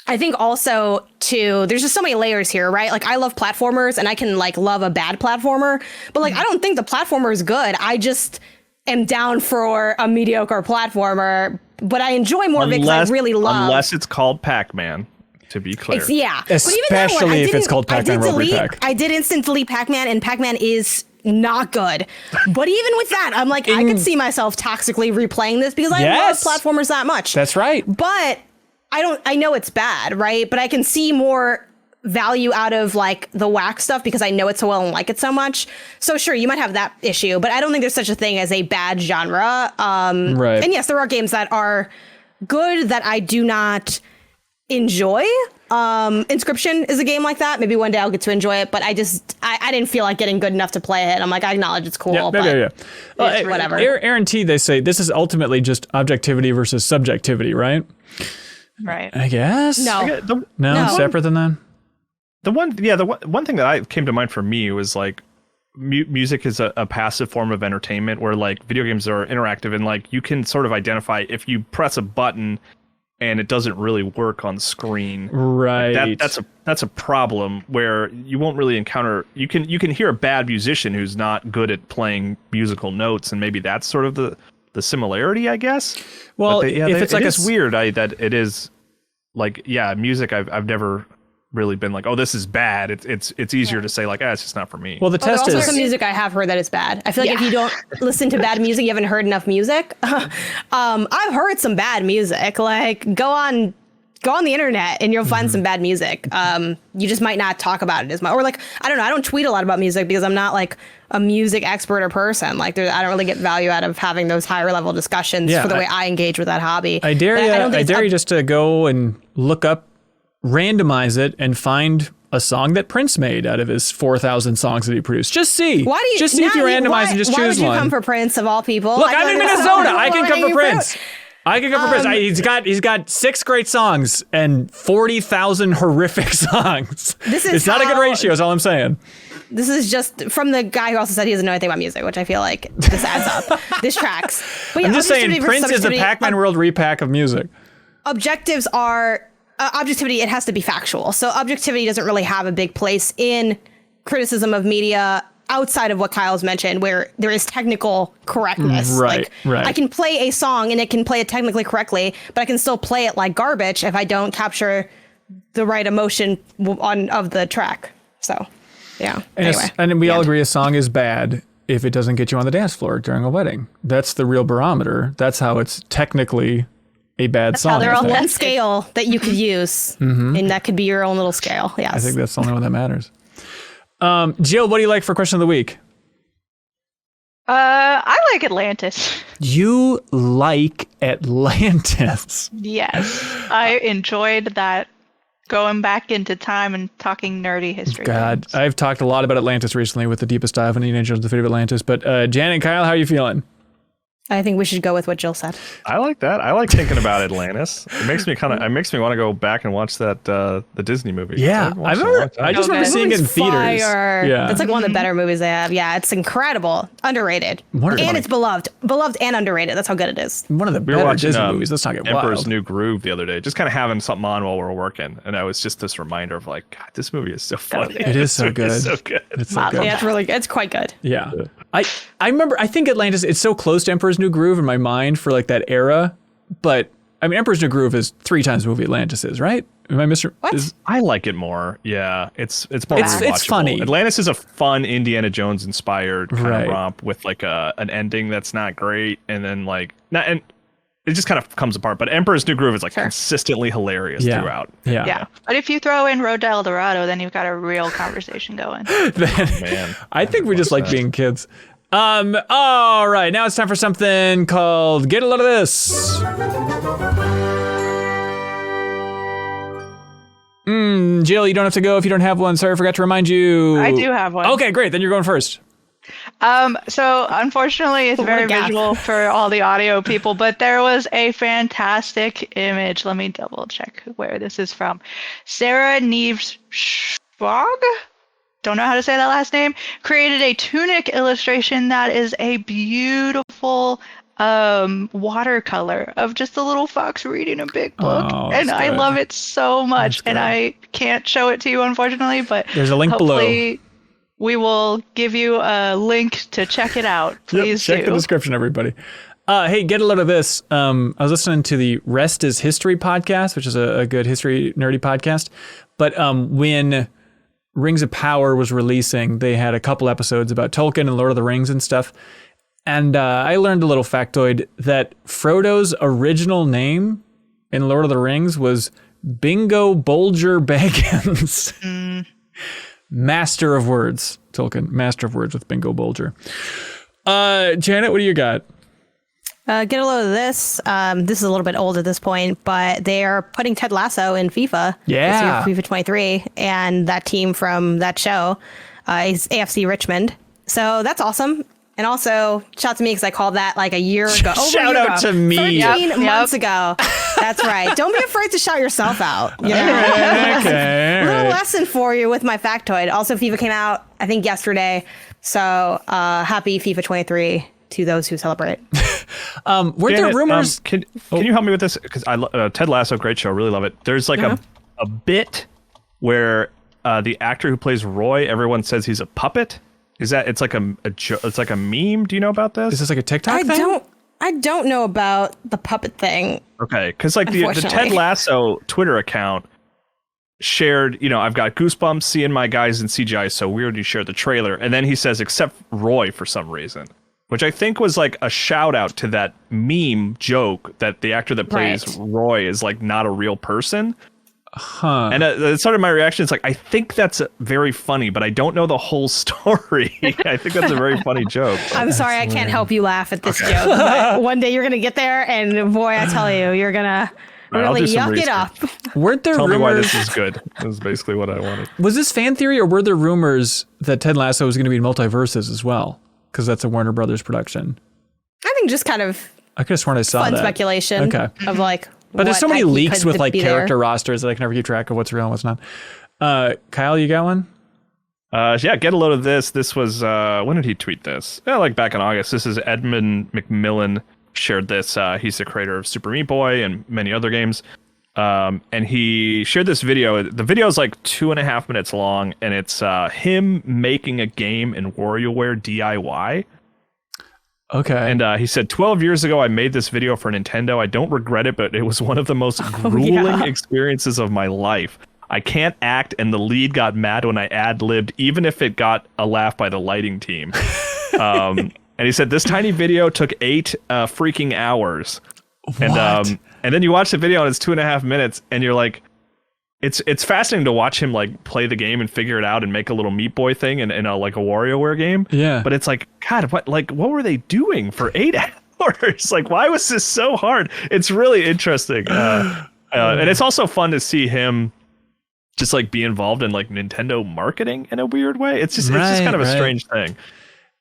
I think also, too, there's just so many layers here, right? Like, I love platformers, and I can, like, love a bad platformer. But, like, I don't think the platformer is good. I just am down for a mediocre platformer. But I enjoy more of it because I really love... Unless it's called Pac-Man, to be clear. Especially if it's called Pac-Man Robbery Pack. I did instant delete Pac-Man, and Pac-Man is not good. But even with that, I'm like, I could see myself toxically replaying this because I love platformers that much. That's right. But... I know it's bad, right? But I can see more value out of like the whack stuff because I know it so well and like it so much. So sure, you might have that issue, but I don't think there's such a thing as a bad genre. Right. And yes, there are games that are good that I do not enjoy. Inscription is a game like that. Maybe one day I'll get to enjoy it, but I didn't feel like getting good enough to play it. I'm like, I acknowledge it's cool, but whatever. Aaron T, they say this is ultimately just objectivity versus subjectivity, right? Right. I guess. No, separate than that. The one thing that came to mind for me was like music is a passive form of entertainment where like video games are interactive and like you can sort of identify if you press a button and it doesn't really work on screen. Right. That's a problem where you won't really encounter. You can hear a bad musician who's not good at playing musical notes, and maybe that's sort of the similarity, I guess. Well, it's weird that it is like, music. I've never really been like, oh, this is bad. It's easier to say like, it's just not for me. Well, the test there's is also some music I have heard that is bad. I feel like if you don't listen to bad music, you haven't heard enough music. I've heard some bad music. Like, go on go on the internet and you'll find some bad music. You just might not talk about it as much. Or like, I don't know. I don't tweet a lot about music because I'm not like a music expert or person. Like I don't really get value out of having those higher level discussions for the way I engage with that hobby. I dare you just to go and look up, randomize it, and find a song that Prince made out of his 4,000 songs that he produced. Just see. Why do you just see if you randomize and just choose one? Why would you come for Prince of all people? Look, I'm in Minnesota. I can come for Prince. I can come for Prince. He's got 6 great songs and 40,000 horrific songs. It's not a good ratio, is all I'm saying. This is just from the guy who also said he doesn't know anything about music, which I feel like this adds up. This tracks. But yeah, I'm just saying Prince is the Pac-Man World repack of music. Objectives are objectivity. It has to be factual. So objectivity doesn't really have a big place in criticism of media outside of what Kyle's mentioned, where there is technical correctness. Right. I can play a song and it can play it technically correctly, but I can still play it like garbage if I don't capture the right emotion of the track. So, yeah. And we all agree a song is bad if it doesn't get you on the dance floor during a wedding. That's the real barometer. That's how it's technically a bad song. There's one scale that you could use, and that could be your own little scale. Yes. I think that's the only one that matters. Jill, what do you like for question of the week? I like Atlantis. You like Atlantis? Yes. I enjoyed that, going back into time and talking nerdy history. God, games. I've talked a lot about Atlantis recently with the deepest dive on Indiana Jones, the Fate of Atlantis. But Jan and Kyle, how are you feeling? I think we should go with what Jill said. I like that. I like thinking about Atlantis. It makes me want to go back and watch that the Disney movie. Yeah, I just remember seeing it in theaters. Yeah, it's like one of the better movies they have. Yeah, it's incredible, underrated, and it's beloved and underrated. That's how good it is. One of the better Disney movies. Let's not get wild. Emperor's New Groove the other day. Just kind of having something on while we were working, and I was just this reminder of like, God, this movie is so funny. It is so good. It's so good. It's so good. Yeah, it's quite good. Yeah. I remember, I think Atlantis, it's so close to Emperor's New Groove in my mind for like that era, but I mean, Emperor's New Groove is 3 times the movie Atlantis is, right? Am I missing? What? I like it more. Yeah, it's more it's funny. Atlantis is a fun Indiana Jones inspired kind Right. of romp with like an ending that's not great, and then and it just kind of comes apart. But Emperor's New Groove is like consistently hilarious throughout. Yeah. But if you throw in Road to El Dorado, then you've got a real conversation going. Man, I think we just like being kids. All right, now it's time for something called Get a Load of This. Jill, you don't have to go if you don't have one. Sorry, I forgot to remind you. I do have one. Okay, great. Then you're going first. So unfortunately, it's very visual for all the audio people, but there was a fantastic image. Let me double check where this is from. Sarah Neves Schwag? Don't know how to say that last name. Created a Tunic illustration that is a beautiful watercolor of just a little fox reading a big book, and I love it so much. And I can't show it to you, unfortunately, but there's a link below. We will give you a link to check it out. Please check the description, everybody. Hey, get a load of this. I was listening to the Rest is History podcast, which is a good history nerdy podcast. But when Rings of Power was releasing, they had a couple episodes about Tolkien and Lord of the Rings and stuff. And I learned a little factoid that Frodo's original name in Lord of the Rings was Bingo Bolger Baggins. Master of words, Tolkien. Master of words with Bingo Bolger. Janet, what do you got? Get a load of this. This is a little bit old at this point, but they are putting Ted Lasso in FIFA. Yeah. This year, FIFA 23, and that team from that show is AFC Richmond. So that's awesome. And also, shout out to me because I called that like a year ago. Shout out to me. 13 months ago. That's right. Don't be afraid to shout yourself out. You know? Okay. Little lesson for you with my factoid. Also, FIFA came out, I think, yesterday. So happy FIFA 23 to those who celebrate. Were there rumors? Can you help me with this? Because Ted Lasso, great show, really love it. There's like a bit where the actor who plays Roy, everyone says he's a puppet. Is that it's like a meme? Do you know about this? Is this like a TikTok thing? I don't know about the puppet thing. Okay, because like the Ted Lasso Twitter account shared, I've got goosebumps seeing my guys in CGI is so weird. He shared the trailer, and then he says, except Roy for some reason. which I think was like a shout out to that meme joke that the actor that plays Roy is like not a real person. Huh. And it started my reaction. It's like, I think that's very funny, but I don't know the whole story. I think that's a very funny joke. I'm sorry, I can't help you laugh at this joke. But one day you're going to get there, and boy, I tell you, you're going to really yuck it up. Weren't there Tell rumors? me why this is good. This is basically what I wanted. Was this fan theory, or were there rumors that Ted Lasso was going to be in Multiverses as well? Because that's a Warner Brothers production. I think just kind of I could have sworn I saw fun that. speculation of like. But there's so what many IP leaks could with like be character there. rosters that I can never keep track of what's real and what's not. Kyle, you got one? Yeah, get a load of this. This was, when did he tweet this? Yeah, like back in August. This is Edmund McMillan shared this. He's the creator of Super Meat Boy and many other games. And he shared this video. The video is like 2.5 minutes long, and it's him making a game in WarioWare DIY. Okay. And he said, 12 years ago, I made this video for Nintendo. I don't regret it, but it was one of the most grueling experiences of my life. I can't act, and the lead got mad when I ad-libbed, even if it got a laugh by the lighting team. And he said, this tiny video took 8 freaking hours. What? And then you watch the video, and it's 2.5 minutes, and you're like, it's fascinating to watch him like play the game and figure it out and make a little Meat Boy thing in a like a WarioWare game. Yeah. But it's like, God, what were they doing for 8 hours? Like, why was this so hard? It's really interesting. And it's also fun to see him just like be involved in like Nintendo marketing in a weird way. It's just kind of a strange thing.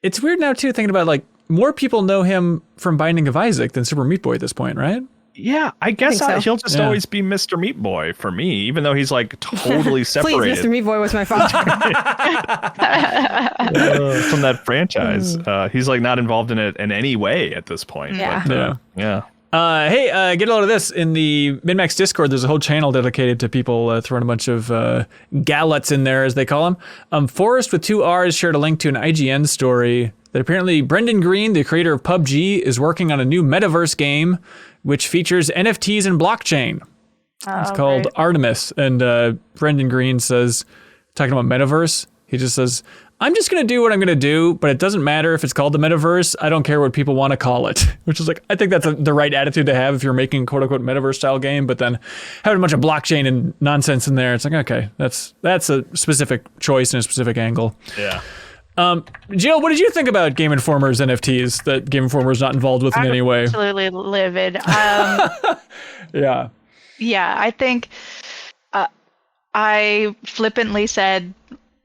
It's weird now too, thinking about like more people know him from Binding of Isaac than Super Meat Boy at this point, right? Yeah, I guess so. He'll just always be Mr. Meat Boy for me, even though he's like totally separated. Please, Mr. Meat Boy was my father. From that franchise. He's like not involved in it in any way at this point. Yeah. But, yeah. Hey, get a load of this. In the MinnMax Discord, there's a whole channel dedicated to people throwing a bunch of gallets in there, as they call them. Forrest with 2 R's shared a link to an IGN story that apparently Brendan Green, the creator of PUBG, is working on a new metaverse game which features NFTs and blockchain. It's called Artemis. And Brendan Green says, talking about metaverse, he just says, I'm just going to do what I'm going to do, but it doesn't matter if it's called the metaverse. I don't care what people want to call it, which is like, I think that's the right attitude to have if you're making a quote unquote metaverse style game, but then having a bunch of blockchain and nonsense in there. It's like, okay, that's a specific choice and a specific angle. Yeah. Jill, what did you think about Game Informer's NFTs that Game Informer is not involved with in any way? Absolutely livid. Yeah. Yeah, I think I flippantly said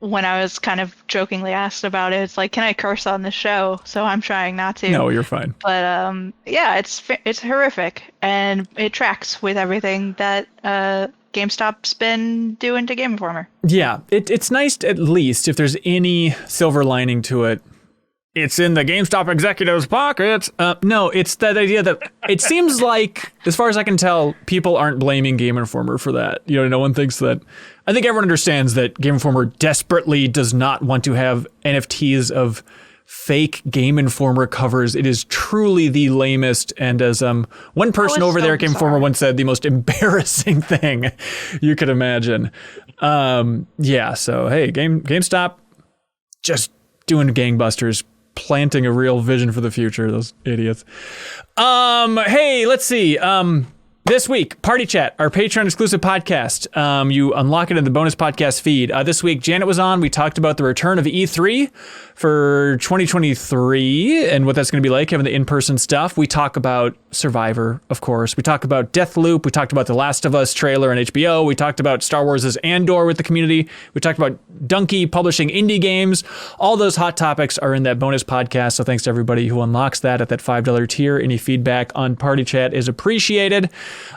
when I was kind of jokingly asked about it, it's like, can I curse on the show? So I'm trying not to. No, you're fine. But yeah, it's horrific, and it tracks with everything that GameStop's been doing to Game Informer. Yeah, it's nice at least if there's any silver lining to it. It's in the GameStop executives' pockets. No, it's that idea that it seems like, as far as I can tell, people aren't blaming Game Informer for that. You know, no one thinks that. I think everyone understands that Game Informer desperately does not want to have NFTs of fake Game Informer covers. It is truly the lamest, and as one person over there at Game Informer once said, the most embarrassing thing you could imagine. Yeah, so hey, GameStop just doing gangbusters, planting a real vision for the future, those idiots. Hey, let's see. This week, Party Chat, our Patreon exclusive podcast. You unlock it in the bonus podcast feed. This week, Janet was on. We talked about the return of E3 for 2023 and what that's going to be like, having the in-person stuff. We talk about Survivor, of course. We talk about Deathloop. We talked about The Last of Us trailer on HBO. We talked about Star Wars' Andor with the community. We talked about Donkey publishing indie games. All those hot topics are in that bonus podcast. So thanks to everybody who unlocks that at that $5 tier. Any feedback on Party Chat is appreciated.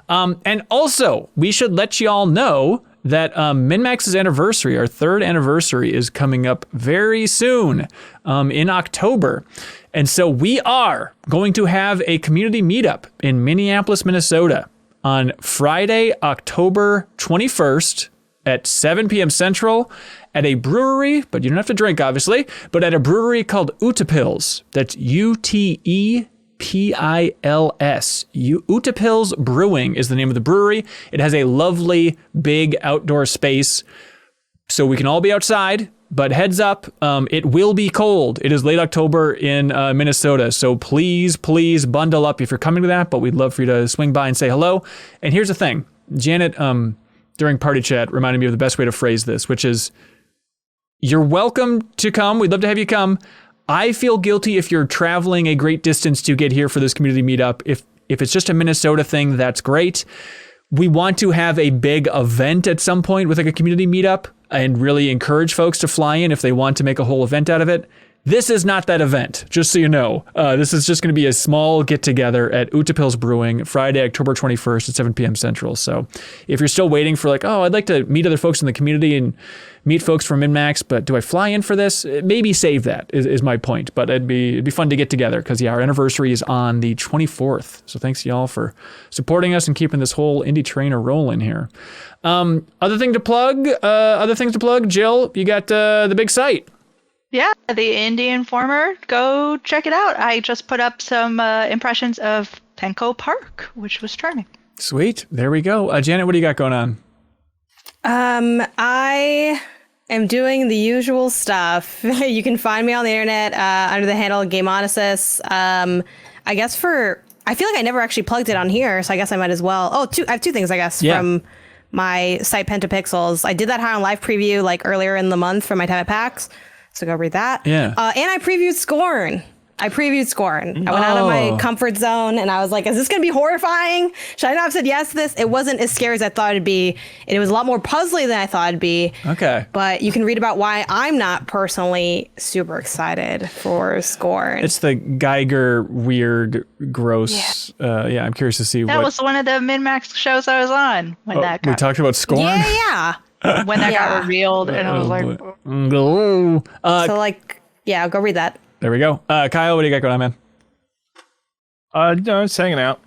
And also, we should let you all know that MinnMax's anniversary, our 3rd anniversary, is coming up very soon in October. And so we are going to have a community meetup in Minneapolis, Minnesota on Friday, October 21st at 7 p.m. Central at a brewery, but you don't have to drink, obviously, but at a brewery called Utepils. That's UTEPILS. Utepils Brewing is the name of the brewery. It has a lovely big outdoor space, so we can all be outside, But heads up, it will be cold. It is late October in Minnesota. So please bundle up if you're coming to that. But we'd love for you to swing by and say hello. And here's the thing. Janet, during party chat, reminded me of the best way to phrase this, which is, you're welcome to come. We'd love to have you come. I feel guilty if you're traveling a great distance to get here for this community meetup. If it's just a Minnesota thing, that's great. We want to have a big event at some point with like a community meetup and really encourage folks to fly in if they want to make a whole event out of it. This is not that event, just so you know. This is just going to be a small get-together at Utapils Brewing, Friday, October 21st at 7 p.m. Central. So if you're still waiting for like, oh, I'd like to meet other folks in the community and meet folks from MinnMax, but do I fly in for this? Maybe save that is my point. But it'd be fun to get together because, yeah, our anniversary is on the 24th. So thanks, y'all, for supporting us and keeping this whole indie train rolling here. Other things to plug, Jill, you got the big site. Yeah, the Indie Informer. Go check it out. I just put up some impressions of Penco Park, which was charming. Sweet. There we go. Janet, what do you got going on? I am doing the usual stuff. You can find me on the internet under the handle Gameonesis. I guess I feel like I never actually plugged it on here, so I guess I might as well. I have two things, I guess, from my site Pentapixels. I did that High on Life preview like earlier in the month for my time at PAX. So go read that. Yeah. And I previewed Scorn. I went out of my comfort zone and I was like, is this going to be horrifying? Should I not have said yes to this? It wasn't as scary as I thought it'd be. And it was a lot more puzzly than I thought it'd be. Okay. But you can read about why I'm not personally super excited for Scorn. It's the Geiger weird, gross. Yeah, I'm curious to see that was one of the MinnMax shows I was on when that got... We talked about Scorn? Yeah. When that got revealed and I was like... So like, yeah, go read that. There we go. Kyle, what do you got going on, man? No, just hanging out.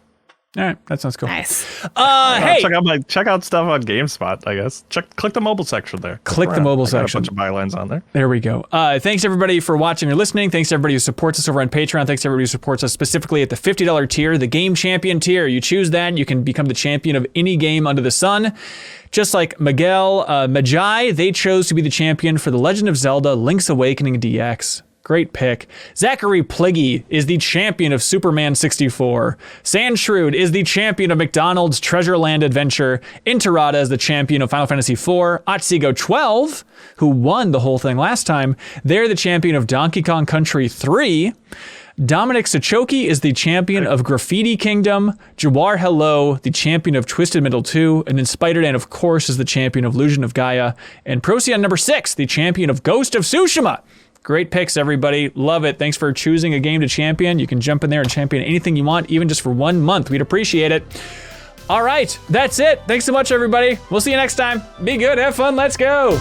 All right, that sounds cool. Nice. Hey, check out stuff on GameSpot, I guess. Click the mobile section there. Click the mobile section. A bunch of bylines on there. There we go. Thanks everybody for watching or listening. Thanks everybody who supports us over on Patreon. Thanks everybody who supports us specifically at the $50 tier, the Game Champion tier. You choose that, you can become the champion of any game under the sun. Just like Miguel, Medjai, they chose to be the champion for The Legend of Zelda: Link's Awakening DX. Great pick. Zachary Pliggy is the champion of Superman 64. Sandshrew is the champion of McDonald's Treasureland Adventure. Interada is the champion of Final Fantasy IV. Otsigo 12, who won the whole thing last time, they're the champion of Donkey Kong Country 3. Dominic Sachoki is the champion of Graffiti Kingdom. Jawar Hello, the champion of Twisted Metal 2. And then Spider-Dan, of course, is the champion of Illusion of Gaia. And Procyon number 6, the champion of Ghost of Tsushima. Great picks, everybody. Love it. Thanks for choosing a game to champion. You can jump in there and champion anything you want, even just for 1 month. We'd appreciate it. All right, that's it. Thanks so much, everybody. We'll see you next time. Be good, have fun, let's go.